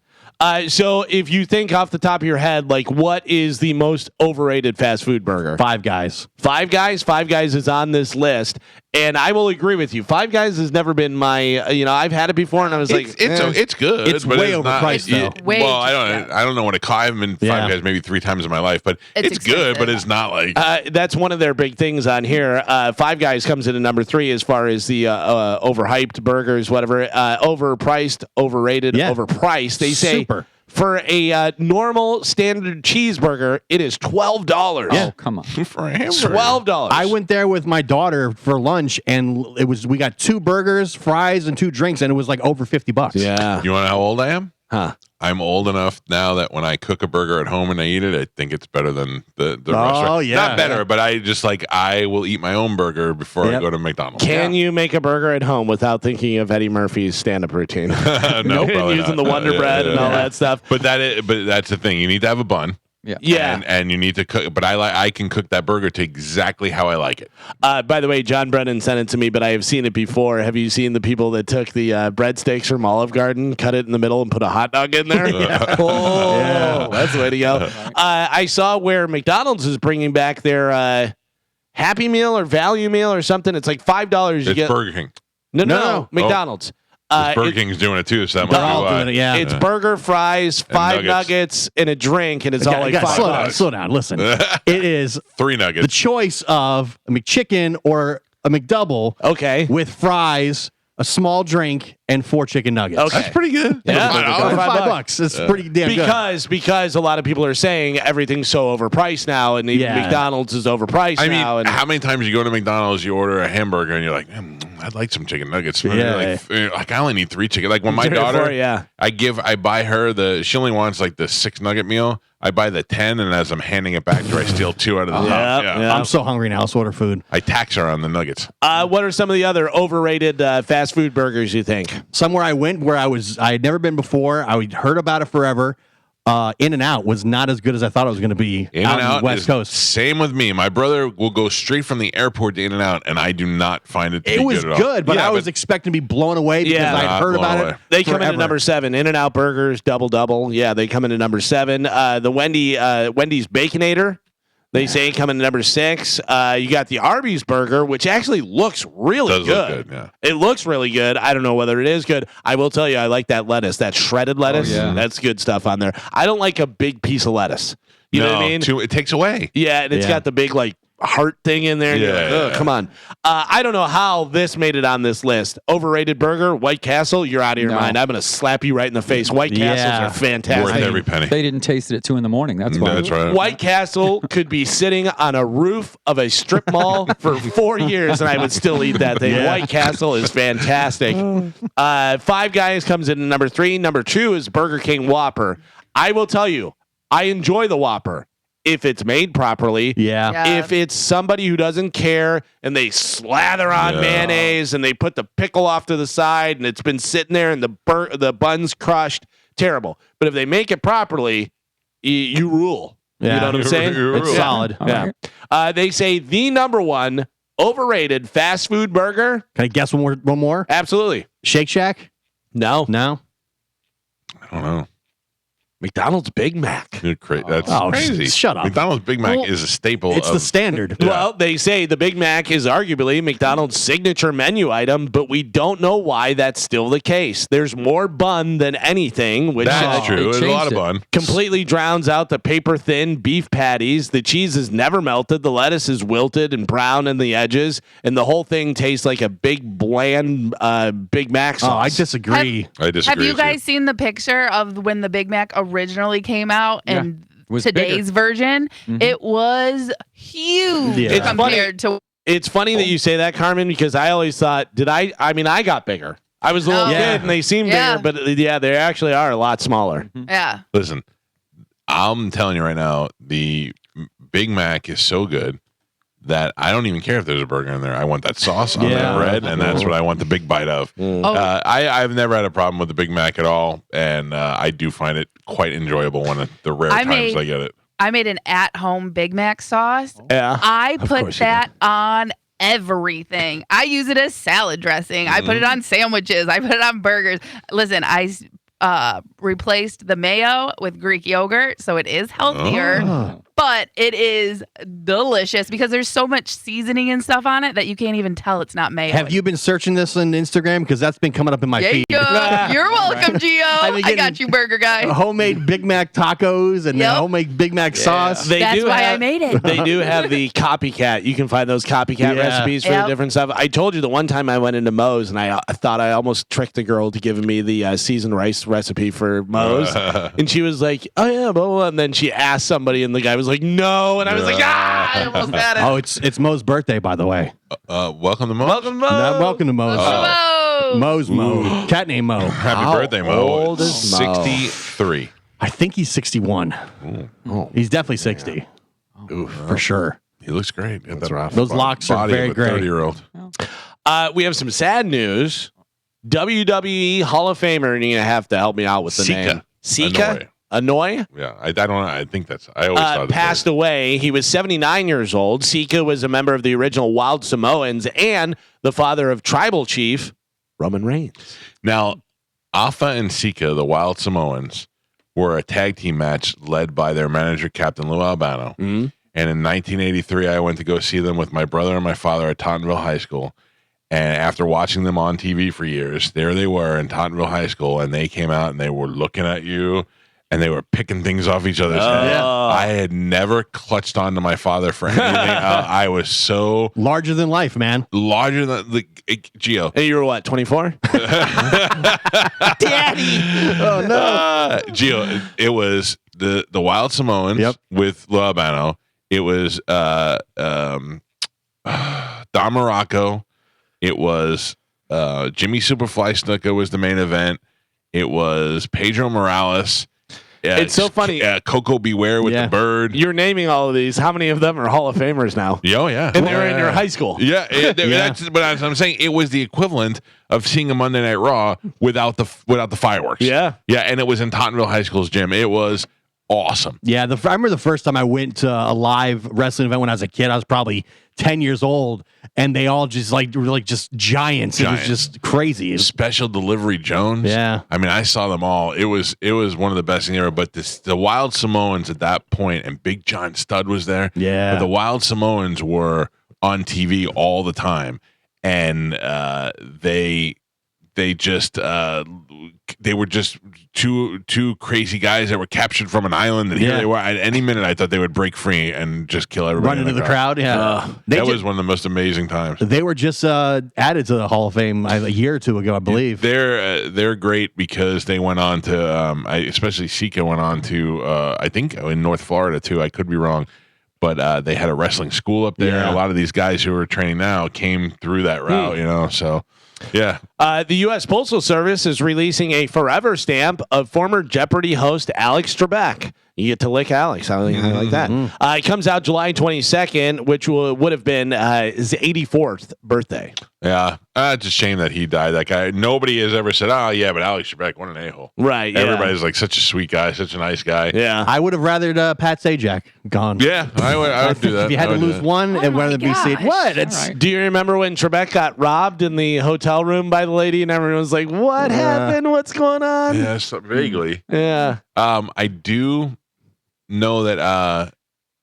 So if you think off the top of your head, like, what is the most overrated fast food burger? Five Guys. Five Guys. Five Guys is on this list, and I will agree with you. Five Guys has never been my. I've had it before, and I was like, It's good. It's but way it's overpriced, not, though. Way well, too I don't know what I haven't been Five Guys maybe 3 times in my life, but it's good. But it's not like that's one of their big things on here. Five Guys comes in at number 3 as far as the overhyped burgers, whatever, overpriced, overrated, overpriced. They say. Super. For a normal standard cheeseburger, it is $12. Yeah. Oh, come on. for a hamburger. $12. I went there with my daughter for lunch, and we got 2 burgers, fries, and 2 drinks, and it was like over $50. Yeah. You want to know how old I am? Huh. I'm old enough now that when I cook a burger at home and I eat it, I think it's better than the restaurant. Yeah. Not better, but I will eat my own burger before I go to McDonald's. Can you make a burger at home without thinking of Eddie Murphy's stand-up routine? No, probably using not. the Wonder Bread and all that stuff. But that's the thing. You need to have a bun. Yeah. And you need to cook, but I can cook that burger to exactly how I like it. By the way, John Brennan sent it to me, but I have seen it before. Have you seen the people that took the breadsticks from Olive Garden, cut it in the middle, and put a hot dog in there? That's the way to go. I saw where McDonald's is bringing back their Happy Meal or Value Meal or something. It's like $5. It's Burger King. No, McDonald's. Burger King's doing it too, so that must be all why. doing it, yeah. It's burger, fries, 5 nuggets, and a drink, and it's all like $5. Slow down. Listen, it is 3 the nuggets. choice of a McChicken or a McDouble. Okay. With fries, a small drink, and 4 chicken nuggets. Okay. That's pretty good. Yeah. For $5. $5. It's pretty damn good. Because a lot of people are saying everything's so overpriced now, and even McDonald's is overpriced I mean, now. And how many times you go to McDonald's, you order a hamburger, and you're like, I'd like some chicken nuggets. Yeah. Like I only need 3 chicken. Like when my 3 or daughter, 4, yeah. I buy her she only wants like the 6 nugget meal. I buy the 10, and as I'm handing it back to her, I steal 2 out of the top. Yeah. I'm so hungry now. Let's order food. I tax her on the nuggets. What are some of the other overrated fast food burgers you think? Somewhere I went where I had never been before. I heard about it forever. In-N-Out was not as good as I thought it was going to be. In-N-Out out on the West Coast. Same with me. My brother will go straight from the airport to In-N-Out, and I do not find it to be It was good at all. good, but I was expecting to be blown away because Yeah. I'd heard Blown about away. it. They come forever. into number 7. In-N-Out Burgers, double. Yeah, they come into number 7. The Wendy's Baconator, they say come into number 6. You got the Arby's burger, which actually looks really Does look good. good, yeah. It looks really good. I don't know whether it is good. I will tell you, I like that lettuce, that shredded lettuce. yeah. That's good stuff on there. I don't like a big piece of lettuce. You know what I mean? It takes away. Yeah, and it's got the big like heart thing in there. And you're like, Yeah. "Ugh, come on." I don't know how this made it on this list. Overrated burger, White Castle. You're out of your No. mind. I'm gonna slap you right in the face. White Castles Yeah. are fantastic. Worth every penny. They didn't taste it at 2 a.m. That's why. That's right. White Castle could be sitting on a roof of a strip mall for 4 years, and I would still eat that thing. Yeah. White Castle is fantastic. Five Guys comes in at number 3. Number 2 is Burger King Whopper. I will tell you, I enjoy the Whopper if it's made properly. Yeah. Yeah. If it's somebody who doesn't care and they slather on Yeah. mayonnaise and they put the pickle off to the side and it's been sitting there and the bun's crushed, terrible. But if they make it properly, you rule. Yeah. You know what I'm saying? You It's rule. solid. All Yeah. right. They say the number 1 overrated fast food burger. Can I guess one more? Absolutely. Shake Shack? No. No. I don't know. McDonald's Big Mac. That's Oh, crazy. shut up. McDonald's Big Mac Well, is a staple. It's the standard. Yeah. Well, they say the Big Mac is arguably McDonald's signature menu item, but we don't know why that's still the case. There's more bun than anything, which That's they true. There's a lot of changed it. bun. completely drowns out the paper thin beef patties. The cheese is never melted. The lettuce is wilted and brown in the edges, and the whole thing tastes like a big bland Big Mac sauce. Oh, I disagree. I disagree. Have you with guys seen the picture of when the Big Mac originally came out and was today's version? It was huge Yeah. It's compared to. It's funny that you say that, Carmen, because I always thought, I mean, I got bigger. I was a little Oh. kid Yeah. and they seem Yeah. bigger, but yeah, they actually are a lot smaller. Yeah. Listen, I'm telling you right now, the Big Mac is so good that I don't even care if there's a burger in there. I want that sauce on Yeah. that bread, and that's what I want the big bite of. Oh. I've never had a problem with the Big Mac at all, and I do find it quite enjoyable when the rare I times made- I get it. I made an at-home Big Mac sauce. Yeah. I Of put course you that on everything. I use it as salad dressing. I put it on sandwiches. I put it on burgers. Listen, I replaced the mayo with Greek yogurt, so it is healthier, but it is delicious because there's so much seasoning and stuff on it that you can't even tell it's not mayo. Have you been searching this on Instagram? Because that's been coming up in my feed. Yeah, you're welcome, Gio. been I got getting- you, burger guy. Homemade Big Mac tacos and Yep. homemade Big Mac sauce. They That's do why I have- made it. They do have the copycat. You can find those copycat Yeah. recipes for Yep. the different stuff. I told you the one time I went into Moe's and I thought I almost tricked the girl to giving me the seasoned rice recipe for Moe's. And she was like, oh, yeah, blah, blah. And then she asked somebody and the guy was like, no. And I was like, I almost had it. Oh, it's Mo's birthday, by the way. Welcome to Mo. Welcome, Mo. Welcome to Mo's. Whoa. Mo's Mo. Cat named Mo. Happy How birthday, Mo. old is Mo? 63. I think he's 61. He's definitely 60. For sure. He looks great. That's rough. Those locks are very great. 30-year-old. We have some sad news. WWE Hall of Famer, and you're going to have to help me out with the Sika. name. Sika? Annoy? Yeah, I don't know. I think that's. I always thought Passed away. He was 79 years old. Sika was a member of the original Wild Samoans and the father of tribal chief Roman Reigns. Now, Alpha and Sika, the Wild Samoans, were a tag team match led by their manager, Captain Lou Albano. Mm-hmm. And in 1983, I went to go see them with my brother and my father at Tottenville High School. And after watching them on TV for years, there they were in Tottenville High School, and they came out and they were looking at you, and they were picking things off each other's heads. Yeah. I had never clutched onto my father for anything. I was so Larger than life, man. larger than the Gio. And you were what, 24? Daddy. Oh, no. Gio, it was the Wild Samoans Yep. with Lou Albano. It was Don Morocco. It was Jimmy Superfly Snuka was the main event. It was Pedro Morales. It's so funny. Coco Beware with the bird. You're naming all of these. How many of them are Hall of Famers now? Oh, yeah. And they were in your high school. Yeah. That's what I'm saying. It was the equivalent of seeing a Monday Night Raw without the fireworks. Yeah. Yeah. And it was in Tottenville High School's gym. It was awesome. Yeah. I remember the first time I went to a live wrestling event when I was a kid. I was probably 10 years old, and they all just were like just giants. It was just crazy. Special Delivery Jones. Yeah. I mean, I saw them all. It was one of the best things ever. But the Wild Samoans at that point, and Big John Studd was there. Yeah. But the Wild Samoans were on TV all the time, and they were just two crazy guys that were captured from an island, and here they were. At any minute, I thought they would break free and just kill everybody. Run into the crowd. Yeah, that was one of the most amazing times. They were just added to the Hall of Fame a year or two ago, I believe. They're great because they went on to, especially Sika went on to, I think in North Florida too. I could be wrong. But they had a wrestling school up there. Yeah. A lot of these guys who are training now came through that route, so. Yeah. The U.S. Postal Service is releasing a forever stamp of former Jeopardy host Alex Trebek. You get to lick Alex. I like that. It comes out July 22nd, which would have been his 84th birthday. Yeah. It's a shame that he died. That guy. Nobody has ever said, oh, yeah, but Alex Trebek, what an a-hole. Right. Everybody's like such a sweet guy, such a nice guy. Yeah. I would have rathered Pat Sajak gone. Yeah, I would do that. If you had to lose one, and rather be said, what? Do you remember when Trebek got robbed in the hotel room by the lady, and everyone was like, what happened? What's going on? Yes, vaguely. Yeah. I do know that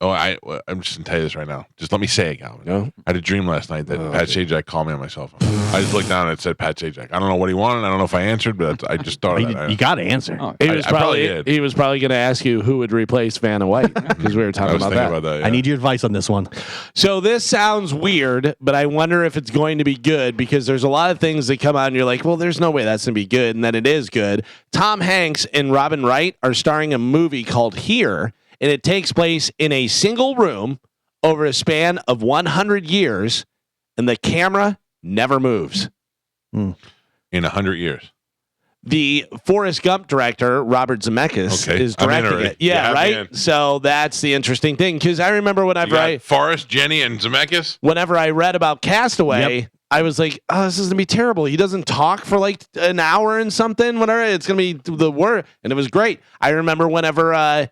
I'm just gonna tell you this right now. Just let me say it, Calvin. No? I had a dream last night that Pat Sajak called me on my cell phone. I just looked down and it said Pat Sajak. I don't know what he wanted. I don't know if I answered, but I just thought of that. You got to answer. He was probably going to ask you who would replace Vanna White, because we were talking about that. Yeah. I need your advice on this one. So this sounds weird, but I wonder if it's going to be good, because there's a lot of things that come out and you're like, well, there's no way that's going to be good, and then it is good. Tom Hanks and Robin Wright are starring a movie called Here, and it takes place in a single room over a span of 100 years, and the camera never moves. In 100 years. The Forrest Gump director, Robert Zemeckis, is directing it. Yeah, right? So that's the interesting thing, because I remember Forrest, Jenny, and Zemeckis? Whenever I read about Castaway, I was like, oh, this is going to be terrible. He doesn't talk for like an hour and something, whatever. It's going to be the word. And it was great. I remember whenever...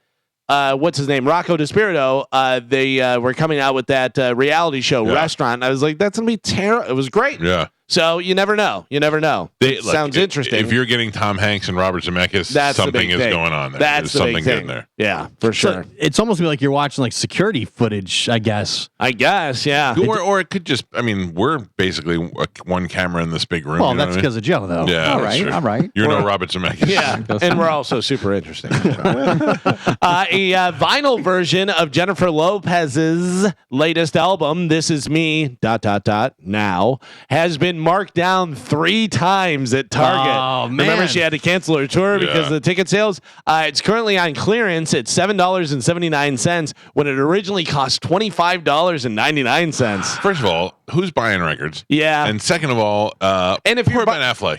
what's his name? Rocco DiSpirito. They were coming out with that reality show Restaurant. I was like, that's gonna be terrible. It was great. Yeah. So you never know. It sounds interesting. If you're getting Tom Hanks and Robert Zemeckis, something is going on there. There's something good in there. Yeah, for sure. So it's almost like you're watching like security footage, I guess. Yeah. Or it could just, we're basically one camera in this big room. Well, that's because of Joe, though. Yeah. All right. You're no Robert Zemeckis. Yeah, and we're also super interesting. A vinyl version of Jennifer Lopez's latest album, This Is Me, ... now, has been marked down 3 times at Target. Oh, man. Remember, she had to cancel her tour because of the ticket sales. It's currently on clearance at $7.79 when it originally cost $25.99. First of all, who's buying records? Yeah. And second of all, and if poor you're Ben Affleck.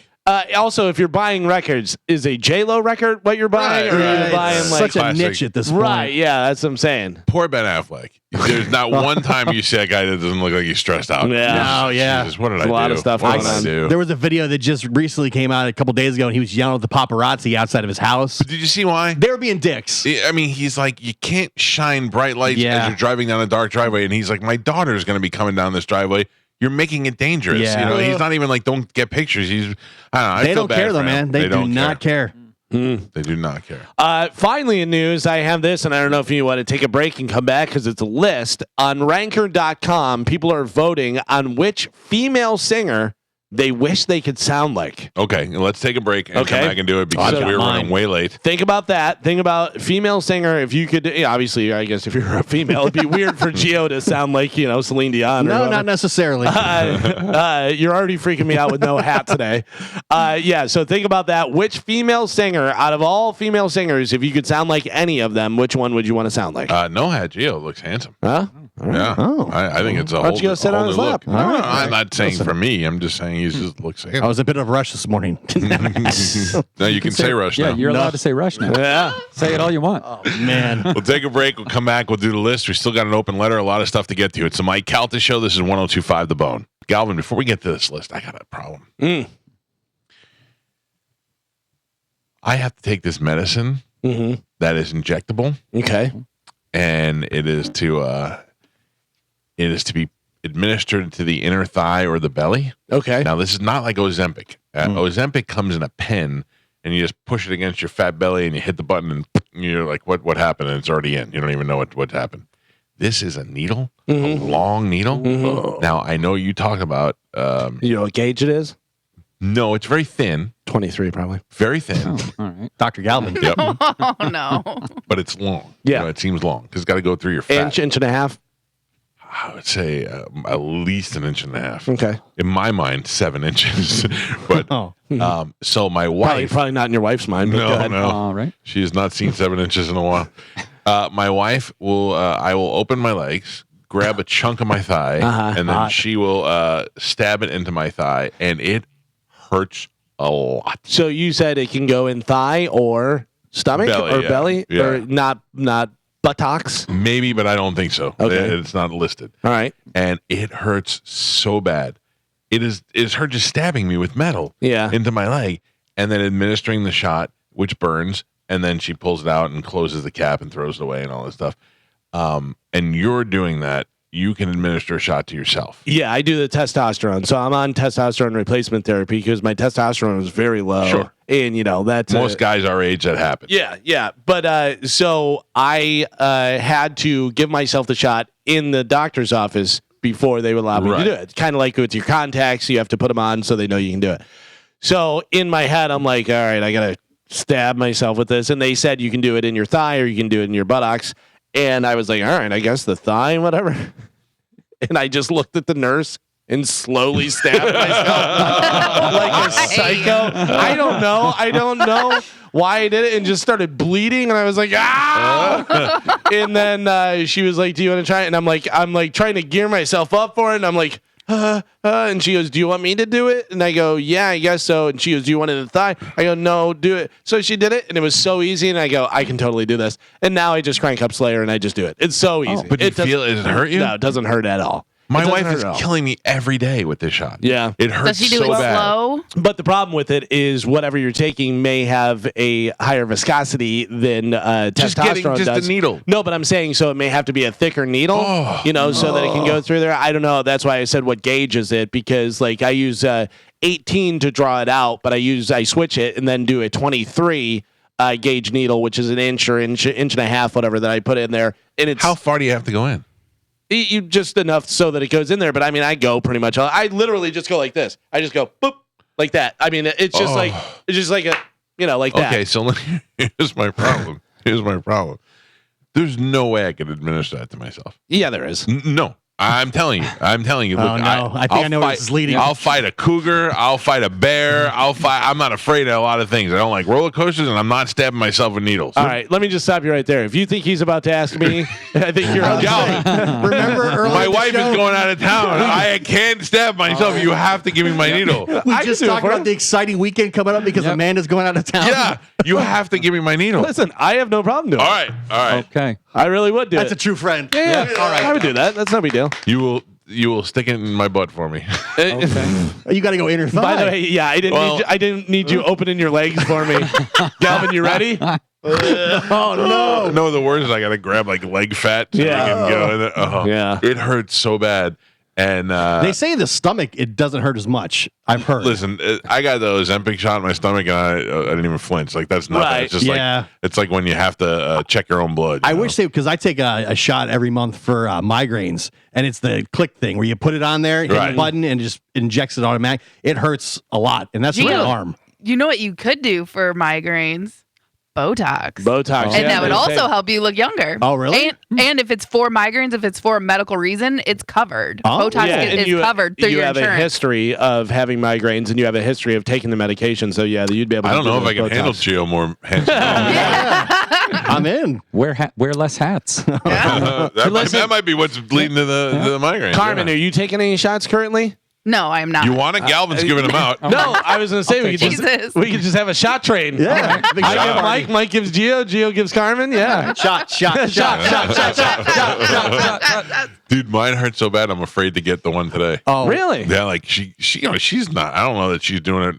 Also, if you're buying records, is a J-Lo record what you're buying? Or are you buying like such a niche at this point? Right, yeah, that's what I'm saying. Poor Ben Affleck. There's not one time you see a guy that doesn't look like he's stressed out. Yeah. No, yeah. Jesus, what did I There's do? a lot of stuff What going did I on. do? There was a video that just recently came out a couple days ago, and he was yelling at the paparazzi outside of his house. Did you see why? They were being dicks. He's like, you can't shine bright lights as you're driving down a dark driveway. And he's like, my daughter's going to be coming down this driveway. You're making it dangerous. Yeah. He's not even like, don't get pictures. He's, I don't know. They don't care, though, man. They do not care. They do not care. Finally, in news, I have this, and I don't know if you want to take a break and come back because it's a list. On Ranker.com, people are voting on which female singer they wish they could sound like. Okay, let's take a break and come back and do it because we're running way late. Think about that. Think about female singer. If you could, obviously, I guess if you're a female, it'd be weird for Gio to sound like, Celine Dion. No, not necessarily. You're already freaking me out with no hat today. So think about that. Which female singer, out of all female singers, if you could sound like any of them, which one would you want to sound like? No hat. Gio looks handsome. Huh? Yeah. Oh. I think it's a Why whole, don't you go sit a whole on his new lap? look. All No, right. I'm not saying for me. I'm just saying he just looks I handsome. was a bit of a rush this morning. No, you can say Rush Yeah, now. you're allowed to say Rush now. Yeah. Say it all you want. Oh, man. We'll take a break. We'll come back. We'll do the list. We still got an open letter. A lot of stuff to get to. It's the Mike Calta Show. This is 102.5 The Bone. Galvin, before we get to this list, I got a problem. I have to take this medicine that is injectable, Okay. and it is to be administered to the inner thigh or the belly. Okay. Now, this is not like Ozempic. Ozempic comes in a pen, and you just push it against your fat belly, and you hit the button, and you're like, what happened? And it's already in. You don't even know what happened. This is a needle, a long needle. Now, I know you talk about... You know what gauge it is? no, it's very thin. 23 probably. Very thin. Oh, all right. Dr. Galvin. Yep. Oh no. But it's long. Yeah. You know, it seems long because it's got to go through your fat. Inch and a half. I would say at least an inch and a half. Okay. In my mind, 7 inches. But Oh. so my Probably, wife, probably not in your wife's mind. But go ahead. no, All right. she has not seen 7 inches in a while. My wife will, I will open my legs, grab a chunk of my thigh, and then she will stab it into my thigh, and it hurts a lot. So you said it can go in thigh or stomach Belly, or yeah. belly Yeah. or not buttocks. Maybe, but I don't think so. Okay. It's not listed. All right. And it hurts so bad. It's her just stabbing me with metal Yeah. into my leg and then administering the shot, which burns, and then she pulls it out and closes the cap and throws it away and all this stuff. And you're doing that. You can administer a shot to yourself. Yeah, I do the testosterone. So I'm on testosterone replacement therapy because my testosterone is very low. Sure. And, that's... Most guys our age that happen. Yeah. But so I had to give myself the shot in the doctor's office before they would allow me to do it. Kind of like with your contacts, you have to put them on so they know you can do it. So in my head, I'm like, all right, I got to stab myself with this. And they said you can do it in your thigh or you can do it in your buttocks. And I was like, all right, I guess the thigh, whatever. And I just looked at the nurse and slowly stabbed myself like a psycho. I don't know why I did it, and just started bleeding. And I was like, ah! And then she was like, do you want to try it? And I'm like trying to gear myself up for it. And I'm like, and she goes, do you want me to do it? And I go, yeah, I guess so. And she goes, do you want it in the thigh? I go, no, do it. So she did it, and it was so easy. And I go, I can totally do this. And now I just crank up Slayer, and I just do it. It's so easy. But does it hurt you? No, it doesn't hurt at all. My It doesn't wife hurt is at all. killing me every day with this shot. Yeah. It hurts Does she do so it bad. slow? But the problem with it is whatever you're taking may have a higher viscosity than Just testosterone getting just does. a needle. No, but I'm saying so it may have to be a thicker needle, so that it can go through there. I don't know. That's why I said what gauge is it, because like I use 18 to draw it out, but I switch it and then do a 23 gauge needle, which is an inch or inch and a half, whatever that I put in there. And it's How far do you have to go in? you just enough so that it goes in there. But I mean, I go pretty much. I literally just go like this. I just go boop like that. I mean, it's just like a like that. Okay, so here's my problem. There's no way I could administer that to myself. Yeah, there is. No. I'm telling you. Look, Oh, no. I think I know where this is leading. I'll fight a cougar. I'll fight a bear. I'm not afraid of a lot of things. I don't like roller coasters, and I'm not stabbing myself with needles. All right, let me just stop you right there. If you think he's about to ask me, I think you're Remember earlier My in the wife show, is going out of town. I can't stab myself. You have to give me my needle. we I just can do it talked for about him. the exciting weekend coming up because Amanda's going out of town. Yeah, you have to give me my needle. Listen, I have no problem doing it. All right. Okay. I really would do That's a it. true friend. Yeah, all right. I would do that. That's no big deal. You will stick it in my butt for me. You got to go inner thigh. By the way, yeah, I didn't need you opening your legs for me. Galvin, you ready? Oh, no. No, the worst is I got to grab like leg fat so Yeah. I can go in there. Yeah. It hurts so bad. And They say the stomach, it doesn't hurt as much. I've heard. listen, I got the Ozempic shot in my stomach, and I didn't even flinch. Like that's nothing. Right. It's just Yeah. it's like when you have to check your own blood. I you know? wish because I take a shot every month for migraines, and it's the click thing where you put it on there, hit Right. the button, and it just injects it automatic. It hurts a lot, and that's my Gio, arm. You know what you could do for migraines? Botox. Botox. And that would they also say- help you look younger. Oh, really? And if it's for migraines, if it's for a medical reason, it's covered. Oh. Botox and is covered through you your have a insurance. history of having migraines, and you have a history of taking the medication. So yeah, you'd be able. I to don't do know it if I with can handle Botox. Gio more handsome. I'm in. Wear less hats. that might be what's leading to the migraine. Carmen, are you taking any shots currently? No, I am not. You want it? Galvin's giving them out. No, I was going to say we could Jesus. just have a shot train. Yeah. Big I shot give party. Mike gives Gio gives Carmen. Yeah. Shot. Dude, mine hurts so bad. I'm afraid to get the one today. Oh, Really? Yeah, like she's not. I don't know that she's doing it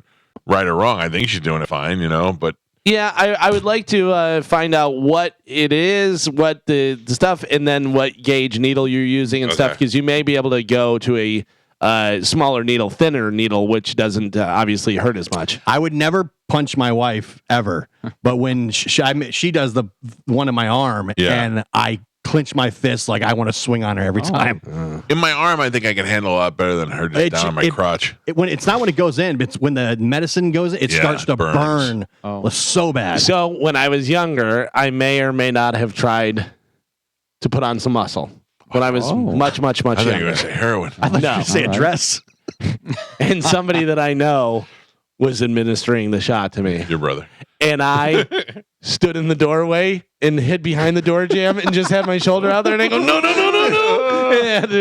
right or wrong. I think she's doing it fine, but Yeah, I would like to find out what it is, what the stuff, and then what gauge needle you're using and stuff, because you may be able to go to a smaller needle, thinner needle, which doesn't obviously hurt as much. I would never punch my wife ever, but when she does the one in my arm, and I clench my fist like I want to swing on her every time. in my arm, I think I can handle a lot better than her just down on my crotch. It's not when it goes in, but it's when the medicine goes in, it starts to burn so bad. So when I was younger, I may or may not have tried to put on some muscle. When I was much I thought you were younger. going to say heroin. I thought you were say a dress. And somebody that I know was administering the shot to me. Your brother. And I stood in the doorway and hid behind the door jamb and just had my shoulder out there and I go, no. And,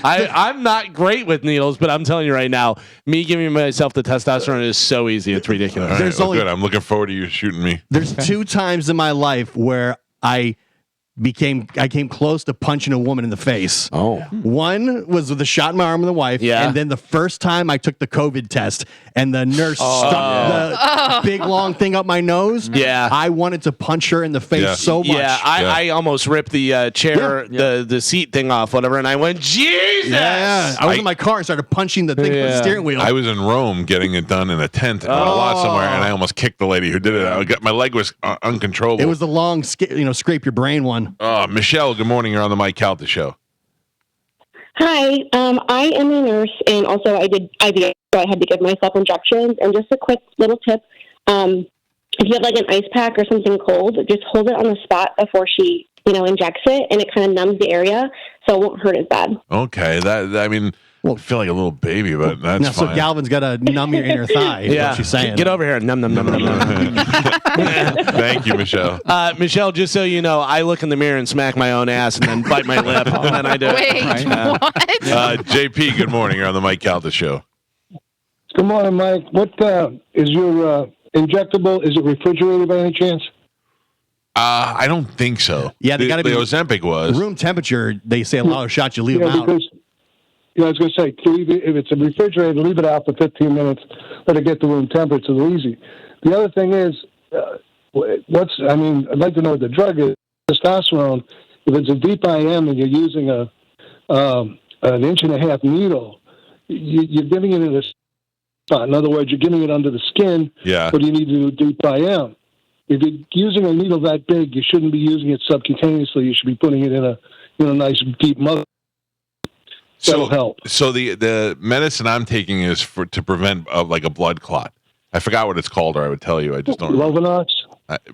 I'm not great with needles, but I'm telling you right now, me giving myself the testosterone is so easy. It's ridiculous. All right, good. I'm looking forward to you shooting me. There's 2 times in my life where I came close to punching a woman in the face. Oh. One was with a shot in my arm with the wife. Yeah. And then the first time I took the COVID test and the nurse stuck the big long thing up my nose. Yeah. I wanted to punch her in the face so much. Yeah, I almost ripped the chair, the seat thing off, whatever, and I went, Jesus! Yeah. I was in my car and started punching the thing with the steering wheel. I was in Rome getting it done in a tent on a lot somewhere, and I almost kicked the lady who did it. My leg was uncontrollable. It was the long, scrape your brain one. Oh, Michelle, good morning. You're on the Mike Calta Show. Hi, I am a nurse, and also I did IVF, so I had to give myself injections. And just a quick little tip, if you have like an ice pack or something cold, just hold it on the spot before she, injects it, and it kind of numbs the area, so it won't hurt as bad. Okay, I feel like a little baby, but that's fine. So Galvin's got to numb your inner thigh. Yeah, what she's saying. Get over here. Num. Thank you, Michelle. Michelle, just so you know, I look in the mirror and smack my own ass and then bite my lip, and then I do. Wait, what? JP, good morning. You're on the Mike Calta Show. Good morning, Mike. What is your injectable? Is it refrigerated by any chance? I don't think so. Yeah, they got to be. The Ozempic was Room temperature, they say a lot of shots, you leave them out. Because, I was going to say, if it's a refrigerator, leave it out for 15 minutes, let it get to room temperature. It's easy. The other thing is, I'd like to know what the drug is. Testosterone, if it's a deep IM and you're using an 1.5-inch needle, you're giving it in a spot. In other words, you're giving it under the skin. Yeah. But you need to do deep IM. If you're using a needle that big, you shouldn't be using it subcutaneously. You should be putting it in a nice deep mother. That'll help. So the medicine I'm taking is to prevent like a blood clot. I forgot what it's called, or I would tell you. I just don't remember. Lovenox?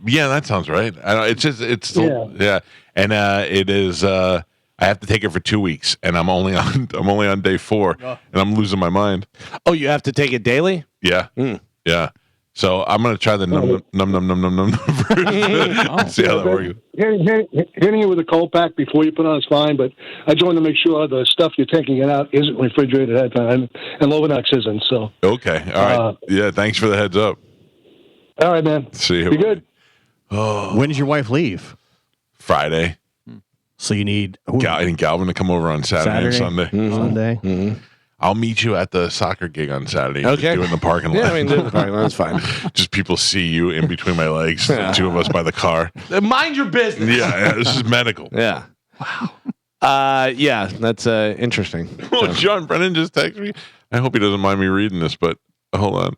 Yeah, that sounds right. And it is. I have to take it for 2 weeks, and I'm only on day 4, and I'm losing my mind. Oh, you have to take it daily? Yeah, yeah. So I'm gonna try the num first. See how that works. Hitting you with a cold pack before you put on is fine, but I just want to make sure the stuff you're taking it out isn't refrigerated at that time, and Lovenox isn't. So okay, all right. Yeah, thanks for the heads up. All right, man. See you. Be good. Oh, when does your wife leave? Friday. So you need I need Galvin to come over on Saturday and Sunday. Mm-hmm. Sunday. Mm-hmm. I'll meet you at the soccer gig on Saturday. Okay. Do it in the parking lot. Yeah, do it in the parking lot. That's fine. Just people see you in between my legs, the 2 of us by the car. Mind your business. Yeah, this is medical. Yeah. Wow. Yeah, that's interesting. Oh, John Brennan just texted me. I hope he doesn't mind me reading this, but hold on.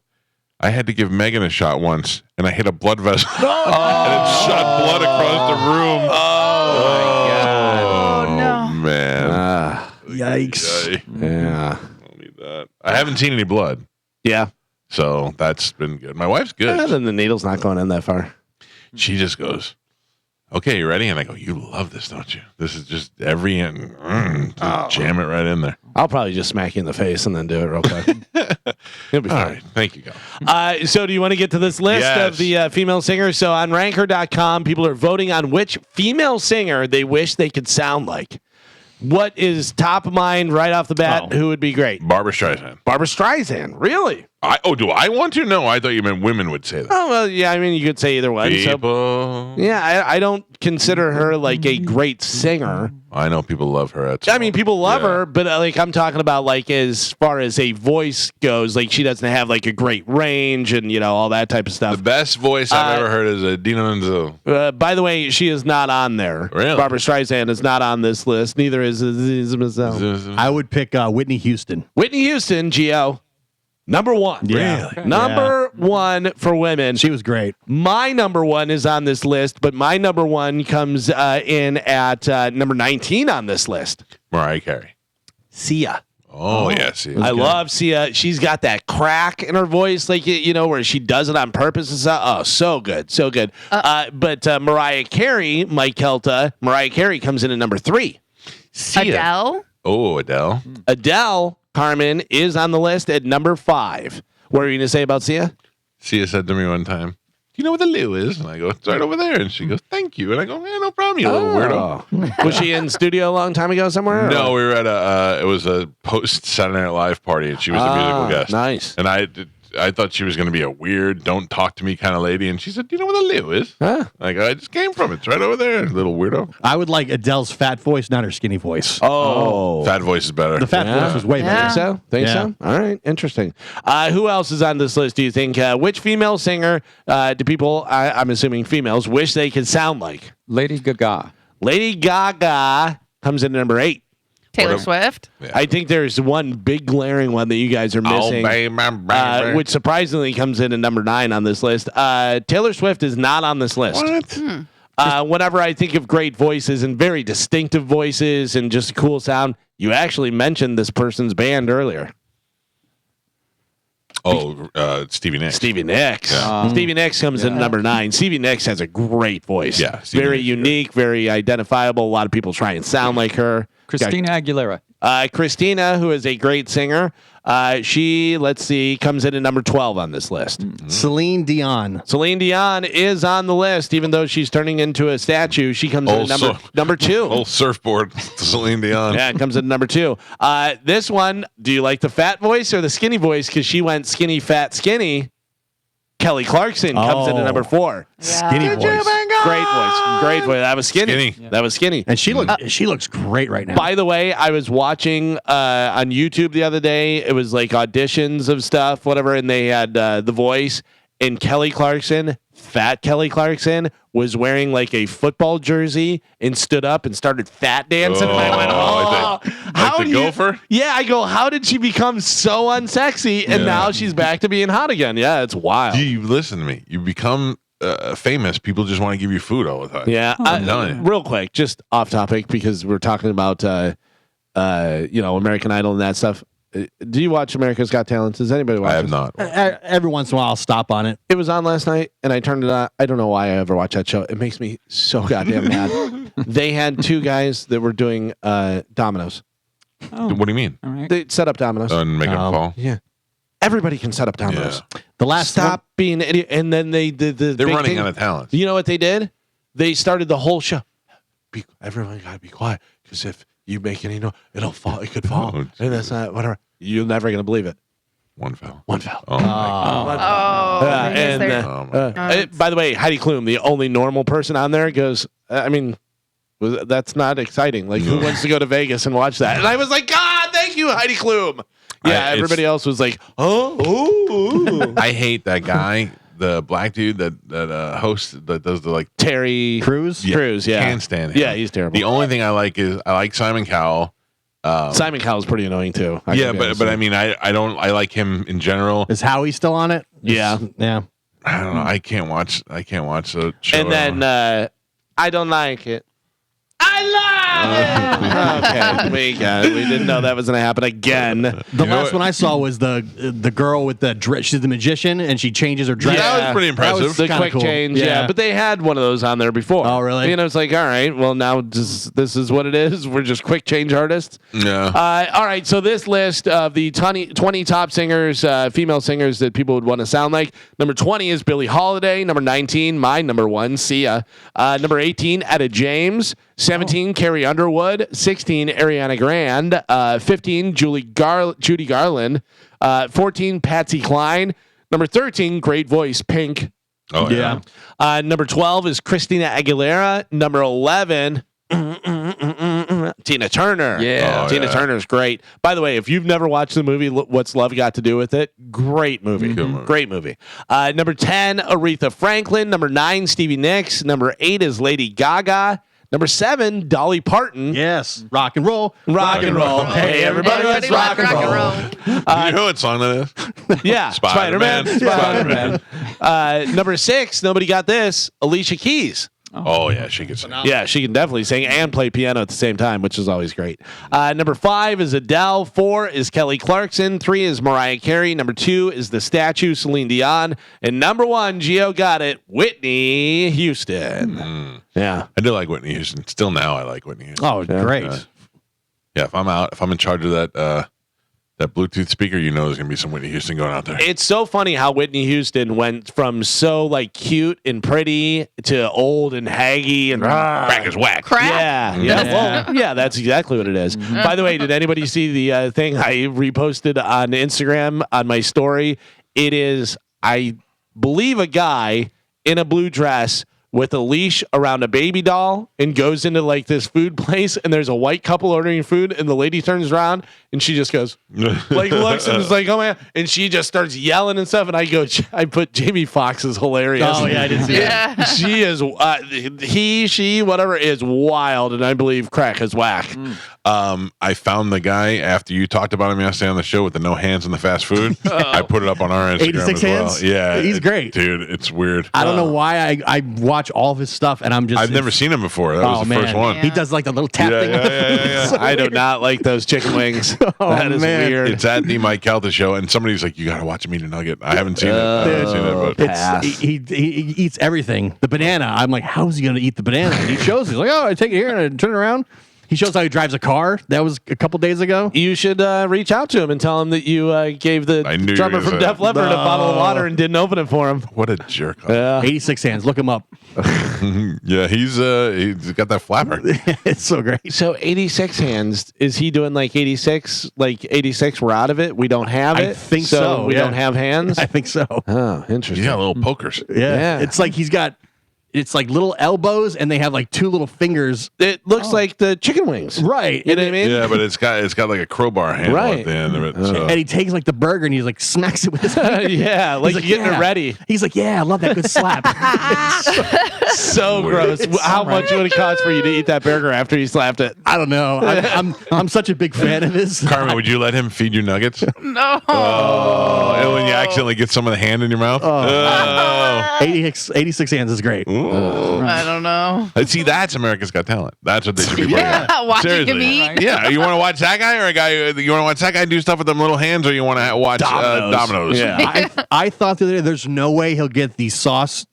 I had to give Megan a shot once, and I hit a blood vessel, and it shot blood across the room. Oh my God. Oh, no. Man. Yikes. Yeah. I don't need that. I haven't seen any blood. Yeah. So that's been good. My wife's good. Yeah, then the needle's not going in that far. She just goes, okay, you ready? And I go, you love this, don't you? This is just every jam it right in there. I'll probably just smack you in the face and then do it real quick. It'll be All fine. right. Thank you, Gal. So do you want to get to this list of the female singers? So on ranker.com, people are voting on which female singer they wish they could sound like. What is top of mind right off the bat? Who would be great? Barbara Streisand. Barbara Streisand. Really? Do I want to? No, I thought you meant women would say that. Oh, well, yeah. I mean, you could say either one. People. So, yeah, I don't consider her like a great singer. I know people love her. I mean, people love her, but like I'm talking about like as far as a voice goes, like she doesn't have like a great range and all that type of stuff. The best voice I've ever heard is a Dina Menzel. By the way, she is not on there. Really? Barbara Streisand is not on this list. Neither is I would pick Whitney Houston. Whitney Houston, Gio. Number one. Yeah. Really? Number one for women. She was great. My number one is on this list, but my number one comes in at number 19 on this list. Mariah Carey. Sia. Oh, yes. I love Sia. She's got that crack in her voice, like, where she does it on purpose and stuff. Oh, so good. So good. But Mariah Carey, Mike Calta, Mariah Carey comes in at number 3. Sia. Adele. Oh, Adele. Adele, Carmen, is on the list at number 5. What are you going to say about Sia? Sia said to me one time, "Do you know where the loo is?" And I go, "It's right over there." And she goes, "Thank you." And I go, "Yeah, no problem, you little weirdo." Was she in studio a long time ago somewhere? No, we were at it was a post Saturday Night Live party, and she was a musical guest. Nice. And I thought she was going to be a weird, don't talk to me kind of lady. And she said, "Do you know where the loo is?" Huh? Like, I just came from it. It's right over there, little weirdo. I would like Adele's fat voice, not her skinny voice. Oh. Fat voice is better. The fat voice was way better. Think so? All right. Interesting. Who else is on this list, do you think? Which female singer do people, I'm assuming females, wish they could sound like? Lady Gaga. Lady Gaga comes in at number 8. Taylor Swift. Yeah. I think there's one big glaring one that you guys are missing, baby. which surprisingly comes in at number 9 on this list. Taylor Swift is not on this list. What? Whenever I think of great voices and very distinctive voices and just a cool sound, you actually mentioned this person's band earlier. Oh, Stevie Nicks. Stevie Nicks. Yeah. Stevie Nicks comes in at number 9. Stevie Nicks has a great voice. Yeah, Stevie very Nicks, unique, very identifiable. A lot of people try and sound like her. Christina Aguilera. Christina, who is a great singer, she, let's see, comes in at number 12 on this list. Celine Dion. Celine Dion is on the list, even though she's turning into a statue. She comes in at number 2. Old surfboard, Celine Dion. Yeah, it comes in at number 2. This one, do you like the fat voice or the skinny voice? Because she went skinny, fat, skinny. Kelly Clarkson comes in at number 4. Skinny voice. Great voice. Great voice. That was skinny. That was skinny. And she looks great right now. By the way, I was watching on YouTube the other day. It was like auditions of stuff, whatever, and they had The Voice. And Kelly Clarkson, fat Kelly Clarkson, was wearing like a football jersey and stood up and started fat dancing. And I went, like the gopher? Yeah, I go, how did she become so unsexy? And now she's back to being hot again. Yeah, it's wild. You listen to me. You become famous. People just want to give you food all the time. Yeah. I'm telling you. Real quick, just off topic because we're talking about, American Idol and that stuff. Do you watch America's Got Talent? Does anybody watch it? I have not. Every once in a while, I'll stop on it. It was on last night, and I turned it on. I don't know why I ever watch that show. It makes me so goddamn mad. They had 2 guys that were doing dominoes. Oh, What do you mean? all right. They set up dominoes. And make them fall? Yeah. Everybody can set up dominoes. The last Stop being an idiot. And then they're They're running out of talent. You know what they did? They started the whole show. Everyone got to be quiet because if you make any noise, it'll fall. It could fall. Oh, and that's not whatever. You're never going to believe it. One fell. One fell. Oh, my God. Oh, and Oh, my God. by the way, Heidi Klum, the only normal person on there, goes, that's not exciting. Like, who wants to go to Vegas and watch that? And I was like, God, thank you, Heidi Klum. Yeah, everybody else was like, oh. I hate that guy, the black dude that hosts, that does the like Terry Crews. Crews, yeah. Can't stand him. Yeah, he's terrible. The only thing I like is I like Simon Cowell. Simon Cowell's pretty annoying too. Yeah, but I mean, I like him in general. Is Howie still on it? Yeah. Yeah. I don't know. I can't watch the show. And then I don't like it. I Okay, we got it. We didn't know that was going to happen again. The last one I saw was the girl with the dress. She's the magician, and she changes her dress. That was pretty impressive. That was The kinda quick cool. change, yeah. But they had one of those on there before. Oh, really? You know, it's like, all right, well, now this is what it is. We're just quick change artists. Yeah. All right, so this list of the 20 top singers, female singers that people would want to sound like. Number 20 is Billie Holiday. Number 19, my number one, Sia. Number 18, Etta James. 17, Carrie Underwood. 16, Ariana Grande. 15, Judy Garland. 14, Patsy Cline. Number 13, great voice, Pink. Oh, yeah. Number 12 is Christina Aguilera. Number 11, Tina Turner. Yeah. Oh, Tina yeah. Turner's great. By the way, if you've never watched the movie What's Love Got to Do with It, great movie. Good movie. Great movie. Number 10, Aretha Franklin. Number 9, Stevie Nicks. Number 8 is Lady Gaga. Number 7, Dolly Parton. Yes, rock and roll. Rock and roll. Hey, everybody, let's rock and roll. You know what song that is? Yeah, Spider-Man. Spider-Man. Number 6, nobody got this, Alicia Keys. Oh, yeah, she can sing. Yeah, she can definitely sing and play piano at the same time, which is always great. Number 5 is Adele. 4 is Kelly Clarkson. 3 is Mariah Carey. Number 2 is the statue, Celine Dion. And number 1, Gio got it, Whitney Houston. Yeah. I do like Whitney Houston. Still now, I like Whitney Houston. Oh, great. Yeah, if I'm in charge of that Bluetooth speaker, you know there's gonna be some Whitney Houston going out there. It's so funny how Whitney Houston went from so like cute and pretty to old and haggy and Crack is whack. Crap. Yeah, that's exactly what it is. By the way, did anybody see the thing I reposted on Instagram on my story? It is, I believe, a guy in a blue dress with a leash around a baby doll and goes into like this food place, and there's a white couple ordering food, and the lady turns around and she just goes like looks and is like, oh man, and she just starts yelling and stuff, and I put Jamie Foxx is hilarious. Oh yeah, I didn't see that. She is she whatever is wild, and I believe crack is whack. I found the guy after you talked about him yesterday on the show with the no hands in the fast food. I put it up on our Instagram 86 as well. hands? Yeah, He's great. dude. It's weird. I don't know why I watch all of his stuff, and I'm just. I've never seen him before. That was the first one. Yeah. He does like the little tap thing. Yeah. So I do weird. not like those chicken wings. Oh, That is man. weird. It's at the Mike Calta Show, and somebody's like, "You got to watch him eat a nugget." I haven't seen it. I haven't seen it, but Pass. He eats everything. The banana. I'm like, how is he going to eat the banana? And he shows. He's like, oh, I take it here and I turn it around. He shows how he drives a car. That was a couple days ago. You should reach out to him and tell him that you gave the I knew you drummer were gonna from say Def Leppard a bottle of water and didn't open it for him. what a jerk! Yeah. 86 hands. Look him up. Yeah, he's got that flapper. It's so great. So 86 hands, is he doing like 86? Like 86, we're out of it? We don't have I it? think so, We yeah. don't have hands? I think so. Oh, interesting. He's got little pokers. Yeah. It's like he's got. It's like little elbows, and they have like two little fingers. It looks like the chicken wings. Right. You know what I mean? Yeah, but it's got like a crowbar handle Right. at the end of it. So. And he takes like the burger and he's like smacks it with his finger. Yeah, like, He's you're getting yeah. it ready. He's like, yeah, I love that good slap. So gross. How much would it cost for you to eat that burger after you slapped it? I don't know. I'm such a big fan of his. Carmen, would you let him feed you nuggets? No. Oh, and when you accidentally get some of the hand in your mouth? Oh. 86 hands is great. I don't know. See, that's America's Got Talent. That's what they should be playing. Watching him eat. Yeah, you want to watch that guy or a guy? You want to watch that guy do stuff with them little hands, or you want to watch Domino's? Yeah. I thought the other day, there's no way he'll get the sauced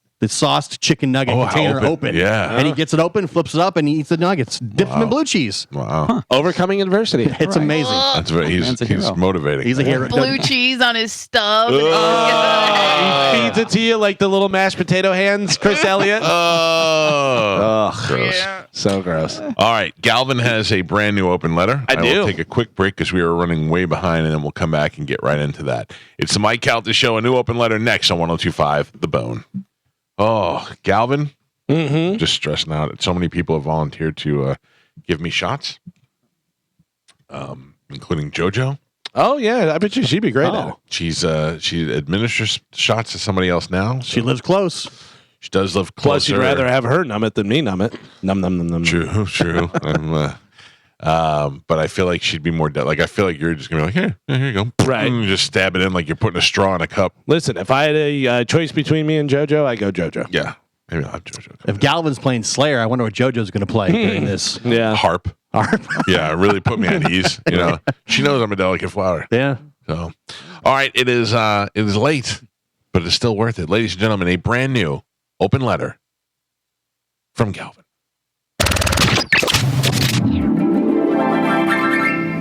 chicken nugget container open. Yeah. And he gets it open, flips it up, and he eats the nuggets. Dips them in blue cheese. Wow, Overcoming adversity. It's amazing. that's very. Man's a He's hero. motivating. He's a hero. Blue cheese on his stub. And He feeds it to you like the little mashed potato hands, Chris Elliott. Oh, gross. Yeah. So gross. All right, Galvin has a brand new open letter. I do. will take a quick break because we are running way behind, and then we'll come back and get right into that. It's the Mike Calta Show. A new open letter next on 102.5 The Bone. Oh, Galvin, just stressing out. So many people have volunteered to give me shots, including JoJo. Oh, yeah. I bet you she'd be great at it. She administers shots to somebody else now. She lives close. She does live Plus, closer. you'd rather have her numb it than me numb it. Num, num, num, num. True. But I feel like she'd be more like I feel like you're just gonna be like, here you go, Right. And just stab it in like you're putting a straw in a cup. Listen, if I had a choice between me and JoJo, I go JoJo. Yeah. Maybe I'll have JoJo. If Galvin's playing Slayer, I wonder what JoJo's going to play during this. Yeah. Harp. Yeah, really put me at ease. She knows I'm a delicate flower. Yeah. So, all right, it is late, but it's still worth it, ladies and gentlemen. A brand new open letter from Galvin.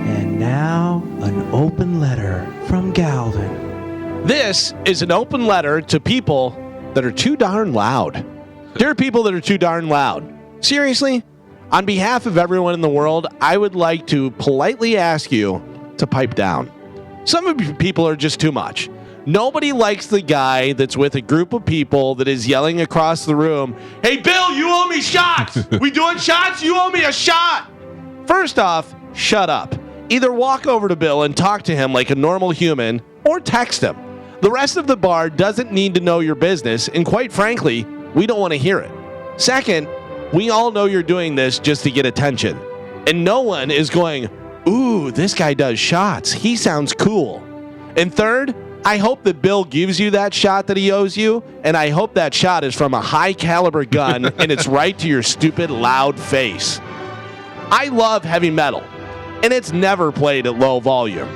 And now an open letter from Galvin. This is an open letter to people that are too darn loud. Dear people that are too darn loud. Seriously, on behalf of everyone in the world, I would like to politely ask you to pipe down. Some of you people are just too much. Nobody likes the guy that's with a group of people that is yelling across the room, "Hey, Bill, you owe me shots. We doing shots? You owe me a shot." First off, shut up. Either walk over to Bill and talk to him like a normal human, or text him. The rest of the bar doesn't need to know your business, and quite frankly, we don't want to hear it. Second, we all know you're doing this just to get attention. And no one is going, "Ooh, this guy does shots. He sounds cool." And third, I hope that Bill gives you that shot that he owes you, and I hope that shot is from a high-caliber gun and it's right to your stupid, loud face. I love heavy metal, and it's never played at low volume.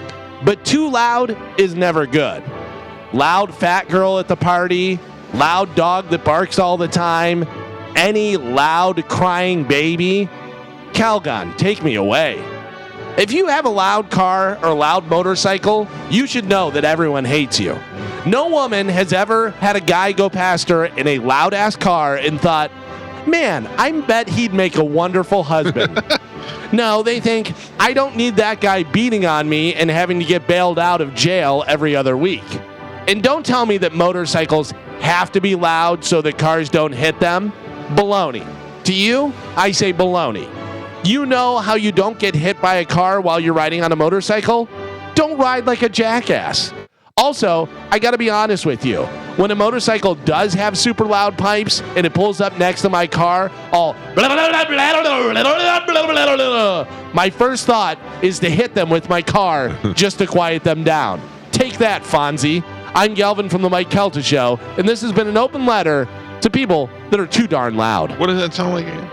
But too loud is never good. Loud fat girl at the party, loud dog that barks all the time, any loud crying baby. Calgon, take me away. If you have a loud car or loud motorcycle, you should know that everyone hates you. No woman has ever had a guy go past her in a loud-ass car and thought, "Man, I bet he'd make a wonderful husband." No, they think, "I don't need that guy beating on me and having to get bailed out of jail every other week." And don't tell me that motorcycles have to be loud so that cars don't hit them. Baloney. To you, I say baloney. You know how you don't get hit by a car while you're riding on a motorcycle? Don't ride like a jackass. Also, I gotta be honest with you. When a motorcycle does have super loud pipes and it pulls up next to my car, my first thought is to hit them with my car just to quiet them down. Take that, Fonzie. I'm Galvin from the Mike Calta Show, and this has been an open letter to people that are too darn loud. What does that sound like again?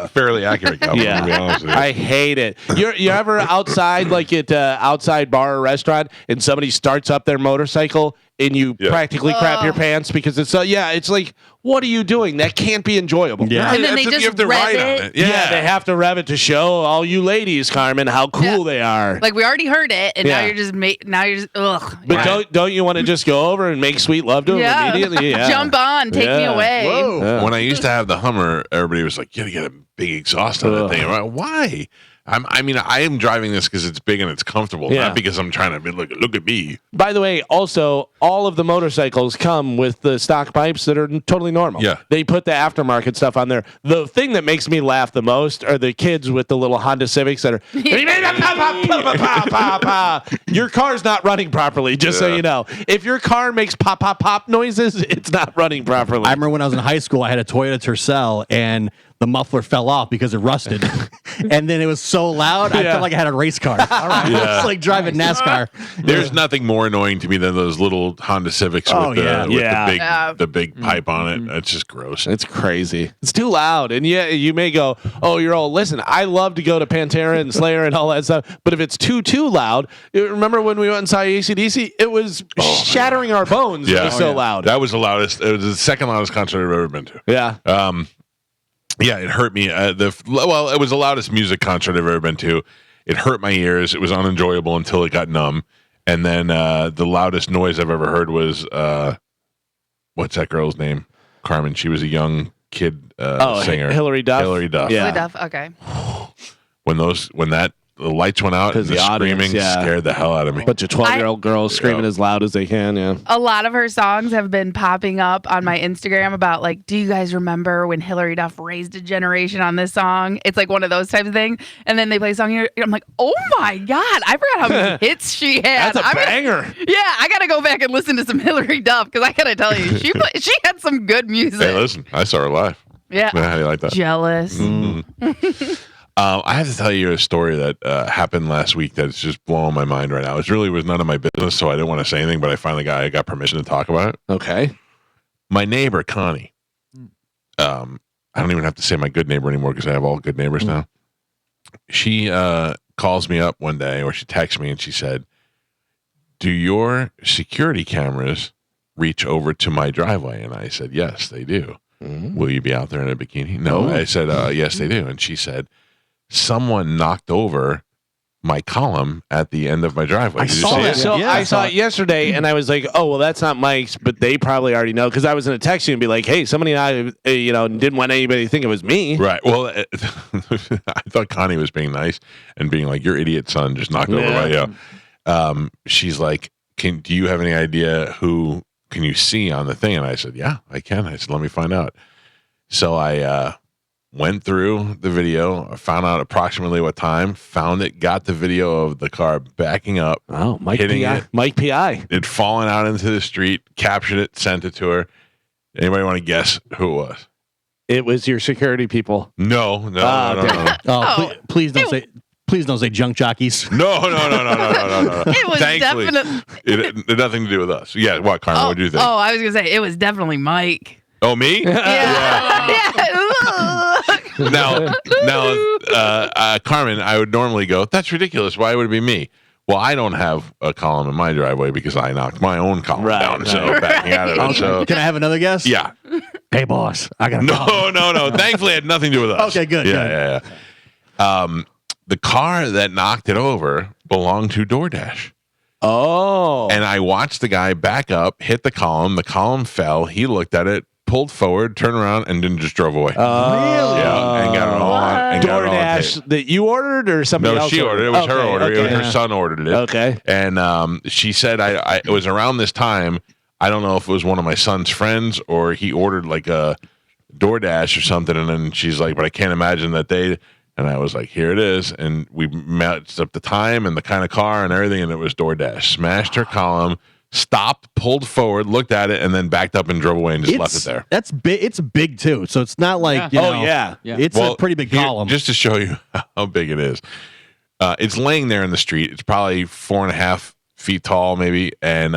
Fairly accurate, Calvin, to be honest with you. I hate it. You're ever outside, like at outside bar or restaurant, and somebody starts up their motorcycle and you practically crap your pants because it's it's like, what are you doing? That can't be enjoyable. Yeah. And then they just you have to rev ride on it. it. Yeah, they have to rev it to show all you ladies, Carmen, how cool they are. Like we already heard it, and now you're just ugh. But don't you want to just go over and make sweet love to him immediately? Yeah. Jump on, take me away. Whoa. Yeah. When I used to have the Hummer, everybody was like, "You gotta get a big exhaust on that thing." I'm like, why? I am driving this because it's big and it's comfortable, not because I'm trying to be look at me. By the way, also, all of the motorcycles come with the stock pipes that are totally normal. Yeah. They put the aftermarket stuff on there. The thing that makes me laugh the most are the kids with the little Honda Civics that are Your car's not running properly, just so you know. If your car makes pop, pop, pop noises, it's not running properly. I remember when I was in high school, I had a Toyota Tercel, and the muffler fell off because it rusted. And then it was so loud, I felt like I had a race car. All right. It's like driving NASCAR. There's nothing more annoying to me than those little Honda Civics with the big pipe on it. It's just gross. It's crazy. It's too loud. And you may go, "Oh, you're old." Listen, I love to go to Pantera and Slayer and all that stuff. But if it's too loud, remember when we went and saw AC/DC? It was shattering our bones. It was so loud. That was the loudest. It was the second loudest concert I've ever been to. Yeah. Yeah, it hurt me. It was the loudest music concert I've ever been to. It hurt my ears. It was unenjoyable until it got numb. And then the loudest noise I've ever heard was what's that girl's name? Carmen. She was a young kid singer. Hillary Duff. Hillary Duff. Yeah. Duff. Okay. When the lights went out and the screaming scared the hell out of me. Bunch of 12-year-old girls screaming as loud as they can, A lot of her songs have been popping up on my Instagram about like, do you guys remember when Hillary Duff raised a generation on this song? It's like one of those types of things. And then they play a song here. I'm like, oh my God, I forgot how many hits she had. That's a banger. I got to go back and listen to some Hillary Duff because I got to tell you, she had some good music. Hey, listen, I saw her live. Yeah. How do you like that? Jealous. I have to tell you a story that happened last week that's just blowing my mind right now. It really was none of my business, so I didn't want to say anything, but I finally got permission to talk about it. Okay. My neighbor, Connie, I don't even have to say my good neighbor anymore because I have all good neighbors now. She calls me up one day, or she texts me, and she said, do your security cameras reach over to my driveway? And I said, yes, they do. Will you be out there in a bikini? No. I said, yes, they do. And she said, someone knocked over my column at the end of my driveway. Did you see it? So I saw it yesterday, and I was like, "Oh, well, that's not Mike's," but they probably already know because I was going to text you and be like, "Hey, somebody and I, didn't want anybody to think it was me." Right. Well, I thought Connie was being nice and being like, "Your idiot son just knocked over my." She's like, do you have any idea who can you see on the thing? And I said, "Yeah, I can." I said, "Let me find out." So I went through the video, found out approximately what time, found it, got the video of the car backing up. Oh, Mike hitting P.I. it. Mike P.I. It'd fallen out into the street, captured it, sent it to her. Anybody want to guess who it was? It was your security people. No. Please don't say junk jockeys. No. It was definitely. It had nothing to do with us. Yeah, what, Carmen? What do you think? Oh, I was gonna say it was definitely Mike. Oh, me? Yeah. Now, Carmen, I would normally go, that's ridiculous. Why would it be me? Well, I don't have a column in my driveway because I knocked my own column down. So backing out of it. So Can I have another guess? yeah. Hey, boss, I got a column. No. Thankfully, it had nothing to do with us. Okay, good. Yeah. The car that knocked it over belonged to DoorDash. Oh. And I watched the guy back up, hit the column. The column fell. He looked at it, pulled forward, turned around, and then just drove away. Really? Yeah, and got it all on. DoorDash that you ordered or somebody else? No, she ordered it. It was her order. Okay. It was her son ordered it. Okay. And she said it was around this time. I don't know if it was one of my son's friends or he ordered like a DoorDash or something. And then she's like, but I can't imagine that they. And I was like, here it is. And we matched up the time and the kind of car and everything. And it was DoorDash. Smashed her column, stopped, pulled forward, looked at it, and then backed up and drove away and just left it there. That's big. It's big too. So it's not like it's a pretty big column. Just to show you how big it is. It's laying there in the street. It's probably 4.5 feet tall, maybe. And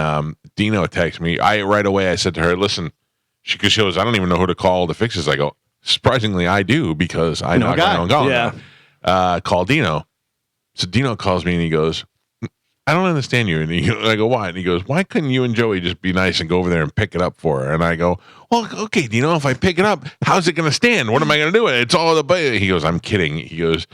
Dino texted me. Right away I said to her, "Listen," she goes, "I don't even know who to call to fix this." I go, "Surprisingly, I do because I know my own column." Yeah. Call Dino. So Dino calls me and he goes, "I don't understand you." And I go, "Why?" And he goes, "Why couldn't you and Joey just be nice and go over there and pick it up for her?" And I go, "Well, okay, Dino, if I pick it up, how's it going to stand? What am I going to do with it? It's all the." He goes, "I'm kidding." He goes,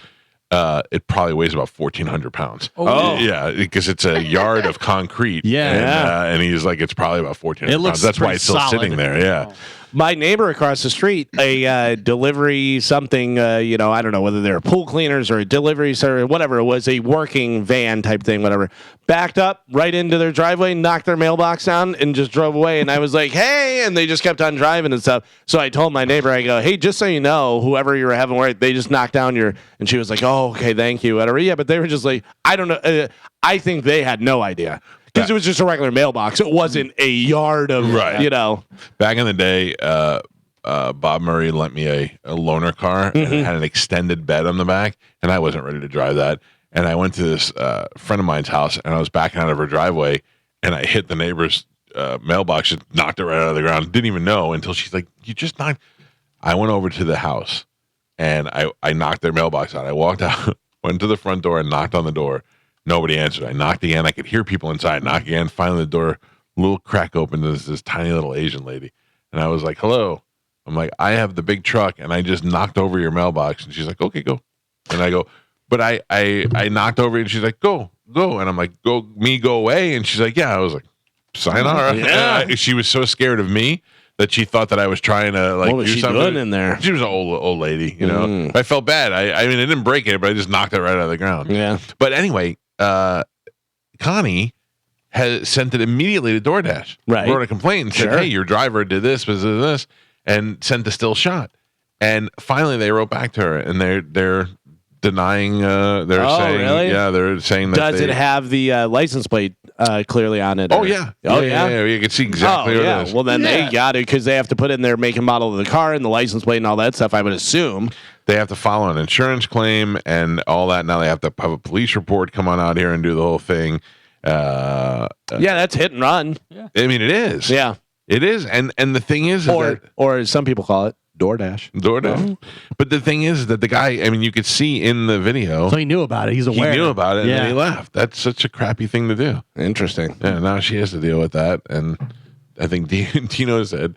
"It probably weighs about 1,400 pounds." Oh. Yeah, because it's a yard of concrete. And he's like, "It's probably about 1,400 pounds." That's why it's still sitting there. Yeah. My neighbor across the street, a delivery something, I don't know whether they're pool cleaners or a delivery or whatever it was, a working van type thing, whatever, backed up right into their driveway, knocked their mailbox down, and just drove away. And I was like, "Hey," and they just kept on driving and stuff. So I told my neighbor, I go, "Hey, just so you know, whoever you were having work, they just knocked down your," and she was like, "Oh, okay, thank you," whatever. Yeah, but they were just like, I don't know. I think they had no idea. Because it was just a regular mailbox. It wasn't a yard of, Back in the day, Bob Murray lent me a loaner car and it had an extended bed on the back, and I wasn't ready to drive that. And I went to this friend of mine's house, and I was backing out of her driveway, and I hit the neighbor's mailbox, just knocked it right out of the ground. Didn't even know until she's like, "You just knocked." I went over to the house, and I knocked their mailbox out. I walked out, went to the front door, and knocked on the door. Nobody answered. I knocked again. I could hear people inside. Knock again. Finally, the door, little crack opened. There's this tiny little Asian lady. And I was like, "Hello." I'm like, "I have the big truck, and I just knocked over your mailbox." And she's like, "Okay, go." And I go, "But I knocked over it." And she's like, "Go. And I'm like, go away." And she's like, "Yeah." I was like, "Sayonara." Yeah. She was so scared of me that she thought that I was trying to what was do she something. doing in there? She was an old lady, I felt bad. I mean, I didn't break it, but I just knocked it right out of the ground. Yeah. But anyway, Connie has sent it immediately to DoorDash. Right. Wrote a complaint and said, "Hey, your driver did this, and sent the still shot." And finally, they wrote back to her, and they're denying. They're saying, really? Yeah, they're saying that. Does it have the license plate clearly on it? Oh yeah. Yeah. You can see exactly what it is. Well, then they got it because they have to put in their make and model of the car and the license plate and all that stuff. I would assume they have to follow an insurance claim and all that. Now they have to have a police report come on out here and do the whole thing. Yeah, that's hit and run. I mean, it is. Yeah. It is, and the thing is or as some people call it, DoorDash. But the thing is that the guy, I mean, you could see in the video. So he knew about it. He's aware. He knew about it, and then he left. That's such a crappy thing to do. Interesting. Yeah, now she has to deal with that. And I think Tino said,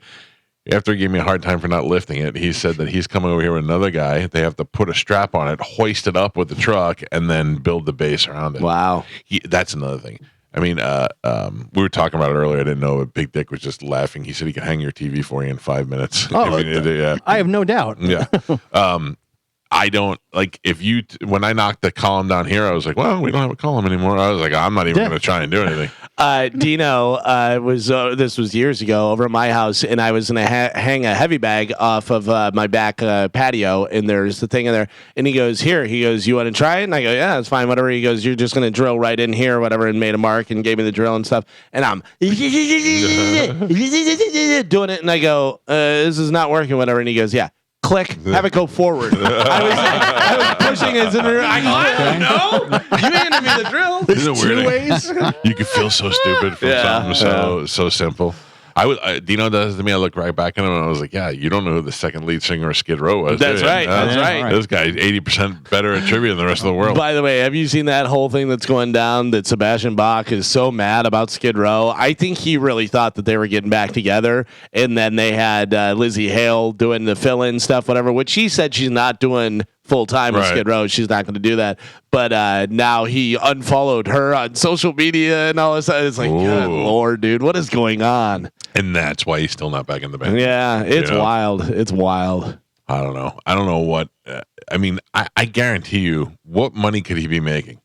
after he gave me a hard time for not lifting it, he said that he's coming over here with another guy. They have to put a strap on it, hoist it up with the truck, and then build the base around it. Wow. That's another thing. I mean, we were talking about it earlier. I didn't know, but Big Dick was just laughing. He said he could hang your TV for you in 5 minutes. Oh, I have no doubt. Yeah. I don't like when I knocked the column down here, I was like, well, we don't have a column anymore. I was like, I'm not even going to try and do anything. Dino this was years ago over at my house, and I was going to hang a heavy bag off of my back patio, and there's the thing in there, and he goes, you want to try it? And I go, yeah, it's fine, whatever. He goes, you're just going to drill right in here, or whatever, and made a mark and gave me the drill and stuff, and I'm doing it, and I go, this is not working, whatever, and he goes, yeah. Click, have it go forward. I was pushing it. I don't know. You handed me the drill. There's 2 ways. You could feel so stupid from something so simple. Dino does to me. I look right back at him and I was like, "Yeah, you don't know who the second lead singer of Skid Row was." That's right. That's right. This guy's 80% better at trivia than the rest of the world. By the way, have you seen that whole thing that's going down? That Sebastian Bach is so mad about Skid Row. I think he really thought that they were getting back together, and then they had Lizzie Hale doing the fill-in stuff, whatever. Which she said she's not doing full time with Skid Row. She's not going to do that. But now he unfollowed her on social media and all this. It's like, good Lord, dude, what is going on? And that's why he's still not back in the band. Yeah, it's wild. It's wild. I don't know. I don't know what. I mean, I guarantee you, what money could he be making,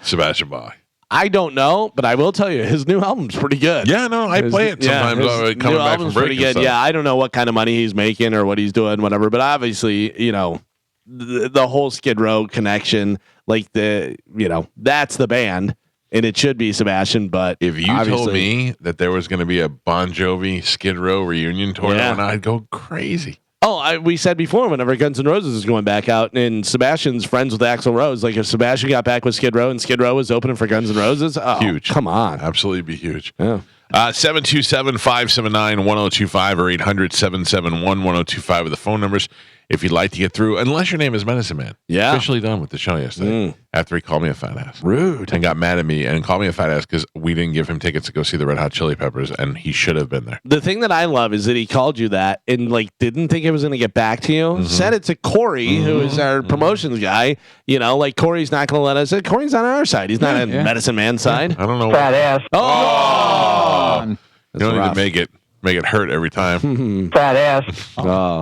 Sebastian Bach? I don't know, but I will tell you, his new album's pretty good. Yeah, no, I play it sometimes. Coming back from break and stuff. Yeah, I don't know what kind of money he's making or what he's doing, whatever. But obviously, you know, the whole Skid Row connection, like that's the band. And it should be Sebastian, but if you told me that there was going to be a Bon Jovi Skid Row reunion tour, I'd go crazy. Oh, we said before, whenever Guns N' Roses is going back out, and Sebastian's friends with Axl Rose, like if Sebastian got back with Skid Row and Skid Row was opening for Guns N' Roses, huge. Come on. Absolutely be huge. Yeah. 727-579-1025 or 800-771-1025 are the phone numbers if you'd like to get through, unless your name is Medicine Man. Yeah. Officially done with the show yesterday after he called me a fat ass. Rude. And got mad at me and called me a fat ass because we didn't give him tickets to go see the Red Hot Chili Peppers, and he should have been there. The thing that I love is that he called you that and didn't think it was going to get back to you. Said it to Corey, who is our promotions guy. You know, Corey's not going to let us. Corey's on our side. He's not on Medicine Man's side. I don't know. Fat ass. Oh! You don't need to make it hurt every time. Fat ass.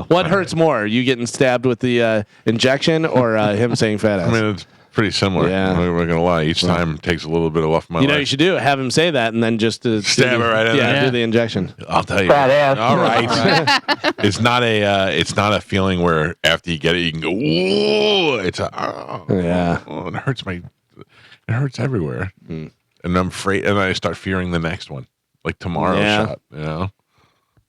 What hurts more, you getting stabbed with the injection or him saying fat ass? I mean, it's pretty similar. Yeah. We're going to lie. Each time takes a little bit off my life. You know, you should have him say that and then just stab it right in there. Do the injection. I'll tell you. Fat ass. All right. It's not a feeling where after you get it, you can go, whoa. It's it hurts it hurts everywhere. And I'm afraid, and I start fearing the next one. Like tomorrow's shot, you know?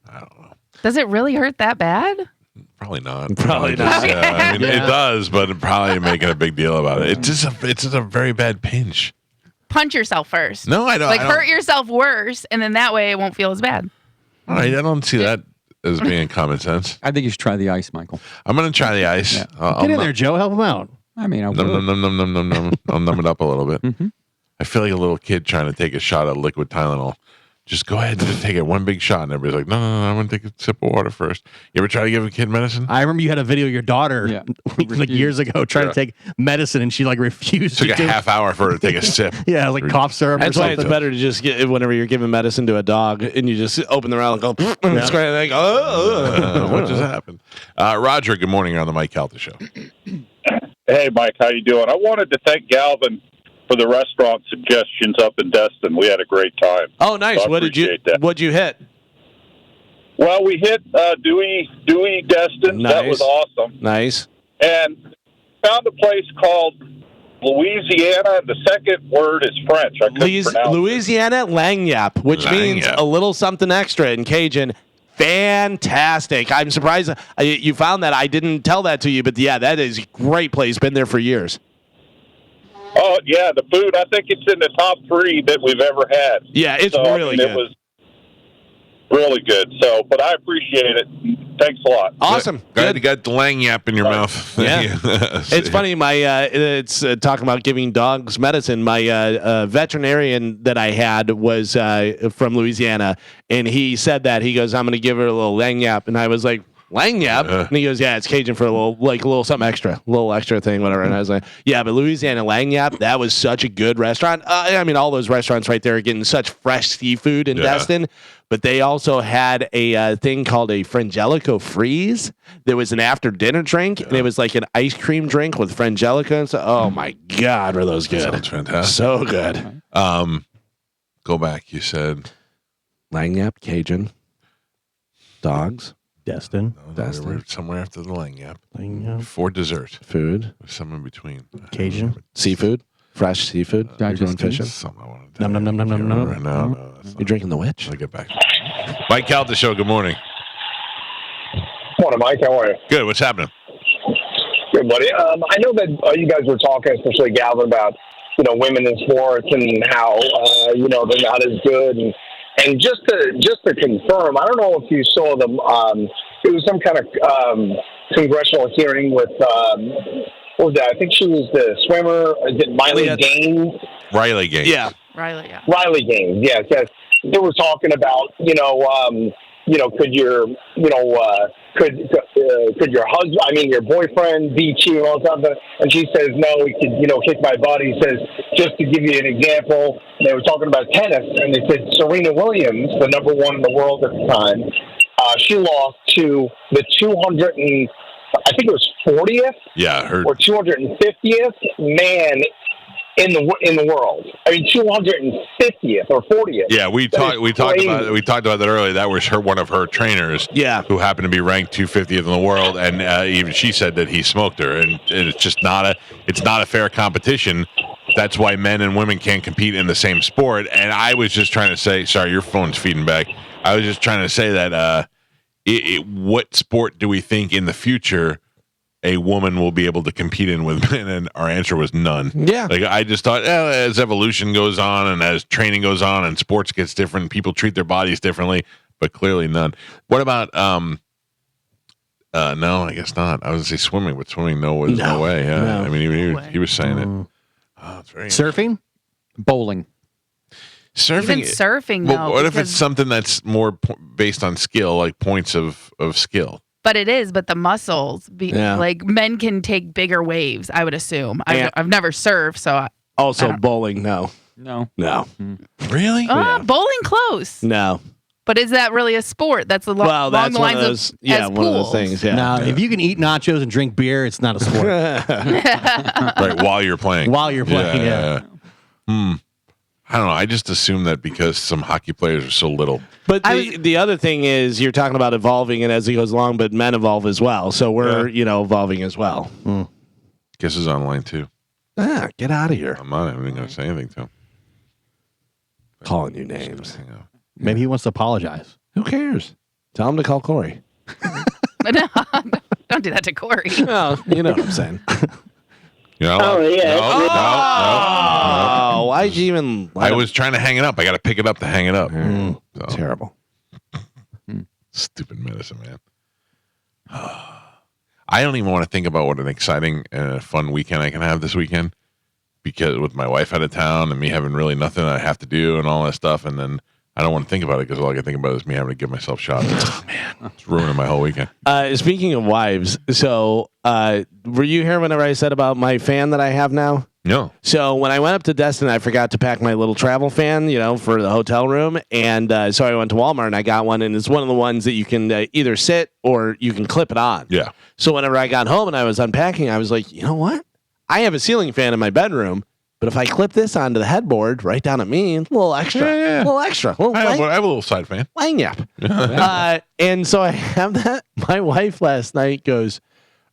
I don't know. Does it really hurt that bad? Probably not. Probably not. I mean, it does, but probably making a big deal about it. It's just a very bad pinch. Punch yourself first. No, I don't. Hurt yourself worse, and then that way it won't feel as bad. All right, I don't see that as being common sense. I think you should try the ice, Michael. I'm going to try the ice. Yeah. Get in there, Joe. Help him out. I mean, I'll numb it up a little bit. I feel like a little kid trying to take a shot of liquid Tylenol. Just go ahead and just take it one big shot. And everybody's like, no, I want to take a sip of water first. You ever try to give a kid medicine? I remember you had a video of your daughter years ago trying to take medicine, and she refused. It took a half hour for her to take a sip. Yeah, like cough syrup. That's why it's better to just get whenever you're giving medicine to a dog, and you just open the mouth and go, and they go, what just happened? Roger, good morning. You're on the Mike Calta Show. Hey, Mike, how you doing? I wanted to thank Galvin for the restaurant suggestions up in Destin. We had a great time. Oh, nice. So what'd you hit? Well, we hit Dewey Destin. Nice. That was awesome. Nice. And found a place called Louisiana. The second word is French. I couldn't pronounce Louisiana Langyap, which means a little something extra in Cajun. Fantastic. I'm surprised you found that. I didn't tell that to you, but yeah, that is a great place. Been there for years. Oh, yeah, the food, I think it's in the top 3 that we've ever had. Yeah, it's really good. Really good. So, but I appreciate it. Thanks a lot. Awesome. Glad you got the lagniappe in your mouth. Yeah. It's funny. It's talking about giving dogs medicine. My veterinarian that I had was from Louisiana, and he said that he goes, "I'm going to give her a little lagniappe," and I was like, "Lagniappe?" And he goes, "Yeah, it's Cajun for a little something extra, a little extra thing, whatever." And I was like, "Yeah, but Louisiana lagniappe, that was such a good restaurant. I mean, all those restaurants right there are getting such fresh seafood in Destin." But they also had a thing called a Frangelico Freeze. There was an after dinner drink, and it was like an ice cream drink with Frangelico. And so, oh my God, were those good? Sounds fantastic. So good. Go back. You said Lagniappe, Cajun, dogs, Destin. We were somewhere after the lagniappe. Lagniappe. For dessert. food, Some in between. Cajun. seafood, fresh seafood. You're going fishing. Something I want to Nom, nom, nom, nom, nom, nom. No, that's You're drinking the witch. I'll get back. Mike Calta Show, good morning. Morning, Mike. How are you? Good. What's happening? Good, buddy. I know that you guys were talking, especially Galvin, about women in sports and how they're not as good. And just to confirm, I don't know if you saw them. It was some kind of congressional hearing with what was that? I think she was the swimmer. Is it Miley Gaines? Riley Gaines. Yeah. Riley, yeah. Riley Gaines, yes. They were talking about, could your, could your husband, your boyfriend beat you and all that stuff? And she says, no, he could, kick my butt. He says, just to give you an example, they were talking about tennis, and they said Serena Williams, the number one in the world at the time, she lost to the 40th, or 250th man in the world. 250th or 40th. Yeah, we talked about that earlier. That was one of her trainers. Yeah, who happened to be ranked 250th in the world, and even she said that he smoked her, and it's just not a fair competition. That's why men and women can't compete in the same sport. And I was just trying to say, sorry, your phone's feeding back. I was just trying to say that what sport do we think in the future a woman will be able to compete in with men? And our answer was none. Yeah. Like, I just thought, as evolution goes on and as training goes on and sports gets different, people treat their bodies differently, but clearly none. What about, no, I guess not. I was going to say swimming, but swimming, no way. Yeah. No. He was saying it. Oh, it's very Surfing? Bowling. Surfing. Even surfing, Well, though. what if it's something that's more based on skill, like points of skill? But it is, but the muscles, Yeah. like men can take bigger waves, I would assume. I've never surfed, so. Also, bowling, no. Really? Bowling close. No. But is that really a sport? That's along that's the one lines of those. as Yeah, one of those pools. things. Yeah. Now, if you can eat nachos and drink beer, it's not a sport. Right, while you're playing. Yeah. I don't know. I just assume that because some hockey players are so little. But the other thing is, you're talking about evolving, and as it goes along, but men evolve as well. So we're evolving as well. Guess is online too. Get out of here. I'm not even going to say anything to him. Calling you names. Maybe he wants to apologize. Who cares? Tell him to call Corey. No, don't do that to Corey. Well, you know what I'm saying. Oh, yeah. Oh, why'd you even? I was trying to hang it up. I got to pick it up to hang it up. So, Terrible. stupid medicine, man. I don't even want to think about what an exciting and fun weekend I can have this weekend, because with my wife out of town and me having really nothing I have to do and all that stuff, and then I don't want to think about it because all I can think about is me having to give myself shots. Oh, man. It's ruining my whole weekend. Speaking of wives, so were you here whenever I said about my fan that I have now? No. So when I went up to Destin, I forgot to pack my little travel fan, for the hotel room. And so I went to Walmart and I got one. And it's one of the ones that you can either sit or you can clip it on. Yeah. So whenever I got home and I was unpacking, I was like, you know what? I have a ceiling fan in my bedroom. But if I clip this onto the headboard right down at me, a little extra. Yeah. A little extra. I have a little side fan. Lagniappe. And so I have that. My wife last night goes,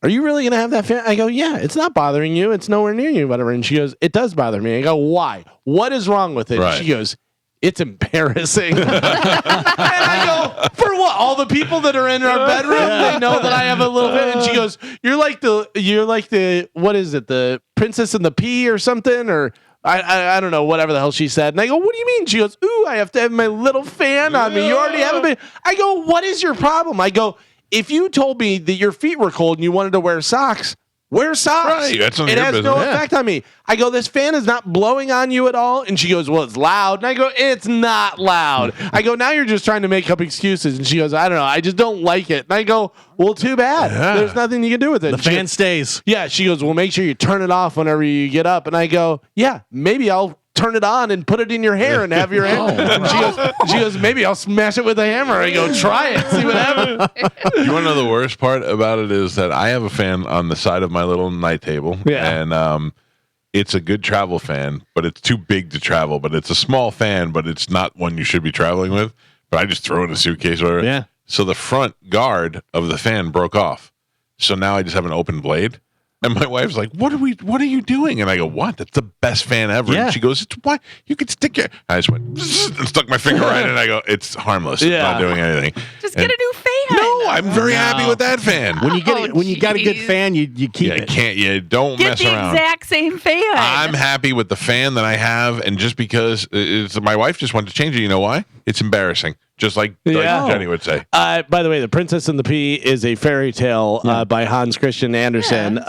"Are you really going to have that fan?" I go, "Yeah, it's not bothering you. It's nowhere near you, whatever." And she goes, "It does bother me." I go, "Why? What is wrong with it?" Right. She goes, "It's embarrassing." And I go, "For what? All the people that are in our bedroom, they know that I have a little bit." And she goes, you're like the, what is it? The Princess and the Pea or something? Or I don't know, whatever the hell she said. And I go, what do you mean? She goes, ooh, I have to have my little fan on me. You already have a baby. I go, what is your problem? I go, if you told me that your feet were cold and you wanted to wear socks, wear socks. Right, that's none of it your has business. no effect on me. I go, this fan is not blowing on you at all. And she goes, well, it's loud. And I go, it's not loud. I go, now you're just trying to make up excuses. And she goes, I don't know. I just don't like it. And I go, well, too bad. Yeah. There's nothing you can do with it. The fan stays. Yeah. She goes, well, make sure you turn it off whenever you get up. And I go, yeah, maybe I'll turn it on and put it in your hair and have your hair. And she goes, maybe I'll smash it with a hammer. I go, try it, see what happens. You want to know the worst part about it is that I have a fan on the side of my little night table, and it's a good travel fan, but it's too big to travel. But it's a small fan, but it's not one you should be traveling with. But I just throw it in a suitcase or whatever. Yeah. So the front guard of the fan broke off. So now I just have an open blade. And my wife's like, what are you doing? And I go, what? That's the best fan ever. Yeah. And she goes, it's what? You could stick your... I just went and stuck my finger right in, and I go, it's harmless. It's not doing anything. Just get a new fan. No, I'm very happy with that fan. When you get when you got a good fan, you keep it. You don't Get mess the around. exact same fan. I'm happy with the fan that I have, and just because it's my wife just wanted to change it, you know why? It's embarrassing. Just like Jenny would say. By the way, The Princess and the Pea is a fairy tale by Hans Christian Andersen.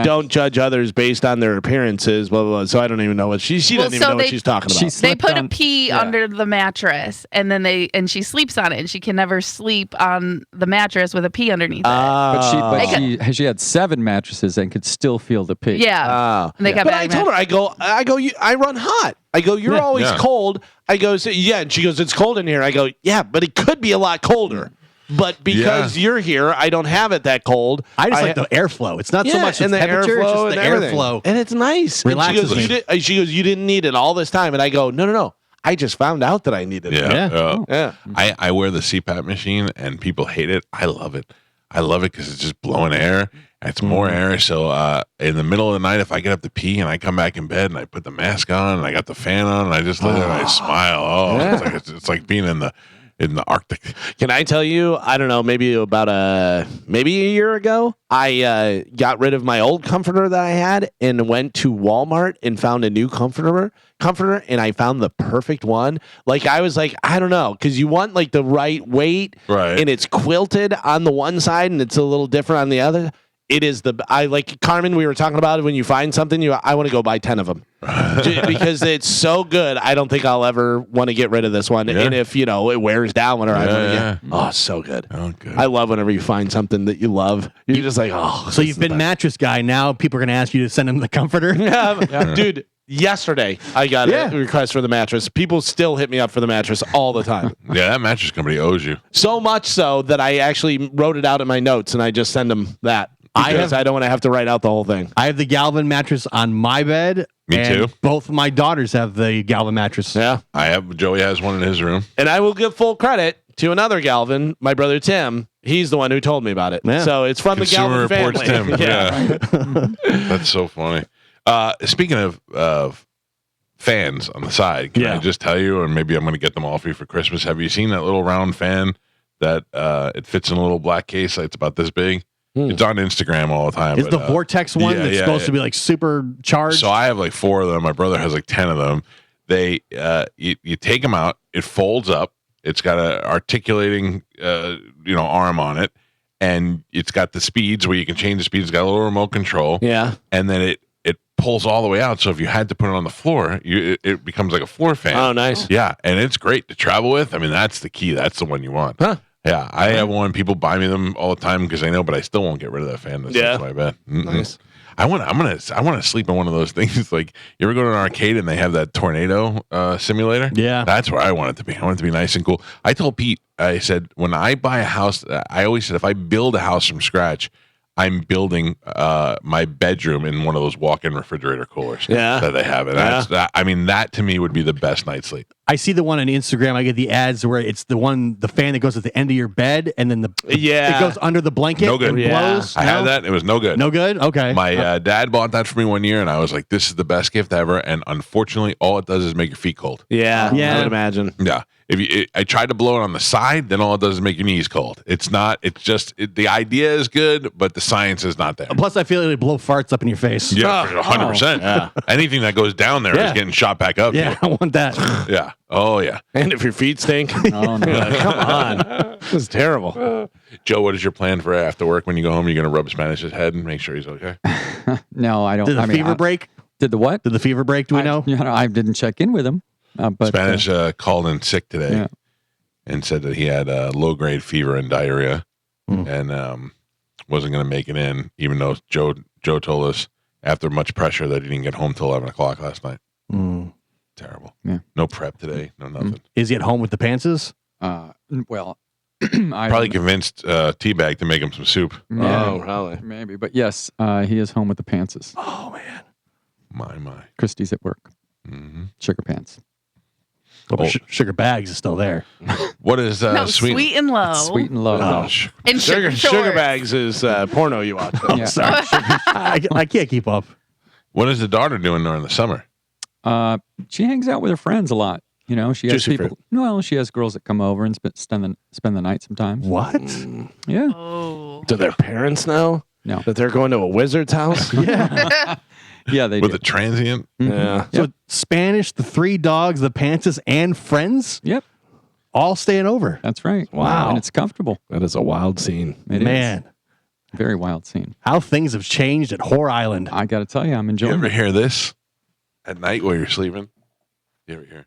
Don't judge others based on their appearances, blah, blah, blah. So I don't even know what she doesn't even know what she's talking about. They put a pea under the mattress, and then she sleeps on it, and she can never sleep on the mattress with a pea underneath it. But she had 7 mattresses and could still feel the pea. Yeah. And they got But back I told her, I go, I run hot. I go, you're always cold. I go, yeah. And she goes, it's cold in here. I go, yeah, but it could be a lot colder. But because you're here, I don't have it that cold. I just like the airflow. It's not so much the temperature, it's just the airflow. And it's nice. Relaxes me. She goes, you didn't need it all this time. And I go, no. I just found out that I needed it. Yeah. I wear the CPAP machine, and people hate it. I love it. I love it because it's just blowing air. It's more air. So in the middle of the night, if I get up to pee and I come back in bed and I put the mask on and I got the fan on and I just lay there and I smile. Oh, it's like being in the Arctic. Can I tell you? I don't know. Maybe a year ago, I got rid of my old comforter that I had and went to Walmart and found a new comforter, and I found the perfect one. Like I was like, I don't know, because you want like the right weight, right? And it's quilted on the one side and it's a little different on the other. It is I like Carmen. We were talking about it. When you find something, I want to go buy 10 of them because it's so good. I don't think I'll ever want to get rid of this one. Yeah. And if it wears down, whenever I want to get, so good. Oh, good. I love whenever you find something that you love. You're just like, oh. So you've been mattress guy. Now people are going to ask you to send them the comforter. Dude. Yesterday, I got a request for the mattress. People still hit me up for the mattress all the time. Yeah, that mattress company owes you. So much so that I actually wrote it out in my notes and I just send them that. Because I don't want to have to write out the whole thing. I have the Galvin mattress on my bed. Me too. Both of my daughters have the Galvin mattress. Yeah. Joey has one in his room. And I will give full credit to another Galvin, my brother Tim. He's the one who told me about it. Yeah. So it's from Consumer the Galvin Reports family. Tim. Yeah. That's so funny. Speaking of fans on the side, can I just tell you, or maybe I'm going to get them all for you for Christmas. Have you seen that little round fan that it fits in a little black case? It's about this big. It's on Instagram all the time. Is the Vortex one that's supposed to be like super charged? So I have like 4 of them. My brother has like 10 of them. They you take them out. It folds up. It's got a articulating arm on it, and it's got the speeds where you can change the speeds. It's got a little remote control. Yeah, and then it pulls all the way out. So if you had to put it on the floor, it becomes like a floor fan. Oh, nice. Yeah, and it's great to travel with. I mean, that's the key. That's the one you want. Huh. Yeah, I have one. People buy me them all the time because I know, but I still won't get rid of that fan. That's my bet. Nice. I want to sleep in one of those things. Like, you ever go to an arcade and they have that tornado simulator? Yeah, that's where I want it to be. I want it to be nice and cool. I told Pete, I said, when I buy a house, I always said if I build a house from scratch, I'm building my bedroom in one of those walk-in refrigerator coolers that they have. And that to me would be the best night's sleep. I see the one on Instagram. I get the ads where it's the fan that goes at the end of your bed, and then it goes under the blanket. No good. And blows. I had that. It was no good. No good. Okay. My dad bought that for me one year, and I was like, "This is the best gift ever." And unfortunately, all it does is make your feet cold. Yeah. I would imagine. Yeah, I tried to blow it on the side, then all it does is make your knees cold. It's not. It's just the idea is good, but the science is not there. Plus, I feel like they blow farts up in your face. Yeah, 100%. Yeah. Anything that goes down there is getting shot back up. Yeah, I want that. Yeah. Oh yeah. And if your feet stink, Oh, no. come on, this is terrible. Joe, what is your plan for after work when you go home? You're going to rub Spanish's head and make sure he's okay. No, I don't. Did the fever break? Did the what? Did the fever break? Do we know? I didn't check in with him. But Spanish called in sick today and said that he had low-grade fever and diarrhea and wasn't going to make it in, even though Joe told us after much pressure that he didn't get home till 11 o'clock last night. Terrible. Yeah. No prep today. No nothing. Is he at home with the pantses? Well, I probably convinced Teabag to make him some soup. Oh, really? Maybe. But yes, he is home with the pantses. Oh, man. My. Christy's at work. Sugar pants. Well, Sugar Bags is still there. What is no, sweet and low. Sweet and low. Oh, And Sugar shorts. Bags is porno you watch. Yeah. Sorry. I can't keep up. What is the daughter doing during the summer? She hangs out with her friends a lot. You know, she has Juicy people. Well, she has girls that come over and spend the night sometimes. What? Yeah. Oh. Do their parents know? No. That they're going to a wizard's house? Yeah. Yeah, they With do. a transient? Yeah. So Spanish, the 3 dogs, the pantses, and friends Yep. all staying over. That's right. Wow. And it's comfortable. That is a wild scene. It is. Man, Very wild scene. how things have changed at Whore Island. I got to tell you, I'm You enjoying ever it. hear this at night while you're sleeping? You ever hear?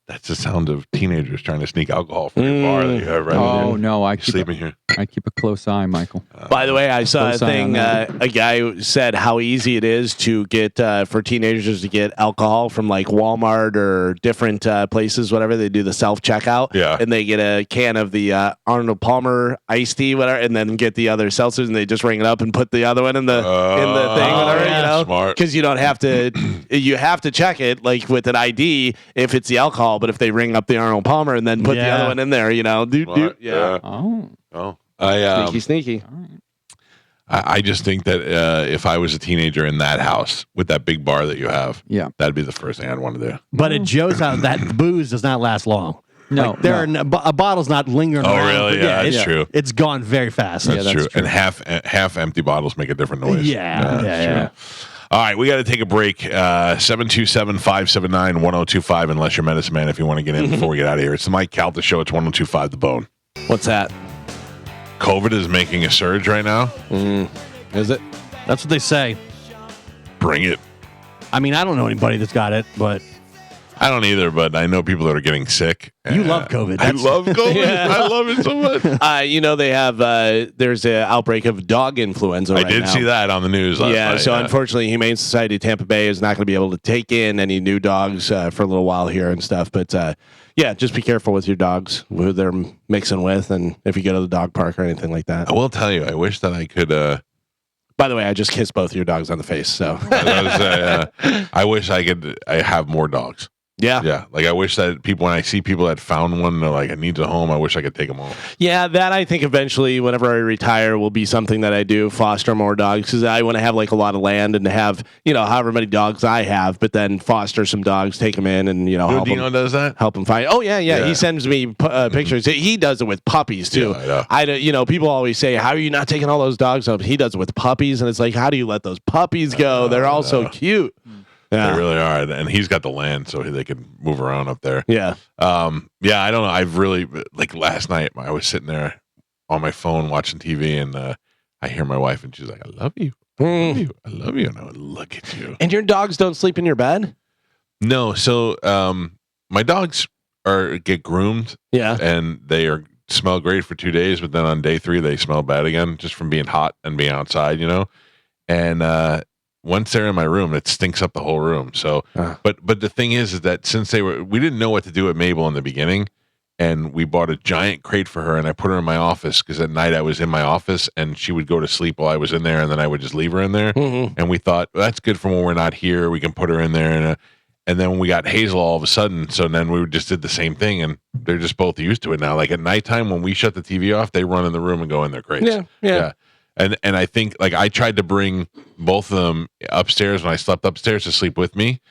That's the sound of teenagers trying to sneak alcohol from your bar that you have right Oh, there. no. I You're sleeping here. keep a close eye, Michael. By the way, I saw a Close eye thing. on that. A guy said how easy it is to get for teenagers to get alcohol from like Walmart or different places, whatever. They do the self checkout, Yeah. and they get a can of the Arnold Palmer iced tea, whatever, and then get the other seltzers, and they just ring it up and put the other one in the thing, whatever. yeah. You know, Smart. because you don't have to. You have to check it like with an ID if it's the alcohol, but if they ring up the Arnold Palmer and then put the Yeah. other one in there, you know, Smart. yeah. Oh. Oh. I Sneaky. I just think that if I was a teenager in that house with that big bar that you have, Yeah. that'd be the first thing I'd want to do. But at Joe's house, that booze does not last long. No, Like, there are a bottle's not lingering Oh, around. really? but Yeah, that's true. It's gone very fast. That's, that's true. true. And half empty bottles make a different noise. Yeah, yeah. All right, we got to take a break. 727-579-1025, unless you're medicine man, if you want to get in before we get out of here. It's the Mike Calta Show. It's 1025 The Bone. What's that? COVID is making a surge right now. Is it? That's what they say. Bring it. I mean, I don't know anybody that's got it, but I don't either, but I know people that are getting sick. you love COVID. I love COVID. Yeah. I love it so much. You know, they have, there's an outbreak of dog influenza right I did now. see that on the news last Yeah, night. so unfortunately, Humane Society of Tampa Bay is not going to be able to take in any new dogs for a little while here and stuff. But yeah, just be careful with your dogs, who they're mixing with, and if you go to the dog park or anything like that. I will tell you, I wish that I could. By the way, I just kissed both of your dogs on the face. So I wish I could. I have more dogs. yeah. Like I wish that people, when I see people that found one, they're like, "I need a home." I wish I could take them home. Yeah, that I think eventually, whenever I retire, will be something that I do, foster more dogs, because I want to have like a lot of land and to have, you know, however many dogs I have, but then foster some dogs, take them in, and, you know, help Dino does that. help him find. Oh yeah. Yeah. He sends me pictures. He does it with puppies too. Yeah, I know. You know, people always say, "How are you not taking all those dogs up?" He does it with puppies, and it's like, how do you let those puppies go? They're all so cute. Yeah. They really are, and he's got the land, so they can move around up there. Yeah. Yeah, I don't know. I've really, like last night, I was sitting there on my phone watching TV, and I hear my wife, and she's like, "I love you, I love you, I love you," and I would look at you. And your dogs don't sleep in your bed? No, so my dogs get groomed, Yeah. and they smell great for 2 days, but then on day 3 they smell bad again, just from being hot and being outside, you know. And once they're in my room, it stinks up the whole room. So, but the thing is that since we didn't know what to do with Mabel in the beginning, and we bought a giant crate for her, and I put her in my office because at night I was in my office, and she would go to sleep while I was in there, and then I would just leave her in there. Mm-hmm. And we thought, well, that's good for when we're not here. We can put her in there, and then when we got Hazel all of a sudden, so then we just did the same thing, and they're just both used to it now. Like at nighttime when we shut the TV off, they run in the room and go in their crates. Yeah. And I think, like, I tried to bring both of them upstairs when I slept upstairs to sleep with me,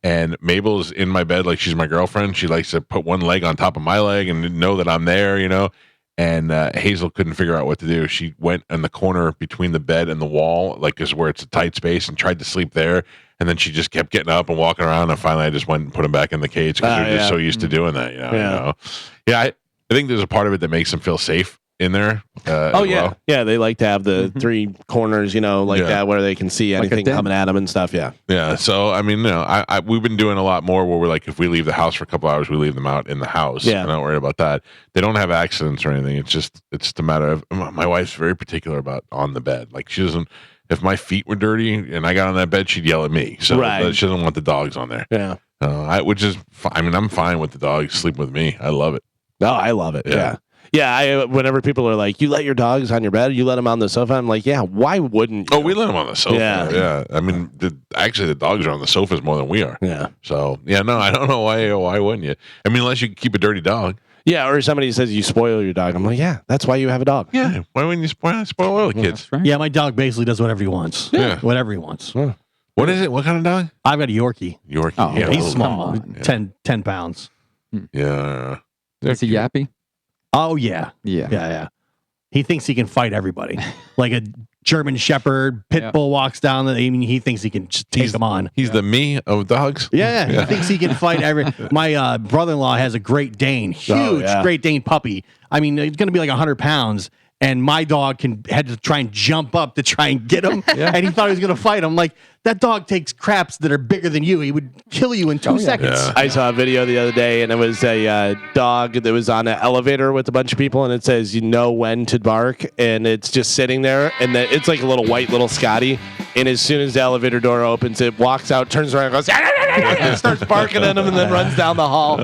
And Mabel's in my bed like she's my girlfriend. She likes to put one leg on top of my leg and know that I'm there, you know. And Hazel couldn't figure out what to do. She went in the corner between the bed and the wall, like is where it's a tight space, and tried to sleep there. And then she just kept getting up and walking around. And finally, I just went and put him back in the cage because they're just so used to doing that, you know. I think there's a part of it that makes them feel safe in there. Yeah, they like to have the three corners, you know, like that where they can see anything coming at them and stuff. Yeah. So I mean, you know, we've been doing a lot more where we're like, if we leave the house for a couple hours, we leave them out in the house. I'm not worried about that. They don't have accidents or anything. It's just a matter of my wife's very particular about on the bed. Like she doesn't. If my feet were dirty and I got on that bed, she'd yell at me. So she doesn't want the dogs on there. Yeah. Which is, I mean, I'm fine with the dogs sleeping with me. I love it. Oh, I love it. Yeah. Whenever people are like, you let your dogs on your bed, you let them on the sofa. I'm like, yeah, why wouldn't you? Oh, we let them on the sofa. Yeah. I mean, actually, the dogs are on the sofas more than we are. Yeah. So, no, I don't know why wouldn't you? I mean, unless you keep a dirty dog. Yeah, or somebody says you spoil your dog. I'm like, yeah, that's why you have a dog. Yeah, why wouldn't you spoil all the kids? Right. Yeah, my dog basically does whatever he wants. Yeah. Whatever he wants. Yeah. What is it? What kind of dog? I've got a Yorkie. Oh, yeah, he's small. 10 pounds. Yeah. Is he yappy? Oh, yeah. Yeah. He thinks he can fight everybody. Like a German Shepherd, pit bull walks down. He thinks he can just take them on. He's the me of dogs. Yeah, he thinks he can fight My brother-in-law has a Great Dane, huge Great Dane puppy. I mean, it's going to be like 100 pounds. And my dog had to try and jump up to try and get him. And he thought he was going to fight him. Like, that dog takes craps that are bigger than you. He would kill you in 2 seconds. Yeah. I saw a video the other day, and it was a dog that was on an elevator with a bunch of people, and it says, you know when to bark, and it's just sitting there, and it's like a little Scotty, and as soon as the elevator door opens, it walks out, turns around, and goes, and starts barking at him, and then runs down the hall.